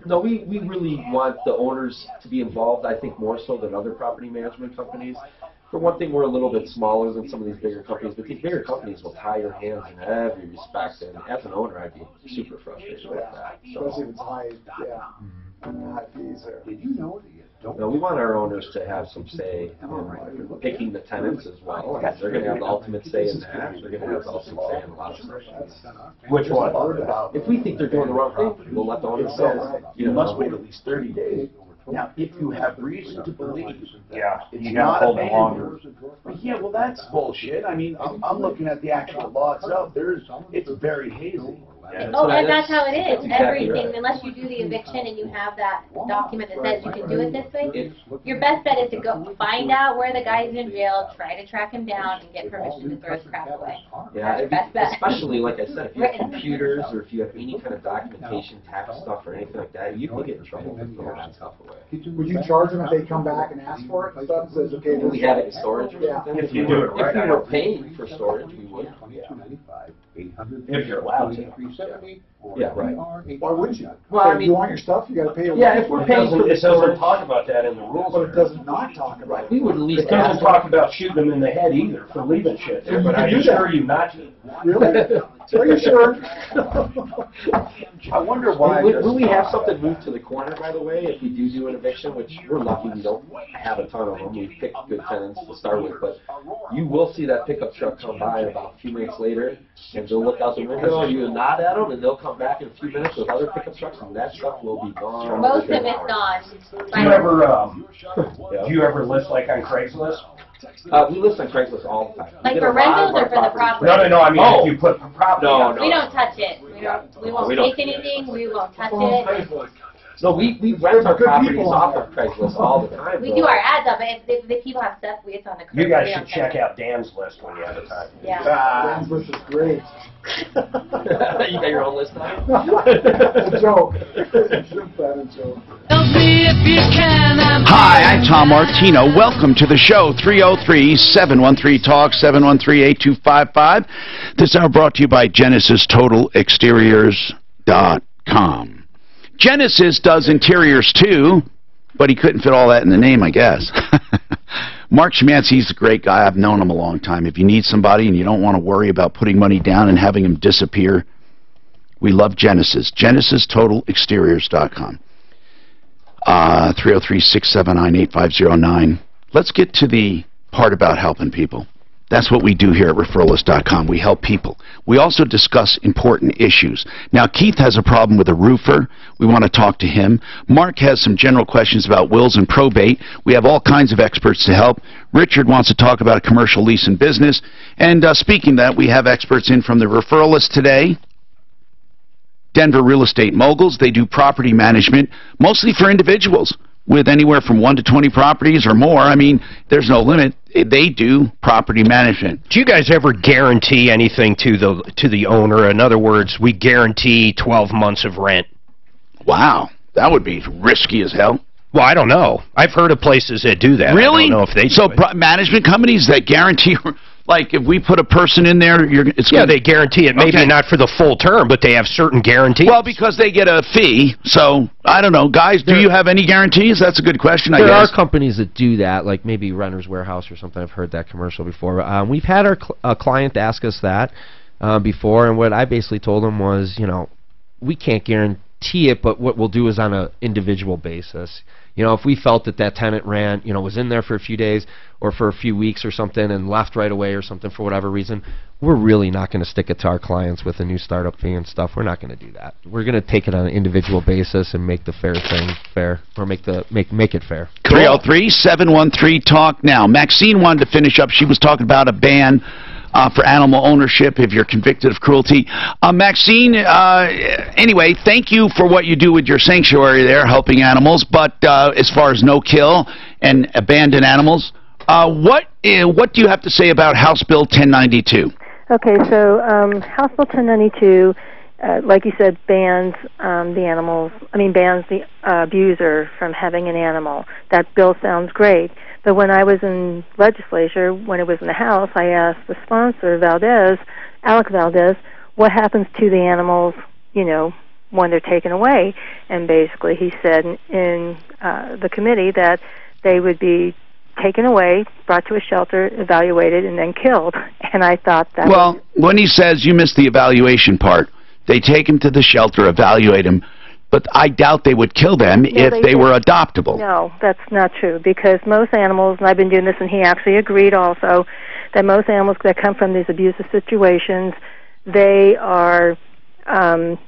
No, we really want the owners to be involved, I think, more so than other property management companies. For one thing, we're a little bit smaller than some of these bigger companies, but these bigger companies will tie your hands in every respect, and as an owner, I'd be super frustrated with that. So, especially if it's high, high fees there. Did you know no, we want our owners to have some say in picking the tenants as well. They're going to have the ultimate say in that. They're going to have the ultimate say in a lot of stuff. Which one? If we think they're doing the wrong thing, we'll let the owners know. You must wait at least 30 days. Now, if you have reason to believe, you got to hold it longer. Yeah, well, that's bullshit. I mean, I'm looking at the actual law itself. It's very hazy. Oh, and that's how it is. Everything, unless you do the eviction and you have that document that says you can do it this way, your best bet is to go find out where the guy's in jail, try to track him down, and get permission to throw his crap away. Yeah, best bet. Especially, like I said, if you have computers or if you have any kind of documentation, tax stuff, or anything like that, you can get in trouble for throwing that stuff away. Would you charge them if they come back and ask for it? And stuff says, okay, we have it in storage or something? If you do it right. If we were paying for storage, we would. If you're allowed to. Yeah, right. Why wouldn't you? Well, I mean, you want your stuff, you got to pay. Yeah, if we're paying for it doesn't talk about that in the rules. But it doesn't not talk about it. We would at least. It doesn't talk about shooting them in the head either for leaving shit there, but I assure you not to. Really? Are you sure? I wonder why. Will we have something moved to the corner, by the way, if we do an eviction, which we're lucky we don't have a ton of them. We pick good tenants to start with, but you will see that pickup truck come by about a few minutes later, and they'll look out the window, you nod at them, and they'll come back in a few minutes with other pickup trucks, and that stuff will be gone. Most of it's gone. Do you ever list like on Craigslist? We list on Craigslist all the time. Like for rentals or for the property? No, I mean, if you put property No, We don't touch it. We won't take anything. We won't touch it. No, we rent our properties off of Craigslist all the time. We do our ads up, but if the people have stuff, it's on the curb. You guys should check out Dan's list when you have the time. Yeah. Dan's list is great. You got your own list now? It's a joke. Shoot that a joke. Hi, I'm Tom Martino. Welcome to the show, 303-713-TALK, 713-8255. This hour brought to you by GenesisTotalExteriors.com. Genesis does interiors too, but he couldn't fit all that in the name, I guess. Mark Schmancy, he's a great guy. I've known him a long time. If you need somebody and you don't want to worry about putting money down and having him disappear, we love Genesis. GenesisTotalExteriors.com. 303-679-8509. Let's get to the part about helping people. That's what we do here at Referralist.com. We help people. We also discuss important issues. Now, Keith has a problem with a roofer. We want to talk to him. Mark has some general questions about wills and probate. We have all kinds of experts to help. Richard wants to talk about a commercial lease and business. And speaking of that, we have experts in from the Referralist today. Denver Real Estate Moguls. They do property management, mostly for individuals, with anywhere from 1 to 20 properties or more. I mean, there's no limit. They do property management. Do you guys ever guarantee anything to the owner? In other words, we guarantee 12 months of rent. Wow, that would be risky as hell. Well, I don't know. I've heard of places that do that. Really? I don't know if they so do it. Management companies that guarantee, like if we put a person in there, it's yeah, they guarantee it. Maybe not for the full term, but they have certain guarantees. Well, because they get a fee. So I don't know, guys. Do you have any guarantees? That's a good question. I guess there are companies that do that, like maybe Renter's Warehouse or something. I've heard that commercial before. We've had our client ask us that before, and what I basically told them was, you know, we can't guarantee it, but what we'll do is on an individual basis. You know, if we felt that that tenant ran, you know, was in there for a few days or for a few weeks or something and left right away or something for whatever reason, we're really not going to stick it to our clients with a new startup fee and stuff. We're not going to do that. We're going to take it on an individual basis and make the fair thing fair, or make it fair. 303-713-TALK now. Maxine wanted to finish up. She was talking about a ban for animal ownership if you're convicted of cruelty. Maxine, anyway, thank you for what you do with your sanctuary there, helping animals. But as far as no-kill and abandoned animals, what do you have to say about House Bill 1092? Okay, so House Bill 1092, like you said, bans bans the abuser from having an animal. That bill sounds great. But when I was in legislature, when it was in the House, I asked the sponsor, Alec Valdez, what happens to the animals, you know, when they're taken away? And basically he said in the committee that they would be taken away, brought to a shelter, evaluated, and then killed. And I thought that... Well, when he says, you missed the evaluation part, they take him to the shelter, evaluate him, but I doubt they would kill them if they were adoptable. No, that's not true, because most animals, and I've been doing this, and he actually agreed also, that most animals that come from these abusive situations, they are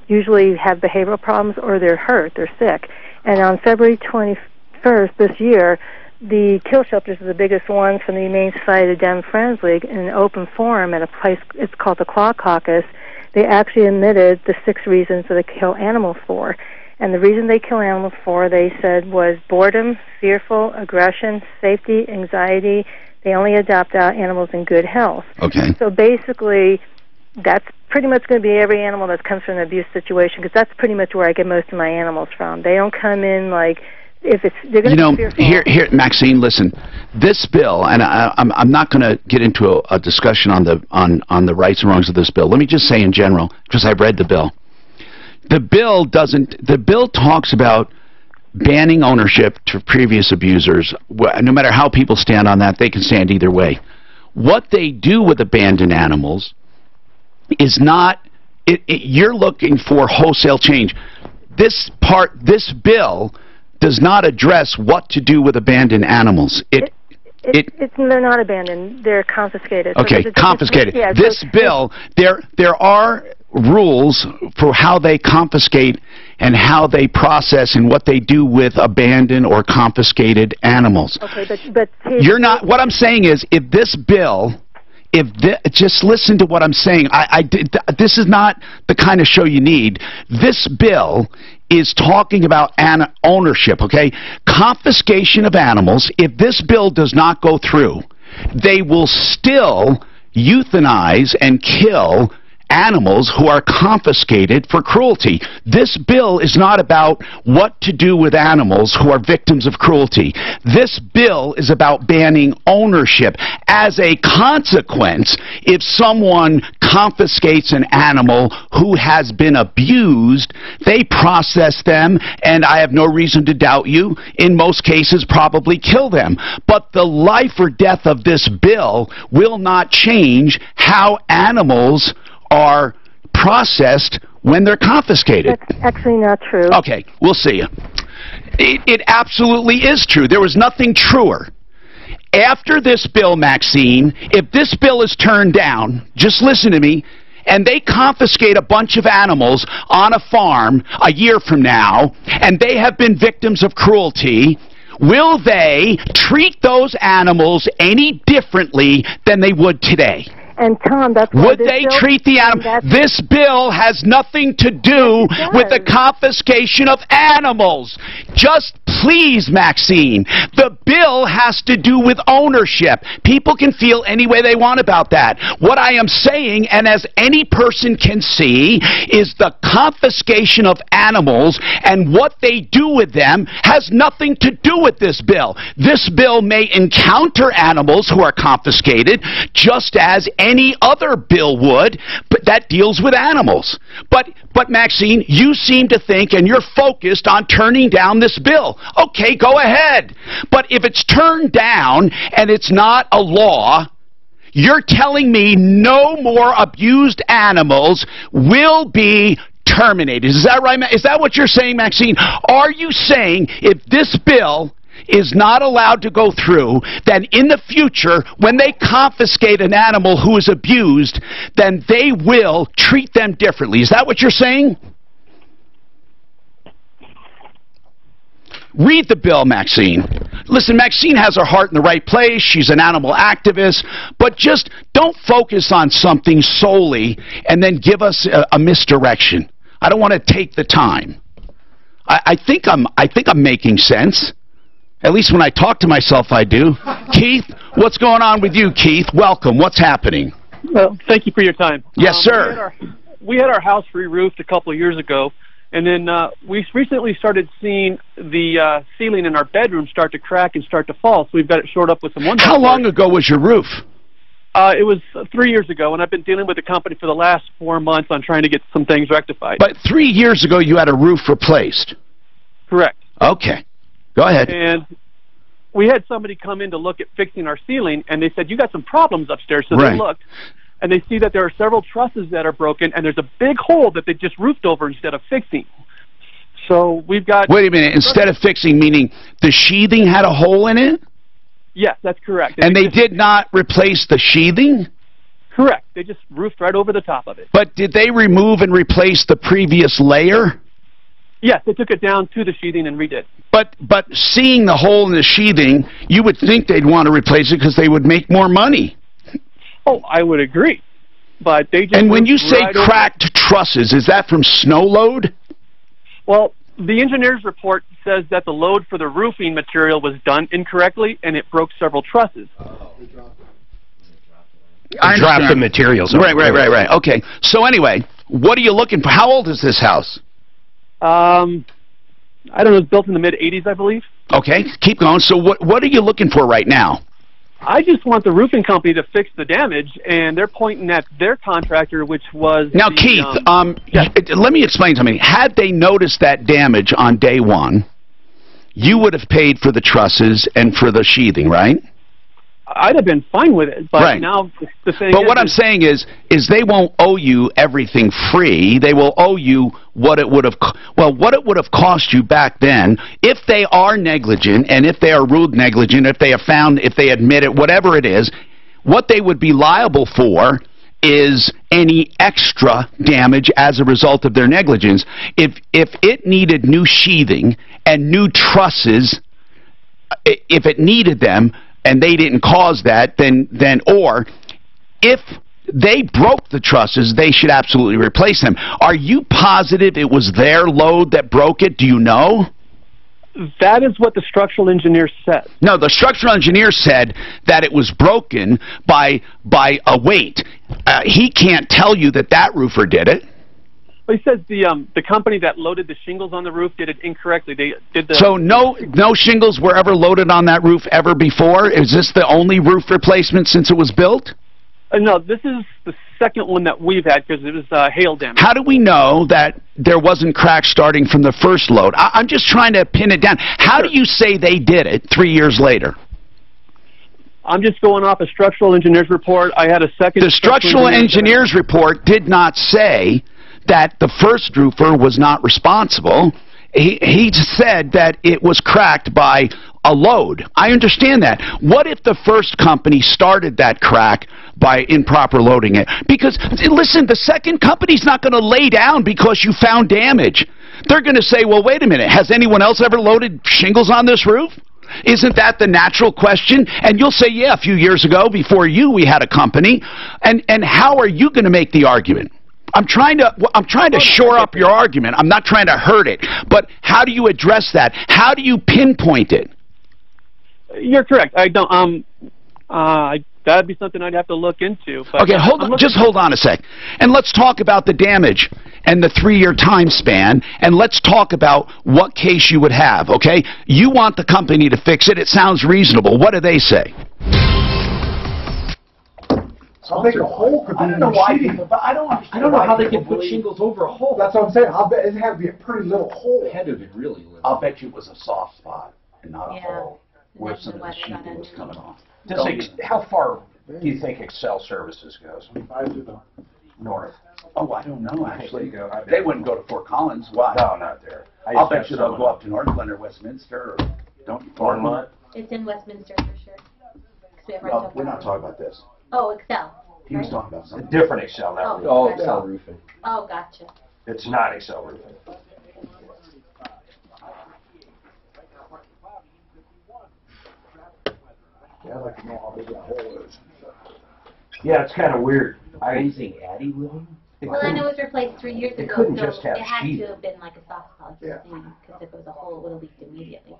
usually have behavioral problems or they're hurt, they're sick. And on February 21st this year, the kill shelters are the biggest ones from the Humane Society of Denver Friends League in an open forum at a place, it's called the Claw Caucus. They actually admitted the 6 reasons that they kill animals for. And the reason they kill animals for, they said, was boredom, fearful, aggression, safety, anxiety. They only adopt out animals in good health. Okay. So basically, that's pretty much going to be every animal that comes from an abuse situation, because that's pretty much where I get most of my animals from. They don't come in like... If it's, they're going to be fearful. Here, Maxine, listen. This bill, and I'm not going to get into a discussion on the rights and wrongs of this bill. Let me just say in general, because I've read the bill. The bill doesn't. The bill talks about banning ownership to previous abusers. No matter how people stand on that, they can stand either way. What they do with abandoned animals is not. You're looking for wholesale change. This bill does not address what to do with abandoned animals. They're not abandoned. They're confiscated. Okay, so confiscated. Yeah, this bill, there are rules for how they confiscate and how they process and what they do with abandoned or confiscated animals. Okay, but you're not. What I'm saying is, if this bill, just listen to what I'm saying. This is not the kind of show you need. This bill is talking about ownership. Okay, confiscation of animals. If this bill does not go through, they will still euthanize and kill animals who are confiscated for cruelty. This bill is not about what to do with animals who are victims of cruelty. This bill is about banning ownership. As a consequence, if someone confiscates an animal who has been abused, they process them, and I have no reason to doubt you, in most cases probably kill them. But the life or death of this bill will not change how animals are processed when they're confiscated. That's actually not true. Okay, we'll see. It absolutely is true. There was nothing truer. After this bill, Maxine, if this bill is turned down, just listen to me, and they confiscate a bunch of animals on a farm a year from now, and they have been victims of cruelty, will they treat those animals any differently than they would today? And Tom, that's why would they treat the animal? This bill has nothing to do with the confiscation of animals. Just please, Maxine, the bill has to do with ownership. People can feel any way they want about that. What I am saying, and as any person can see, is the confiscation of animals and what they do with them has nothing to do with this bill. This bill may encounter animals who are confiscated just as any other bill would, but that deals with animals. But Maxine, you seem to think, and you're focused on turning down this bill. Okay, go ahead. But if it's turned down and it's not a law, you're telling me no more abused animals will be terminated. Is that right? Is that what you're saying, Maxine? Are you saying if this bill is not allowed to go through, then in the future, when they confiscate an animal who is abused, then they will treat them differently? Is that what you're saying? Read the bill, Maxine. Listen, Maxine has her heart in the right place. She's an animal activist. But just don't focus on something solely and then give us a misdirection. I don't want to take the time. I think I'm making sense. At least when I talk to myself, I do. Keith, what's going on with you, Keith? Welcome. What's happening? Well, thank you for your time. Yes, sir. We had our house re-roofed a couple of years ago, and then we recently started seeing the ceiling in our bedroom start to crack and start to fall, so we've got it shored up with some one. How long ago was your roof? It was 3 years ago, and I've been dealing with the company for the last 4 months on trying to get some things rectified. But 3 years ago, you had a roof replaced? Correct. Okay. Go ahead. And we had somebody come in to look at fixing our ceiling, and they said, you got some problems upstairs. So right. They looked, and they see that there are several trusses that are broken, and there's a big hole that they just roofed over instead of fixing. So we've got... Wait a minute. Instead of fixing, meaning the sheathing had a hole in it? Yes, that's correct. And they did not replace the sheathing? Correct. They just roofed right over the top of it. But did they remove and replace the previous layer? Yes, they took it down to the sheathing and redid. But seeing the hole in the sheathing, you would think they'd want to replace it because they would make more money. Oh, I would agree. But they just... And when you say cracked trusses, is that from snow load? Well, the engineer's report says that the load for the roofing material was done incorrectly, and it broke several trusses. I dropped the materials. Right. Okay. So anyway, what are you looking for? How old is this house? I don't know. It was built in the mid-'80s, I believe. Okay, keep going. So what are you looking for right now? I just want the roofing company to fix the damage, and they're pointing at their contractor, which was... Now, Keith, let me explain something. Had they noticed that damage on day one, you would have paid for the trusses and for the sheathing, right? I'd have been fine with it, but right. now the thing But what I'm saying is they won't owe you everything free. They will owe you what it would have cost you back then if they are negligent, and if they are ruled negligent, if they admit it, whatever it is, what they would be liable for is any extra damage as a result of their negligence. If it needed new sheathing and new trusses, if it needed them and they didn't cause that, then or if they broke the trusses, they should absolutely replace them. Are you positive it was their load that broke it? Do you know? That is what the structural engineer said. No, the structural engineer said that it was broken by a weight. He can't tell you that roofer did it. Well, he says the company that loaded the shingles on the roof did it incorrectly. They did the So no shingles were ever loaded on that roof ever before? Is this the only roof replacement since it was built? No, this is the second one that we've had because it was hail damage. How do we know that there wasn't cracks starting from the first load? I'm just trying to pin it down. How do you say they did it 3 years later? I'm just going off a structural engineer's report. I had a second... The structural engineer's report did not say that the first roofer was not responsible. He said that it was cracked by a load. I understand that. What if the first company started that crack by improper loading it? Because, listen, the second company's not going to lay down because you found damage. They're going to say, well, wait a minute, has anyone else ever loaded shingles on this roof? Isn't that the natural question? And you'll say, yeah, a few years ago, before you, we had a company. And how are you going to make the argument? I'm trying to shore up your argument. I'm not trying to hurt it. But how do you address that? How do you pinpoint it? You're correct. I don't. That'd be something I'd have to look into. But okay, just hold on a sec. And let's talk about the damage and the 3-year time span, and let's talk about what case you would have, okay? You want the company to fix it. It sounds reasonable. What do they say? How big a hole could be in the sheeting? I don't know how they can put shingles over a hole. That's what I'm saying. I'll bet it had to be a pretty little hole. It had to be really little. I'll bet you it was a soft spot and not a hole where some of the sheeting was coming off. How far do you think Excel Services goes? North. Oh, I don't know, actually. They wouldn't go to Fort Collins. Why? No, not there. I'll bet you they'll go up to Northland or Westminster. Or don't Thornmont? It's in Westminster for sure. No, we're not talking about this. Oh, Excel. He was talking about something. A different Excel, not roofing. Oh, Excel roofing. Oh, gotcha. It's not Excel roofing. Yeah, I'd like to know how big that hole is. Yeah, it's kind of weird. Anything Addie living? Well, I know it was replaced 3 years ago, couldn't so just have it had sheet. to have been like a soft spot thing, because if it was a hole, it would have leaked immediately.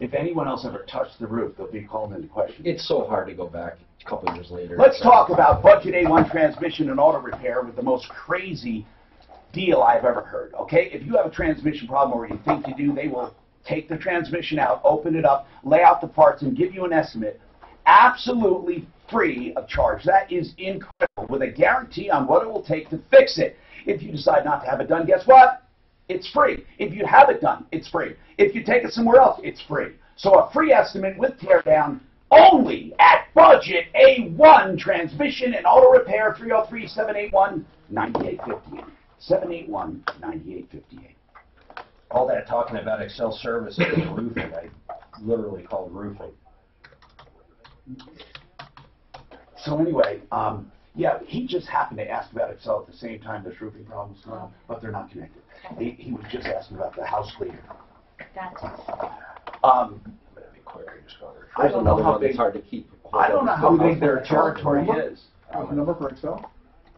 If anyone else ever touched the roof, they'll be called into question. It's so hard to go back a couple years later. Let's talk about Budget A1 transmission and auto repair with the most crazy deal I've ever heard, okay? If you have a transmission problem or you think you do, they will take the transmission out, open it up, lay out the parts, and give you an estimate absolutely free of charge. That is incredible, with a guarantee on what it will take to fix it. If you decide not to have it done, guess what? It's free. If you have it done, it's free. If you take it somewhere else, it's free. So a free estimate with teardown only at Budget A1 Transmission and Auto Repair, 303-781-9858. 781-9858. All that talking about Excel Services and roofing, I literally called roofing. So anyway, yeah, he just happened to ask about Excel at the same time this roofing problem was going on, but they're not connected. He was just asking about the house cleaner. Gotcha. I don't know how big. It's hard to keep. I don't know how big their territory is. What's the number for Excel?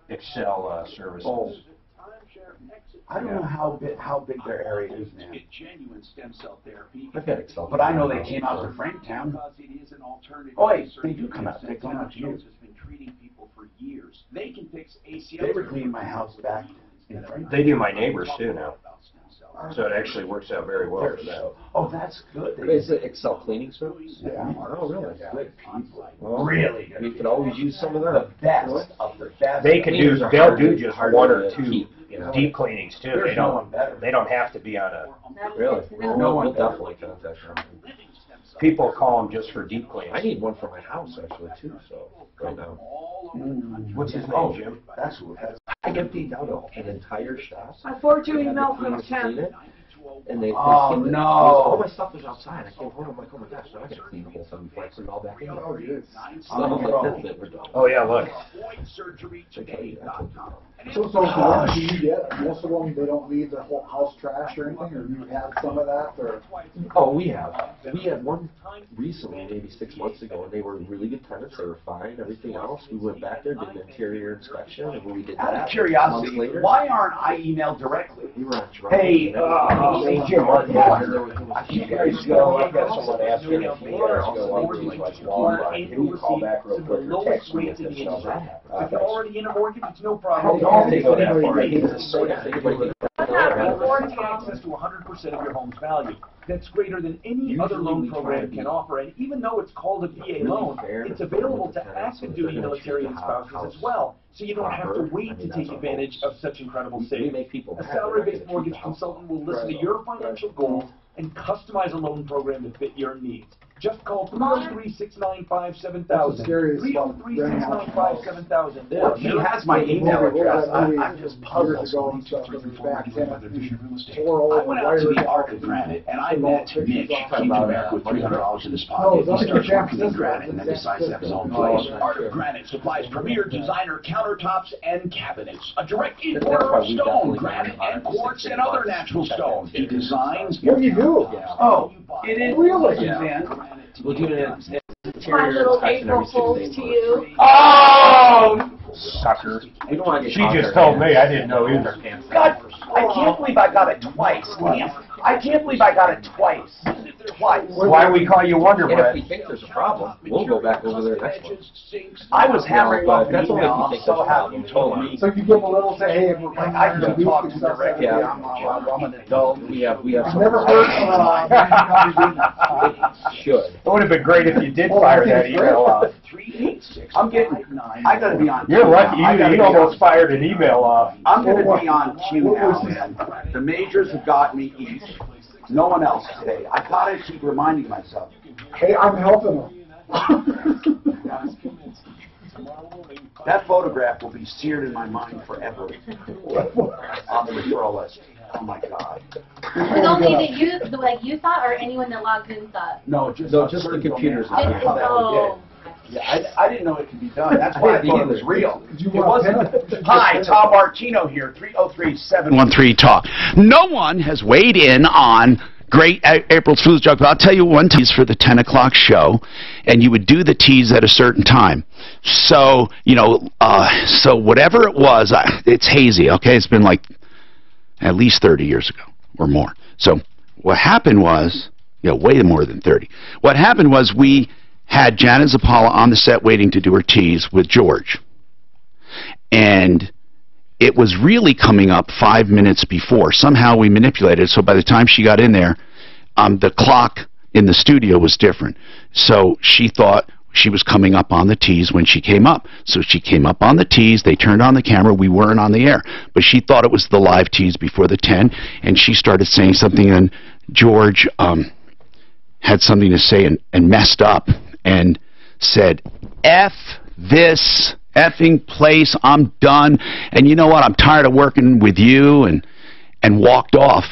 Excel Services. Oh. I don't know how big their area is now. Genuine stem cell therapy. I've got Excel. But I know they came out to Franktown. Oh, wait, they do come out. They come out to you. Has been treating people for years. They can fix ACL. They were cleaning my house back in Franktown. They do my neighbors too now. So it actually works out very well for them. Oh, that's good. Is it Excel cleaning service? Yeah. Oh, really? Good people. Well, really good. You could always use some of that. The best of the best. They can do. They'll do just one or two deep cleanings too. There's no one better. They don't have to be on a. Really? No one We'll definitely contact them. People call them just for deep cleanings. I need one for my house actually too. So right now. What's his name, Jim? That's what. I emptied out an entire shop. I forwarded you an email from Ken. And they Oh, skip it. no. All my stuff was outside. I came home, I'm like, oh my gosh, now I gotta clean the whole thing before I put it all back in. Oh, yes. So I'm like, that's it, we're done. Oh, yeah, look. So the ones you get, most of them, they don't leave the whole house trash or anything, or you have some of that, or? Oh, we have. We had one recently, maybe 6 months ago, and they were really good tenants. They were fine. Everything else, we went back there, did an interior inspection, and when we did that, Out of curiosity, months later, why aren't I emailed directly? we were on Hey, Jim, you guys go, I've got someone asking if you guys go under like long run. Can you call back real quick or text me if this stuff happens? If you're already in a mortgage, it's no problem. They go that far. I hate to say it. Access to 100% of your home's value. That's greater than any other loan program can offer. And even though it's called a VA loan, it's available to active duty military and spouses as well. So you don't have to wait to take advantage of such incredible savings. A salary-based mortgage consultant will listen to your financial goals and customize a loan program to fit your needs. Just call 303-695-7000. 303-695-7000. He has my email address. I'm just puzzled. I went out to the Art of Granite, and I met Mitch. He came back with $300 in his pocket. He starts working in granite, and then decides to have his own place. Art of Granite supplies premier designer countertops and cabinets. A direct importer of stone, granite, and quartz, and other natural stones. He designs. What do you do? Oh, it is really, man. We'll do an My little April Fools to you. Oh, sucker. You don't want to get She just told me. I didn't know either. God, I can't believe I got it twice. I can't believe I got it twice. Twice. That's why we call you Wonder And if Bread. we think there's a problem, we'll go back over there next one. I was hammering off an That's only if email. you I'm think so there's a happy problem. you told me. So you give them a little, say, hey, we're coming I here can to do talk some to stuff. directly. Yeah. I'm an adult. We have I've some. never heard Should. It would have been great if you did fire that email off. I'm getting. I gotta be on. You're cue lucky. now. I gotta You be almost on- fired an email off. I'm gonna be on cue now, man. The majors have got me east. No one else today. I gotta keep reminding myself. Hey, I'm helping them. That photograph will be seared in my mind forever on the referral list. Oh my God. It was only that you, like you saw, or anyone that logged in saw. No, just the computers. I don't know how that was did. Yeah, I didn't know it could be done. That's why I thought it was real. It wasn't. Hi, Tom Martino here, 303-713-TALK. No one has weighed in on great April's Fool's Joke, but I'll tell you one tease for the 10 o'clock show, and you would do the tease at a certain time. So, so whatever it was, it's hazy, okay? It's been like at least 30 years ago or more. So what happened was, way more than 30. What happened was we had Janet Zapala on the set waiting to do her tease with George. And it was really coming up 5 minutes before. Somehow we manipulated it, so by the time she got in there, the clock in the studio was different. So she thought she was coming up on the tease when she came up. So she came up on the tease, they turned on the camera, we weren't on the air. But she thought it was the live tease before the 10, and she started saying something, and George had something to say and messed up and said, F this effing place, I'm done, and you know what, I'm tired of working with you, and walked off.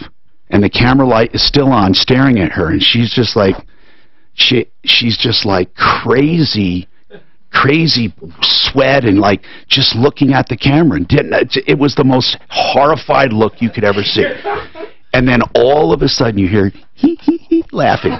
And the camera light is still on, staring at her, and she's just like, she's just like crazy sweat, and like just looking at the camera, and it was the most horrified look you could ever see. And then all of a sudden you hear hee hee hee laughing,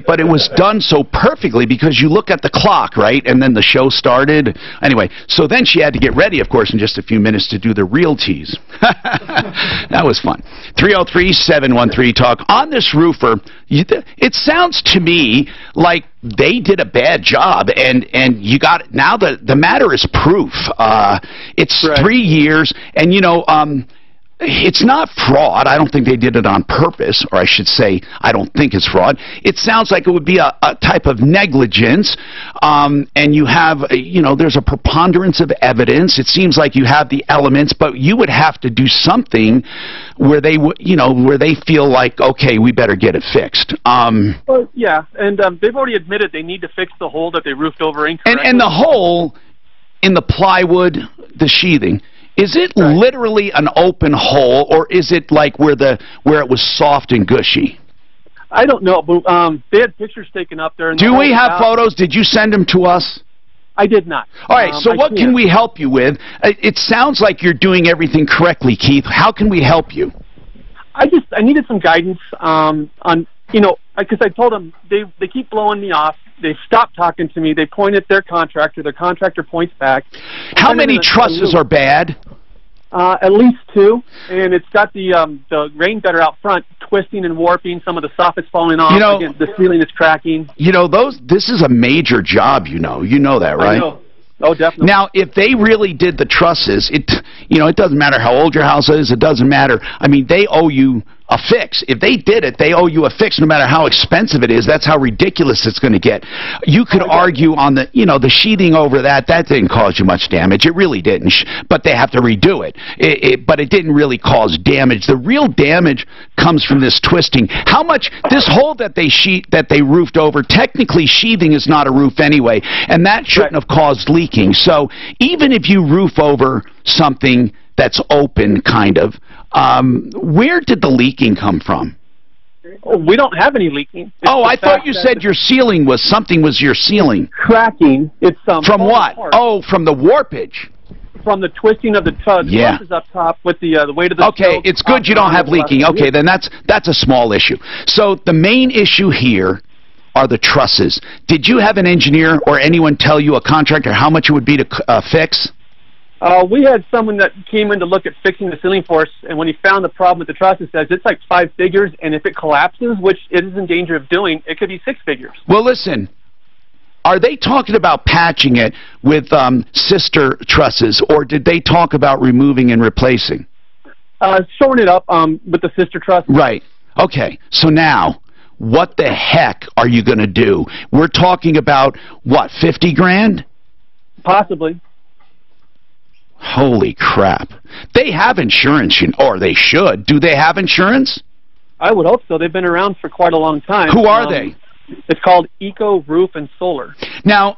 but it was done so perfectly because you look at the clock, right, and then the show started. Anyway, so then she had to get ready, of course, in just a few minutes to do the real tease. That was fun. 303-713-TALK. On this roofer, it sounds to me like they did a bad job, and you got now the matter is proof. It's right. 3 years, and it's not fraud. I don't think they did it on purpose, or I should say, I don't think it's fraud. It sounds like it would be a type of negligence, and you have, there's a preponderance of evidence. It seems like you have the elements, but you would have to do something where they, where they feel like, okay, we better get it fixed. Well, yeah, and they've already admitted they need to fix the hole that they roofed over incorrectly. And the hole in the plywood, the sheathing, Is it literally an open hole, or is it like where it was soft and gushy? I don't know, but they had pictures taken up there. And Do we have photos? Did you send them to us? I did not. All right, so what can we help you with? It sounds like you're doing everything correctly, Keith. How can we help you? I needed some guidance on, because I told them they keep blowing me off. They stopped talking to me. They point at their contractor. Their contractor points back. How many trusses are bad? At least 2, and it's got the rain gutter out front twisting and warping. Some of the soffit's falling off. Again, the ceiling is cracking. This is a major job. You know that, right? I know. Oh, definitely. Now, if they really did the trusses, it doesn't matter how old your house is. It doesn't matter. I mean, they owe you a fix. If they did it, they owe you a fix no matter how expensive it is. That's how ridiculous it's going to get. You could argue on the sheathing over that didn't cause you much damage. It really didn't. But they have to redo it. But it didn't really cause damage. The real damage comes from this twisting. How much, this hole that they roofed over, technically sheathing is not a roof anyway, and that shouldn't have caused leaking. So even if you roof over something that's open, kind of, where did the leaking come from? We don't have any leaking. I thought you said your ceiling was your ceiling. Cracking. It's from what? Apart. Oh, from the warpage. From the twisting of the trusses up top with the weight of the Okay, it's good you don't have leaking. Okay, then that's a small issue. So the main issue here are the trusses. Did you have an engineer or anyone tell you, a contractor, how much it would be to fix? We had someone that came in to look at fixing the ceiling for us, and when he found the problem with the trusses, says it's like 5 figures, and if it collapses, which it is in danger of doing, it could be 6 figures. Well, listen, are they talking about patching it with sister trusses, or did they talk about removing and replacing? Showing it up with the sister truss. Right. Okay, so now, what the heck are you going to do? We're talking about, what, 50 grand? Possibly. Holy crap. They have insurance, or they should. Do they have insurance? I would hope so. They've been around for quite a long time. Who are they? It's called Eco Roof and Solar. Now,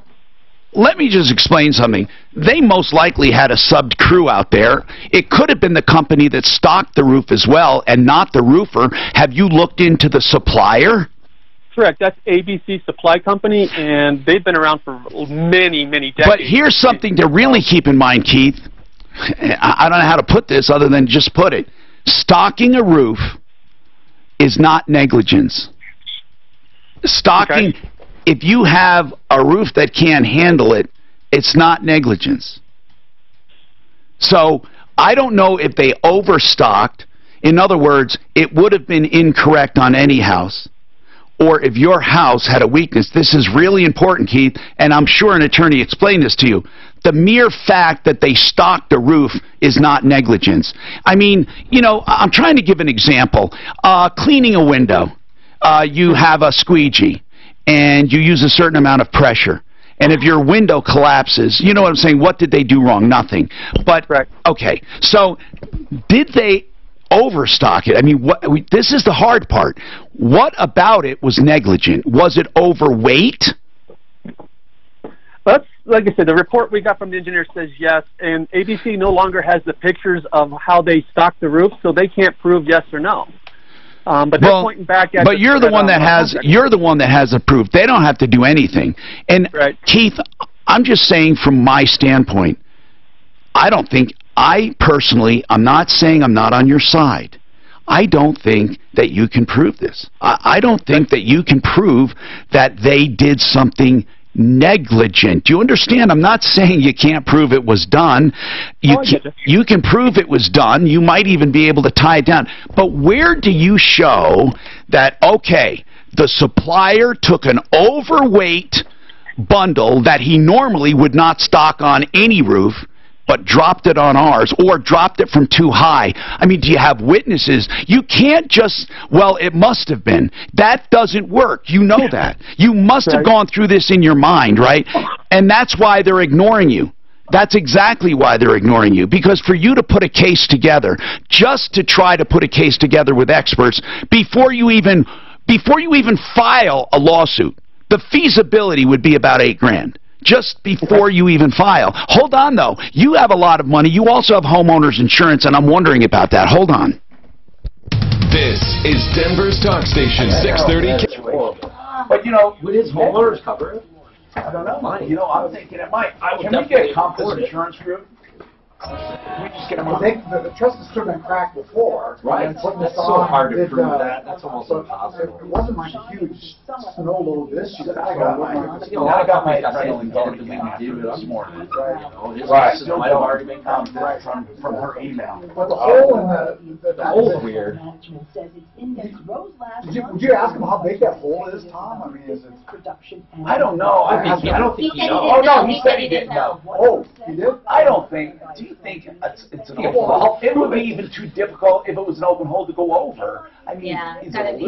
let me just explain something. They most likely had a subbed crew out there. It could have been the company that stocked the roof as well, and not the roofer. Have you looked into the supplier? Correct. That's ABC Supply Company, and they've been around for many, many decades. But here's something to really keep in mind, Keith. I don't know how to put this other than just put it. Stocking a roof is not negligence. Stocking, if you have a roof that can't handle it, it's not negligence. So I don't know if they overstocked. In other words, it would have been incorrect on any house. Or if your house had a weakness. This is really important, Keith, and I'm sure an attorney explained this to you. The mere fact that they stocked a roof is not negligence. I mean, I'm trying to give an example. Cleaning a window. You have a squeegee, and you use a certain amount of pressure. And if your window collapses, you know what I'm saying? What did they do wrong? Nothing. But, okay, so did they overstock it? I mean, this is the hard part. What about it was negligent? Was it overweight? That's, like I said, the report we got from the engineer says yes, and ABC no longer has the pictures of how they stocked the roof, so they can't prove yes or no. But they're pointing back at. But you're the one that has the proof. They don't have to do anything. And Keith, I'm just saying from my standpoint, I personally, I'm not saying I'm not on your side. I don't think that you can prove this. I don't think that you can prove that they did something negligent. Do you understand? I'm not saying you can't prove it was done. You can prove it was done. You might even be able to tie it down. But where do you show that, okay, the supplier took an overweight bundle that he normally would not stock on any roof, but dropped it on ours, or dropped it from too high? I mean, do you have witnesses? You can't just, well, it must have been. That doesn't work. You know that. You must have gone through this in your mind, right? And that's why they're ignoring you. That's exactly why they're ignoring you. Because for you to put a case together, just to try to put a case together with experts, before you even file a lawsuit, the feasibility would be about $8 grand. just before you even file. Hold on, though. You have a lot of money. You also have homeowners insurance, and I'm wondering about that. Hold on. This is Denver's Talk Station, 630. But, you know, would his homeowners cover it? I don't know. You know, I'm thinking it might. Can we get Compass Insurance Group? We just get them on. The trust has still been cracked before. Right. That's so hard to prove that. That's almost impossible. It wasn't like a huge snow load this year. I got my adrenaline going this morning. Right. Still my argument comes from her email. But the hole in the hole's weird. Would you ask him how big that hole is, Tom? I mean, is it? I don't know. I don't think he knows. Oh no, he said he didn't know. Oh, he did? I don't think. Do you think it's an open hole? It would be even too difficult if it was an open hole to go over. I mean, you can't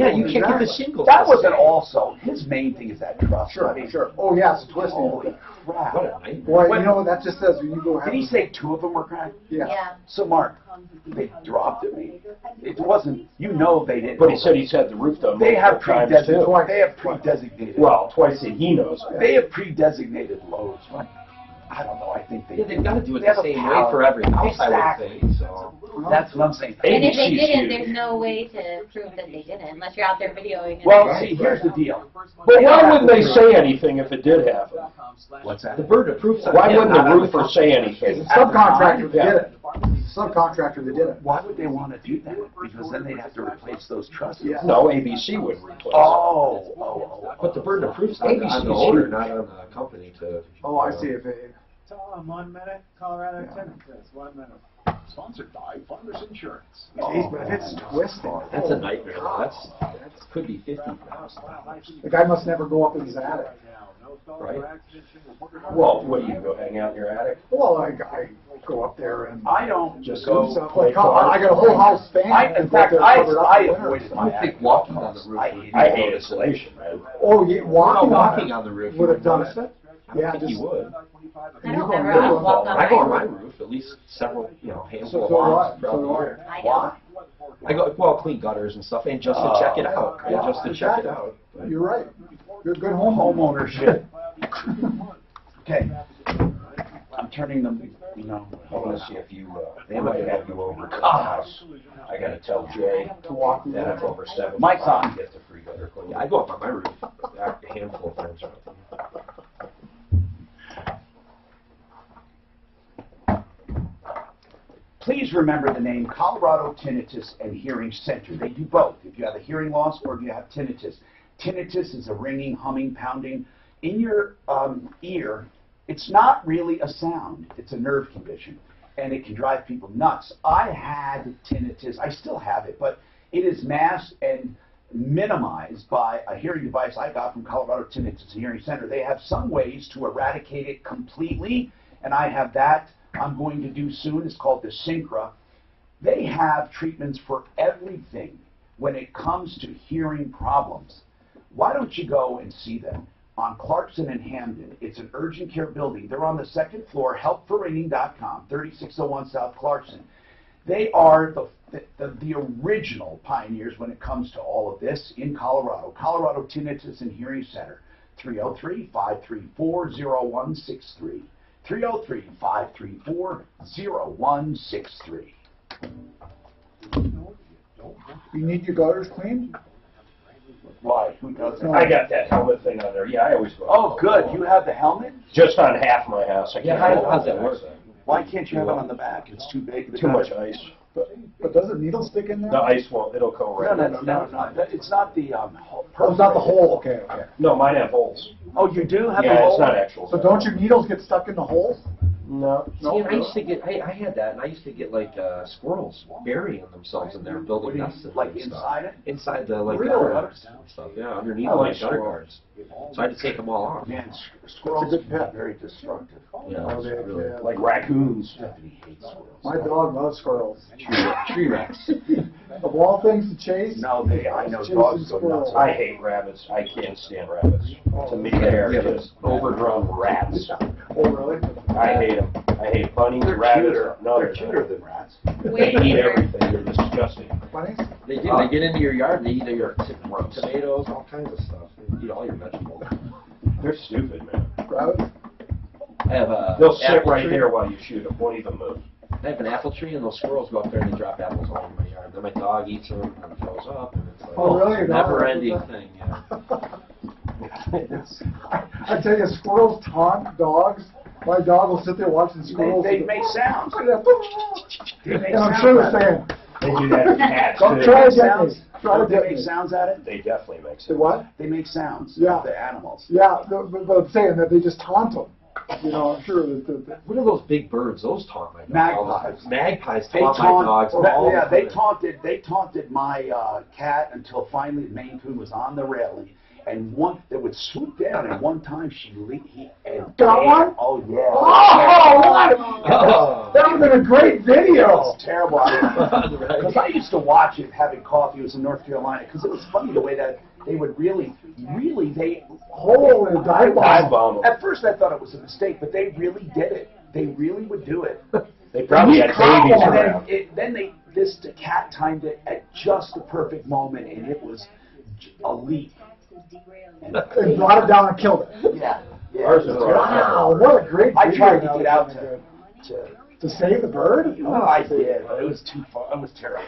get the shingles. That wasn't also his main thing is that truss. Sure, I mean, sure. Oh yeah, it's twisting. Holy crap! What a nightmare. Boy, you know that just says when you go. Did he say 2 of them were cracked? Yeah. So Mark, they dropped it. It wasn't. You know they didn't. But he said he's had the roof done. They have pre-designated. They have pre-designated. Well, twice that he knows. They have pre-designated loads. I don't know. I think they've got to do it the same way for every house. I would think. So that's what I'm saying. And if they didn't, there's no way to prove that they didn't, unless you're out there videoing it. Well, see, here's the deal. But why wouldn't they say anything if it did happen? What's that? The burden of proof. Why wouldn't the roofer say anything? It's a subcontractor that did it. Subcontractor that did it. Why would they want to do that? Because then they'd have to replace those trusses. Yeah. No, ABC would replace it. But the burden of proof is on the owner, not on the company to. Oh, I see. Tom, 1 minute, Colorado tenant test, 1 minute. Sponsored by Farmers Insurance. Jeez, but if it's twisting. That's a nightmare. That could be $50,000. The guy must never go up in his attic. Right. Well, what do you go hang out in your attic? Well, I go up there and I don't just go. I got a whole house fan. In fact, I avoided my attic. I think walking on the roof. I hate insulation, man. Oh, yeah, walking on the roof would have done it. Yeah, I think you would. I don't ever walk on I go on my my roof. roof at least several, handful So of do I. miles throughout the year. Why? I go clean gutters and stuff, and just to check it out. Just to check it out. You're right. You're a good homeownership. Okay. I'm turning them. I want to see if you. They might have you over to the house. I got to tell Jay to walk that I'm over 7. Mike's on. Get the free gutter clean. Yeah, I go up on my roof. A handful of times. Please remember the name Colorado Tinnitus and Hearing Center. They do both. If you have a hearing loss or if you have tinnitus. Tinnitus is a ringing, humming, pounding in your ear. It's not really a sound. It's a nerve condition, and it can drive people nuts. I had tinnitus. I still have it, but it is masked and minimized by a hearing device I got from Colorado Tinnitus and Hearing Center. They have some ways to eradicate it completely, and I have that I'm going to do soon. It's called the Syncra. They have treatments for everything when it comes to hearing problems. Why don't you go and see them on Clarkson and Hamden? It's an urgent care building. They're on the 2nd floor, helpforringing.com, 3601 South Clarkson. They are the original pioneers when it comes to all of this in Colorado. Colorado Tinnitus and Hearing Center, 303-534-0163. 303-534-0163. You need your gutters cleaned? Why? Who doesn't? I got that helmet thing on there. Yeah, I always go. Oh, good. You have the helmet? Just on half my house. I can't. How's that work? Why can't you have it on the back? It's too big. Too much ice. But does the needle stick in there? The ice won't. It'll go right. No. It's not the Oh, it's not the hole. Okay. No, mine have holes. Oh, you do have yeah, a hole? it's not actual. So don't your needles get stuck in the holes? No. See, I used to get. I had that, and I used to get like squirrels burying themselves in there, building nests and like stuff. inside it. Inside the like Really? gutters and stuff. Yeah, underneath I like my gutter squirrels. guards. So I had to take them all off. Man, squirrels are very destructive. Yeah, really, like raccoons. Stephanie hates squirrels. My dog loves squirrels. Tree rats. Of all things to chase? No, I know chasing dogs go squirrels. nuts. I hate rabbits. I can't stand rabbits. To me, they're just overgrown rats. Oh, really? I hate them. I hate bunnies, They're rabbits. cuter. No, They're cuter than rats. They eat everything. They're disgusting. Bunnies? They do. They get into your yard. They eat your tomatoes, all kinds of stuff. They eat all your vegetables. They're stupid, man. Rabbits? I have a They'll sit apple right tree. there while you shoot them, won't even move. I have an apple tree, and those squirrels go up there and they drop apples all over my yard. Then my dog eats them and throws up, and it's like Oh, really? Your dog never-ending does thing. Yeah. I tell you, squirrels taunt dogs. My dog will sit there watching squirrels. They make sounds. They make And I'm sounds sure at they're it. saying, They do that to cats, Don't too. try to get me. Try to Don't they get make me. sounds at it? They definitely make Say sense. what? They make sounds. Yeah. The animals. Yeah, but I'm saying that they just taunt them. You know, I'm sure that. What are those big birds? Those taunt my dog. Magpies. Magpies They taunt my dogs. all yeah, the they time. taunted my cat until finally the Maine Coon was on the railing, and one that would swoop down, and one time Got one? Oh yeah. Oh, that would have been a great video. It's terrible. Because I used to watch it having coffee. It was in North Carolina. Because it was funny the way that they would really Holy dive bomb. At first I thought it was a mistake, but they really did it. They really would do it. They probably had babies And around. the cat timed it at just the perfect moment, and it was a leap. And brought it down and killed it. Yeah. Wow, what a great I video. tried to get out to save the bird? Oh, I did, but it was too far. It was terrible.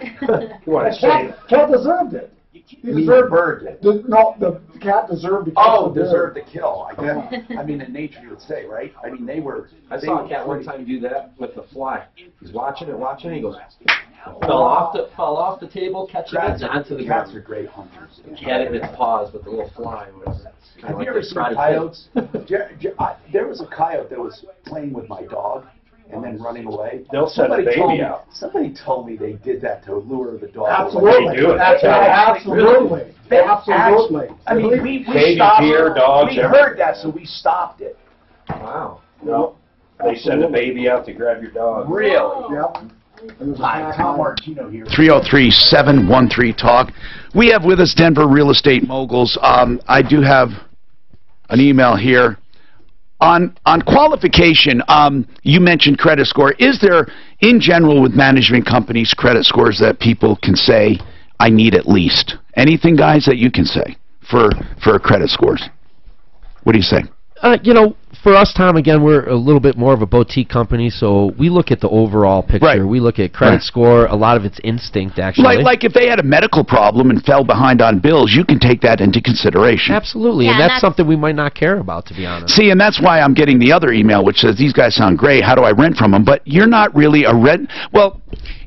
Cat deserved it. He deserved bird. The cat deserved to kill. Oh, deserved to kill. I guess. I mean, in nature, you would say, right? I mean, they were. I saw a cat one time do that with the fly. He's watching it. He goes, fell off the table, catching it onto the ground. Cats are great hunters. He had it in its paws, but the little fly was kind Have of like you ever they seen tried to coyotes? There was a coyote that was playing with my dog and then running away. They'll send a baby out. Somebody told me they did that to lure the dog. Absolutely. They do it. Absolutely. Absolutely. I mean, we Baby stopped deer, dogs, We heard that, so we stopped it. Wow. No. They send a baby out to grab your dog. Really? Yep. Hi, Tom Martino here. 303-713-TALK. We have with us Denver Real Estate Moguls. I do have an email here. On qualification, you mentioned credit score. Is there, in general, with management companies, credit scores that people can say, I need at least? Anything, guys, that you can say for credit scores? What do you say? For us, Tom, again, we're a little bit more of a boutique company, so we look at the overall picture. Right. We look at credit score. A lot of it's instinct, actually. Like if they had a medical problem and fell behind on bills, you can take that into consideration. Absolutely, Yeah, and and that's something we might not care about, to be honest. See, and that's why I'm getting the other email, which says, these guys sound great, how do I rent from them? But you're not really a rent... Well,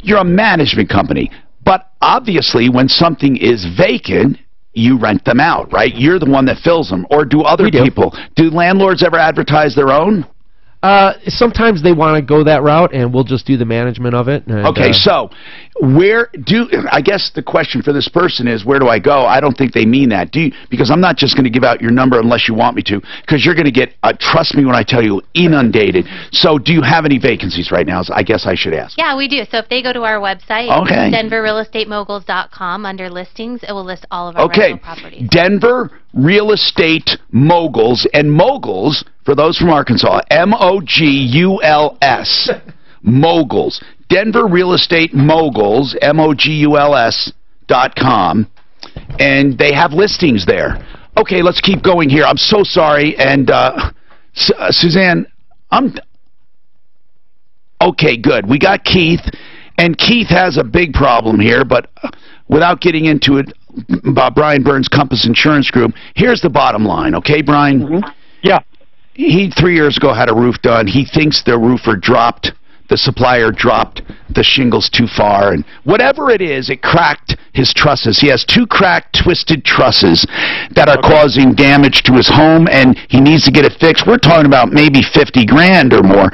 you're a management company, but obviously when something is vacant, you rent them out, right? You're the one that fills them. Or do other people? Do landlords ever advertise their own? Sometimes they want to go that route, and we'll just do the management of it. And, Okay, so I guess the question for this person is, where do I go? I don't think they mean that. Because I'm not just going to give out your number unless you want me to, because you're going to get, trust me when I tell you, inundated. So do you have any vacancies right now? I guess I should ask. Yeah, we do. So if they go to our website, Okay. denverrealestatemoguls.com, under listings, it will list all of our rental properties. Denver Real Estate Moguls, and Moguls, for those from Arkansas, M-O-G-U-L-S, Moguls. Denver Real Estate Moguls, MOGULS.com, and they have listings there. Okay, let's keep going here. I'm so sorry, and Suzanne, okay, good. We got Keith, and Keith has a big problem here, but without getting into it, about Brian Burns' Compass Insurance Group, here's the bottom line, okay, Brian? Mm-hmm. Yeah. He 3 years ago had a roof done. He thinks the roofer dropped, the supplier dropped the shingles too far, and whatever it is, it cracked his trusses. He has 2 cracked, twisted trusses that are causing damage to his home, and he needs to get it fixed. We're talking about maybe 50 grand or more.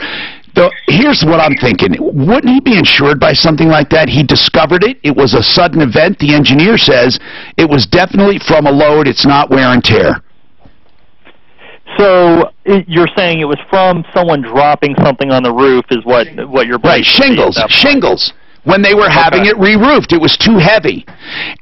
Here's what I'm thinking. Wouldn't he be insured by something like that? He discovered it. It was a sudden event. The engineer says it was definitely from a load. It's not wear and tear. So you're saying it was from someone dropping something on the roof is what you're right? Shingles. when they were having it re-roofed. It was too heavy.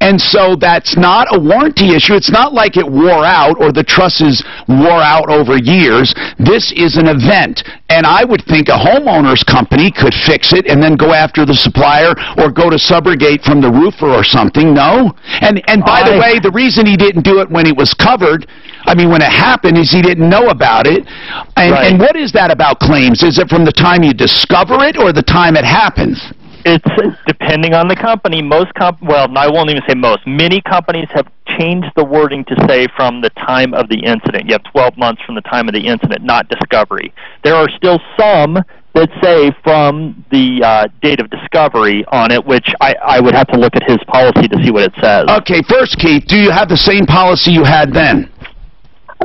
And so that's not a warranty issue. It's not like it wore out or the trusses wore out over years. This is an event. And I would think a homeowner's company could fix it and then go after the supplier or go to subrogate from the roofer or something. No? And by the way, the reason he didn't do it when it was covered, I mean, when it happened, is he didn't know about it. And what is that about claims? Is it from the time you discover it or the time it happens? It's depending on the company. Well, I won't even say most. Many companies have changed the wording to say from the time of the incident. You have 12 months from the time of the incident, not discovery. There are still some that say from the date of discovery on it, which I would have to look at his policy to see what it says. Okay, first, Keith, do you have the same policy you had then?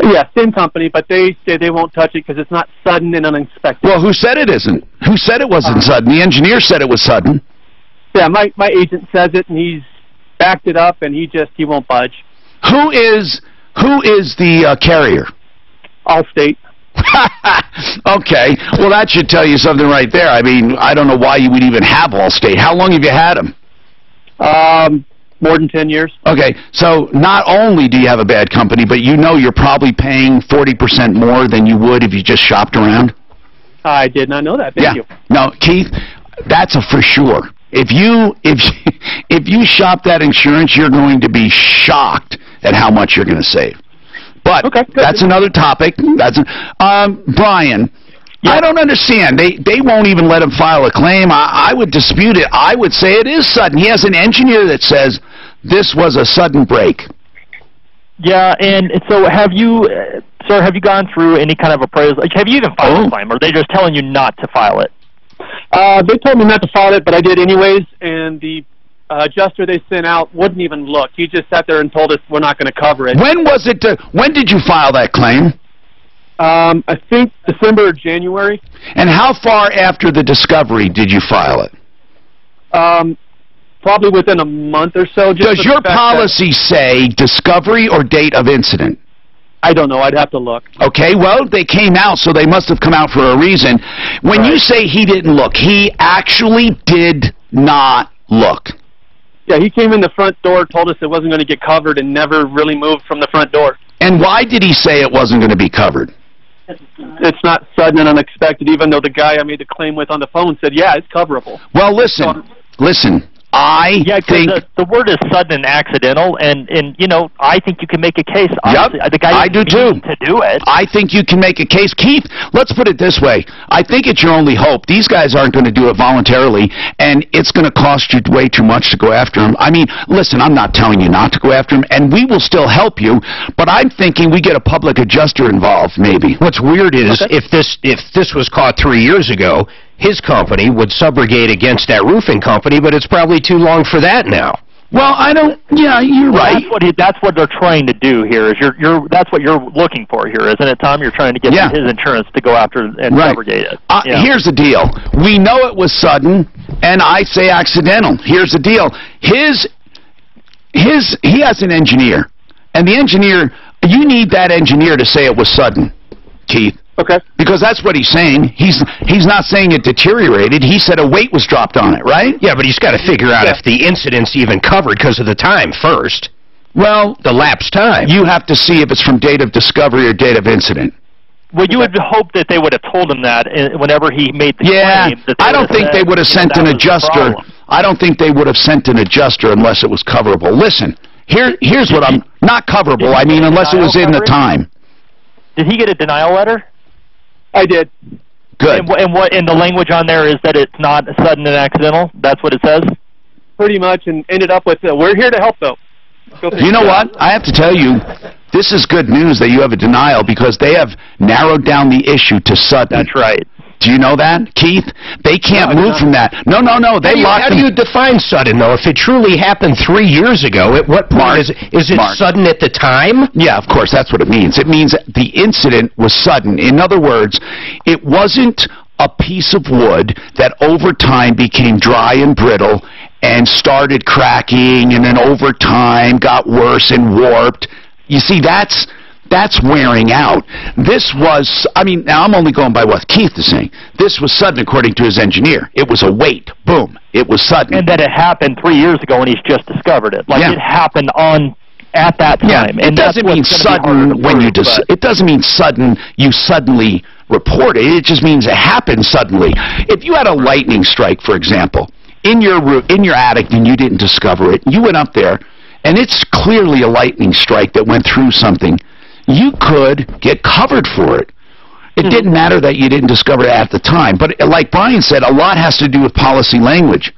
Yeah, same company, but they say they won't touch it because it's not sudden and unexpected. Well, who said it isn't? Who said it wasn't sudden? The engineer said it was sudden. Yeah, my agent says it, and he's backed it up, and he won't budge. Who is the carrier? Allstate. Okay, well, that should tell you something right there. I mean, I don't know why you would even have Allstate. How long have you had them? More than 10 years. Okay, so not only do you have a bad company, but you know you're probably paying 40% more than you would if you just shopped around? I did not know that. Thank you. No, Keith, that's a for sure. If you shop that insurance, you're going to be shocked at how much you're going to save. But that's another topic. Brian, I don't understand. They won't even let him file a claim. I would dispute it. I would say it is sudden. He has an engineer that says this was a sudden break. Yeah, and so have you, sir, have you gone through any kind of appraisal? Like, have you even filed a claim, or are they just telling you not to file it? They told me not to file it, but I did anyways, and the adjuster they sent out wouldn't even look. He just sat there and told us we're not going to cover it. When was it? When did you file that claim? I think December or January. And how far after the discovery did you file it? Probably within a month or so. Does your policy say discovery or date of incident? I don't know. I'd have to look. Okay, well, they came out, so they must have come out for a reason. When you say he didn't look, he actually did not look. Yeah, he came in the front door, told us it wasn't going to get covered, and never really moved from the front door. And why did he say it wasn't going to be covered? It's not sudden and unexpected, even though the guy I made the claim with on the phone said, yeah, it's coverable. Well, listen, I think the word is sudden and accidental, and you know, I think you can make a case. Yep, the guy I do too. To do it, I think you can make a case. Keith, let's put it this way. I think it's your only hope. These guys aren't going to do it voluntarily, and it's going to cost you way too much to go after them. I mean, listen, I'm not telling you not to go after them, and we will still help you, but I'm thinking we get a public adjuster involved, maybe. What's weird is if this was caught 3 years ago, his company would subrogate against that roofing company, but it's probably too long for that now. Well, I don't. Yeah, you're right. That's what they're trying to do here. Is that's what you're looking for here, isn't it, Tom? You're trying to get his insurance to go after and subrogate it. Here's the deal. We know it was sudden, and I say accidental. Here's the deal. He has an engineer, and the engineer. You need that engineer to say it was sudden, Keith. Okay. Because that's what he's saying. He's not saying it deteriorated. He said a weight was dropped on it, right? Yeah, but he's got to figure out if the incident's even covered because of the time first. Well, the lapse time. You have to see if it's from date of discovery or date of incident. Well, you would hope that they would have told him that whenever he made the claim. That I don't think they would have sent an adjuster. I don't think they would have sent an adjuster unless it was coverable. Listen, here's what I'm not coverable. I mean, unless it was in the time. Did he get a denial letter? I did. Good. And what in the language on there is that it's not sudden and accidental? That's what it says? Pretty much, and ended up with, we're here to help, though. You know what? I have to tell you, this is good news that you have a denial because they have narrowed down the issue to sudden. That's right. Do you know that, Keith? They can't move from that. No. They locked. How do you define sudden, though? If it truly happened 3 years ago, at what point is it sudden at the time? Yeah, of course, that's what it means. It means the incident was sudden. In other words, it wasn't a piece of wood that over time became dry and brittle and started cracking and then over time got worse and warped. You see, that's That's wearing out. This was, I mean, now I'm only going by what Keith is saying. This was sudden according to his engineer. It was a wait. Boom. It was sudden. And that it happened 3 years ago and he's just discovered it. Like it happened at that time. Yeah. It doesn't mean sudden when you it doesn't mean sudden you suddenly report it. It just means it happened suddenly. If you had a lightning strike, for example, in your attic and you didn't discover it, you went up there and it's clearly a lightning strike that went through something, you could get covered for it. It didn't matter that you didn't discover it at the time. But like Brian said, a lot has to do with policy language.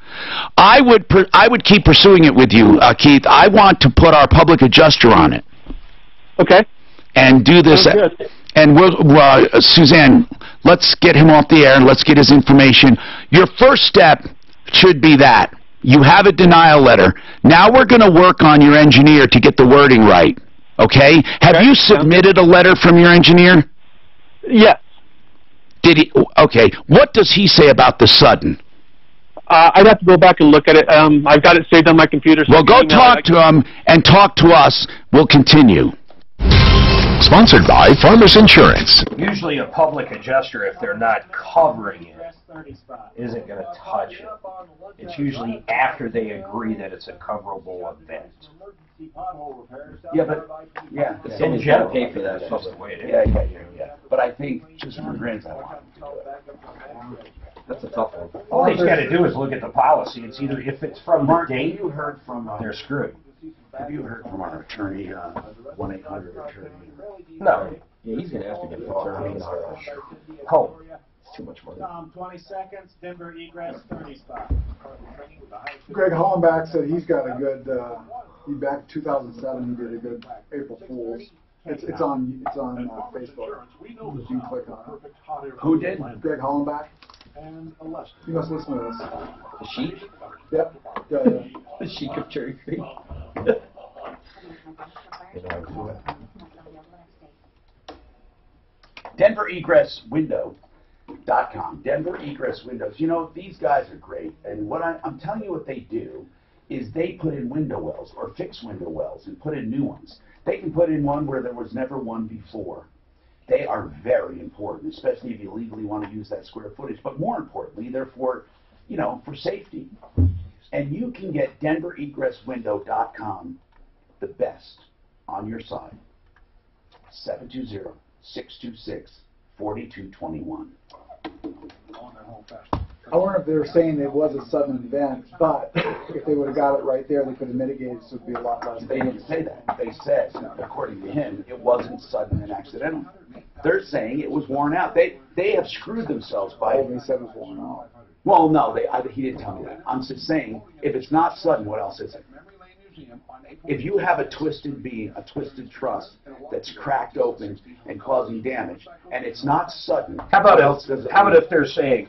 I would keep pursuing it with you, Keith. I want to put our public adjuster on it. Okay. And do this. And Suzanne, let's get him off the air and let's get his information. Your first step should be that. You have a denial letter. Now we're going to work on your engineer to get the wording right. Okay? Have you submitted a letter from your engineer? Yes. Did he? Okay. What does he say about the sudden? I'd have to go back and look at it. I've got it saved on my computer. So well, go talk to him and talk to us. We'll continue. Sponsored by Farmers Insurance. Usually a public adjuster, if they're not covering it, isn't going to touch it. It's usually after they agree that it's a coverable event. Yeah, but in general, pay for that. That's just the way it is. Yeah. But I think just for granted, I want him to do it. That's a tough one. All he's got to do is look at the policy. It's either if it's from the date you heard from they're screwed. Have you heard from our attorney, 1-800 attorney? No. Yeah, he's going to have to get an attorney. Oh, it's too much money. 20 seconds. Denver egress 30 spot. Greg Hollenbach said he's got a good. He back in 2007. He did a good April Fool's. It's on Facebook. You can click on it. Who did? Greg Hollenbach. You must listen to this. The Sheik? Yep. Yeah. The Sheik of Cherry Creek. DenverEgressWindow.com. Denver Egress Windows. You know, these guys are great. And what I'm telling you what they do is they put in window wells or fix window wells and put in new ones. They can put in one where there was never one before. They are very important, especially if you legally want to use that square footage. But more importantly, they're for, for safety. And you can get DenverEgressWindow.com the best on your side. 720-626-4221. I wonder if they were saying it was a sudden event, but if they would have got it right there, they could have mitigated so it would be a lot less. They didn't say that. They said, according to him, it wasn't sudden and accidental. They're saying it was worn out. They have screwed themselves by it. They said it was worn out. Well, no, he didn't tell me that. I'm just saying, if it's not sudden, what else is it? If you have a twisted beam, a twisted truss that's cracked open and causing damage, and it's not sudden, how about if they're saying,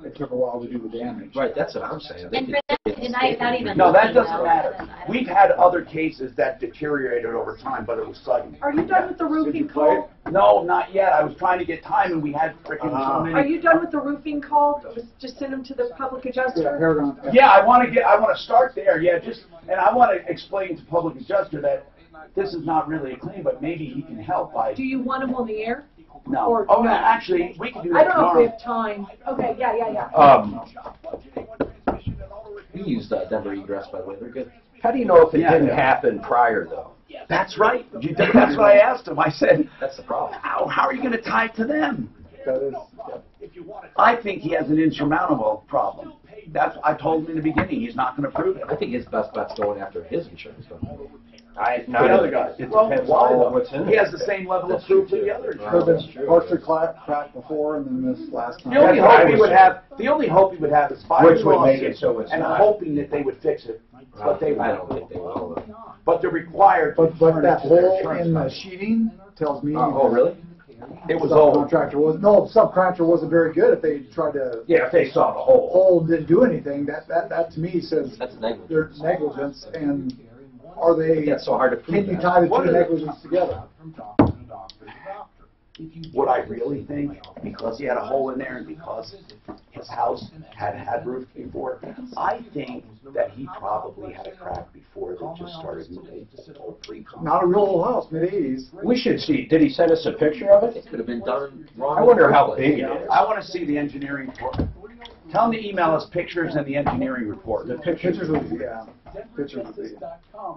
it took a while to do the damage. Right, that's what I'm saying. And for them to deny it, not even no, that doesn't matter. We've had other cases that deteriorated over time, but it was sudden. Are you done with the roofing call? No, not yet. I was trying to get time, and we had freaking so many. Are you done with the roofing call? Just send them to the public adjuster? Yeah, I want to start there. Yeah, and I want to explain to public adjuster that this is not really a claim, but maybe he can help by. Do you want them on the air? No. Or no, actually, we can do that I don't know tomorrow. if we have time. Okay, yeah. We used Denver Egress, by the way. They're good. How do you know if it didn't happen prior, though? That's right. That's what I asked him. I said, that's the problem. How are you going to tie it to them? That is, I think he has an insurmountable problem. I told him in the beginning he's not going to prove it. I think his best bet's going after his insurance company. The other guys. It depends on what's in it. He has the same level of proof as the other. Partially cracked before, and then this last time. The only hope he would have is filing a lawsuit and hoping that they would fix it. But they won't. I don't think they will. But they're required. But that hole in the sheeting tells me. Oh, really? It was old. Subcontractor wasn't very good. If they tried to. Yeah, if they saw the hole. Hole didn't do anything. That to me says that's negligence. They're negligence, and are they? That's so hard to prove. Can you tie the two negligence together? what I really think, because he had a hole in there and because his house had roof before, I think that he probably had a crack before they just started moving. Not a real old house, mid-80s. We should see. Did he send us a picture of it? It could have been done wrong. I wonder how big it is. I want to see the engineering report. Tell him to email us pictures and the engineering report. The pictures of the, pictures of the.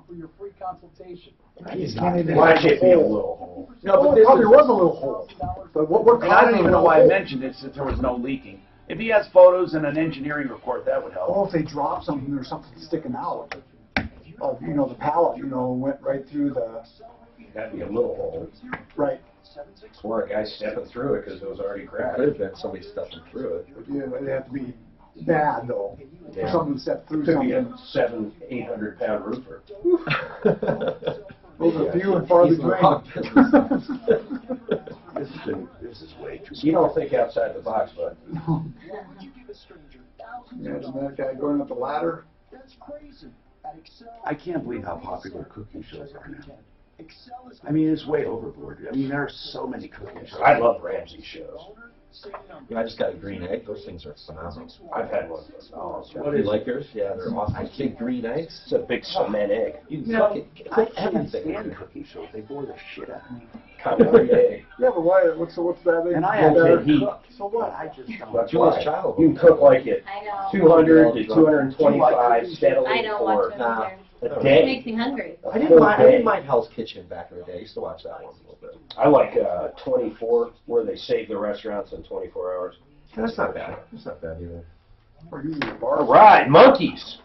for your free consultation. Why should it be a little hole? No, but it probably was a little hole. But what and I don't even know why I mentioned it since there was no leaking. If he has photos and an engineering report, that would help. Oh, if they dropped something, there's something sticking out. Oh, the pallet, went right through the. That'd be a little hole. Right. Or a guy stepping through it because it was already cracked. Could have been somebody stepping through it. Yeah, it'd have to be bad though. Yeah. For someone to step through Could something. be a 700-800 pound roofer. Those are few and far between. This is way too. You don't think outside the box, bud. No. Imagine that guy going up the ladder. I can't believe how popular cooking shows are now. I mean, it's way overboard. I mean, there are so many cooking shows. I love Ramsey shows. Yeah, I just got a green egg. Those things are phenomenal. I've had one. Oh, you like yours? Yeah, they're awesome. Big green eggs. It's a big cement egg. You can know, cook it. I can't stand cooking shows. They bore the shit out of me. Concrete egg. Yeah, but why? What's that? And I have to heat. So what? I just don't. That's Julia's why. child. You can cook like it. I know. 200 to 225 steadily I don't watch for them either. a It day. makes me hungry. I didn't mind Hell's Kitchen back in the day. I used to watch that one a little bit. I like 24, where they save the restaurants in 24 hours. That's not bad. That's not bad either. All right, monkeys.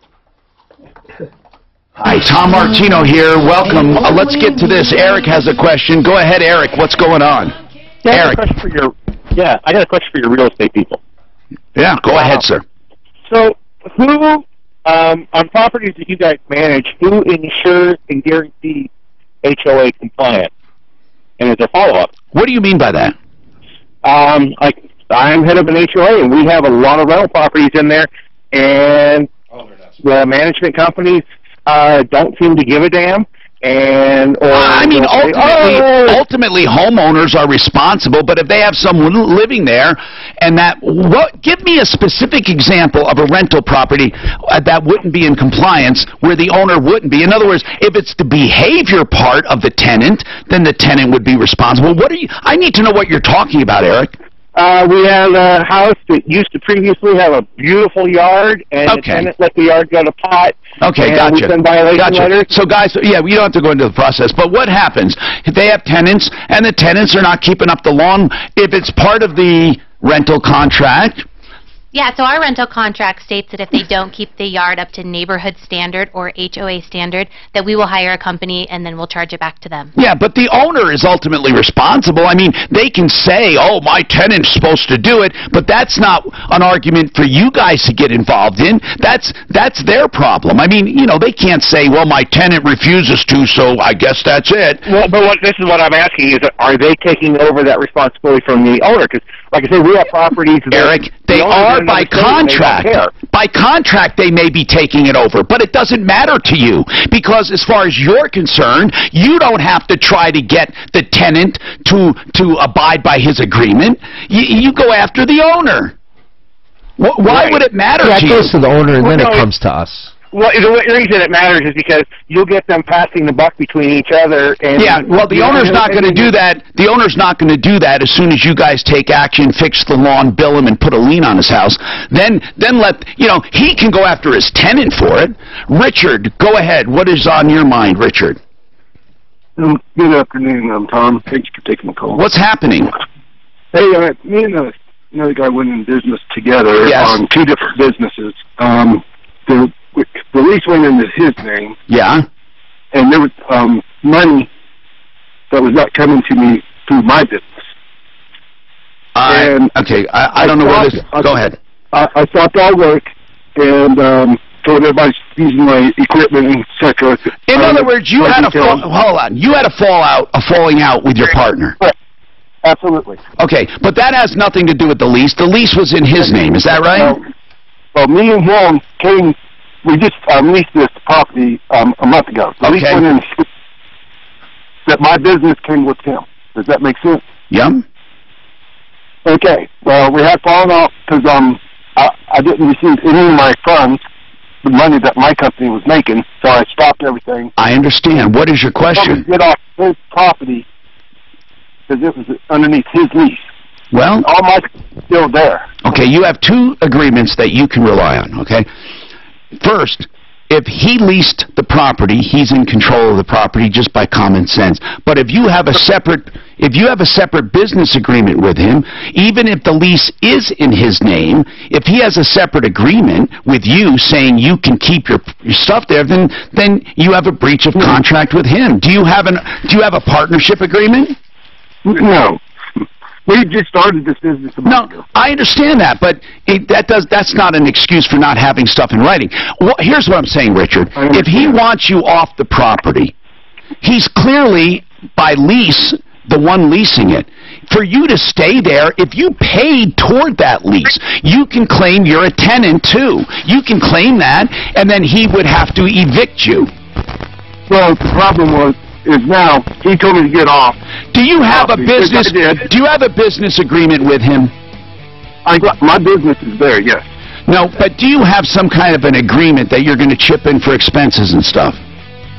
Hi, Tom Martino here. Welcome. Let's get to this. Eric has a question. Go ahead, Eric. What's going on? Yeah, Eric. I got a question for your real estate people. Yeah, go ahead, sir. So, who, on properties that you guys manage, who insures and guarantees HOA compliance? And as a follow-up. What do you mean by that? I'm head of an HOA, and we have a lot of rental properties in there, and the management companies don't seem to give a damn. I mean, ultimately, homeowners are responsible, but if they have someone living there, and give me a specific example of a rental property that wouldn't be in compliance, where the owner wouldn't be. In other words, if it's the behavior part of the tenant, then the tenant would be responsible. I need to know what you're talking about, Eric. We have a house that used to previously have a beautiful yard, and the tenant let the yard go to pot. Okay, and gotcha. We send violation letters. So, guys, yeah, we don't have to go into the process, but what happens if they have tenants, and the tenants are not keeping up the lawn? If it's part of the rental contract, Yeah, so our rental contract states that if they don't keep the yard up to neighborhood standard or HOA standard, that we will hire a company and then we'll charge it back to them. yeah, but the owner is ultimately responsible. I mean, they can say, oh, my tenant's supposed to do it, but that's not an argument for you guys to get involved in. That's their problem. I mean, they can't say, well, my tenant refuses to, so I guess that's it. Well, but this is what I'm asking, is are they taking over that responsibility from the owner? Because, like I said, we have properties that... Eric, they are by contract. By contract, they may be taking it over, but it doesn't matter to you because as far as you're concerned, you don't have to try to get the tenant to abide by his agreement. You go after the owner. Why would it matter to you? It goes to the owner and then it comes to us. Well, the reason it matters is because you'll get them passing the buck between each other. And yeah, well, the owner's not going to do that. The owner's not going to do that as soon as you guys take action, fix the lawn, bill him, and put a lien on his house. Then he can go after his tenant for it. Richard, go ahead. What is on your mind, Richard? Good afternoon, Tom. Thanks for taking the call. What's happening? Hey, me and another guy went in business together on two different businesses. The lease went into his name. Yeah. And there was money that was not coming to me through my business. Okay, I don't know where this... Go ahead. I stopped all work and told everybody using my equipment, etc. In other words, you had You had a falling out with your partner. Right. Absolutely. Okay, but that has nothing to do with the lease. The lease was in his name. Is that right? Well, me and him came... We just leased this property a month ago. The lease went in that my business came with him. Does that make sense? Yep. Okay. Well, we had fallen off because I didn't receive any of my funds, the money that my company was making, so I stopped everything. I understand. What is your question? Get off his property because it was underneath his lease. Well, all my still there. Okay, you have two agreements that you can rely on, okay? First, if he leased the property, he's in control of the property just by common sense. But if you have a separate business agreement with him, even if the lease is in his name, if he has a separate agreement with you saying you can keep your stuff there, then you have a breach of contract with him. Do you have a partnership agreement? No. We just started this business a month ago. I understand that, but that's not an excuse for not having stuff in writing. Well, here's what I'm saying, Richard. If he wants you off the property, he's clearly, by lease, the one leasing it. For you to stay there, if you paid toward that lease, you can claim you're a tenant too. You can claim that, and then he would have to evict you. Well, the problem is now he told me to get off. Do you have a business? Do you have a business agreement with him? My business is there, yes. No, but do you have some kind of an agreement that you're going to chip in for expenses and stuff?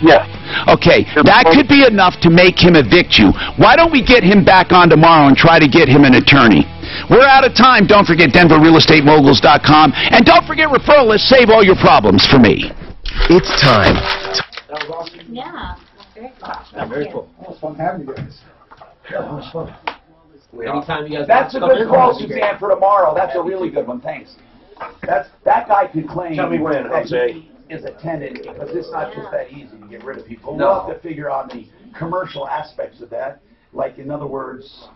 Yes. Okay, that could be enough to make him evict you. Why don't we get him back on tomorrow and try to get him an attorney? We're out of time. Don't forget DenverRealEstateMoguls.com. And don't forget referral list. Save all your problems for me. It's time. That was awesome. Yeah. Very cool. Yeah, very cool. It was fun having you guys. Yeah, that was fun. Anytime you guys That's a good call, Suzanne, for tomorrow. That's a really good one. Thanks. That guy could claim Tell me when, that Jose. he is a tenant, because it's not just that easy to get rid of people. No. We'll have to figure on the commercial aspects of that. Like, in other words,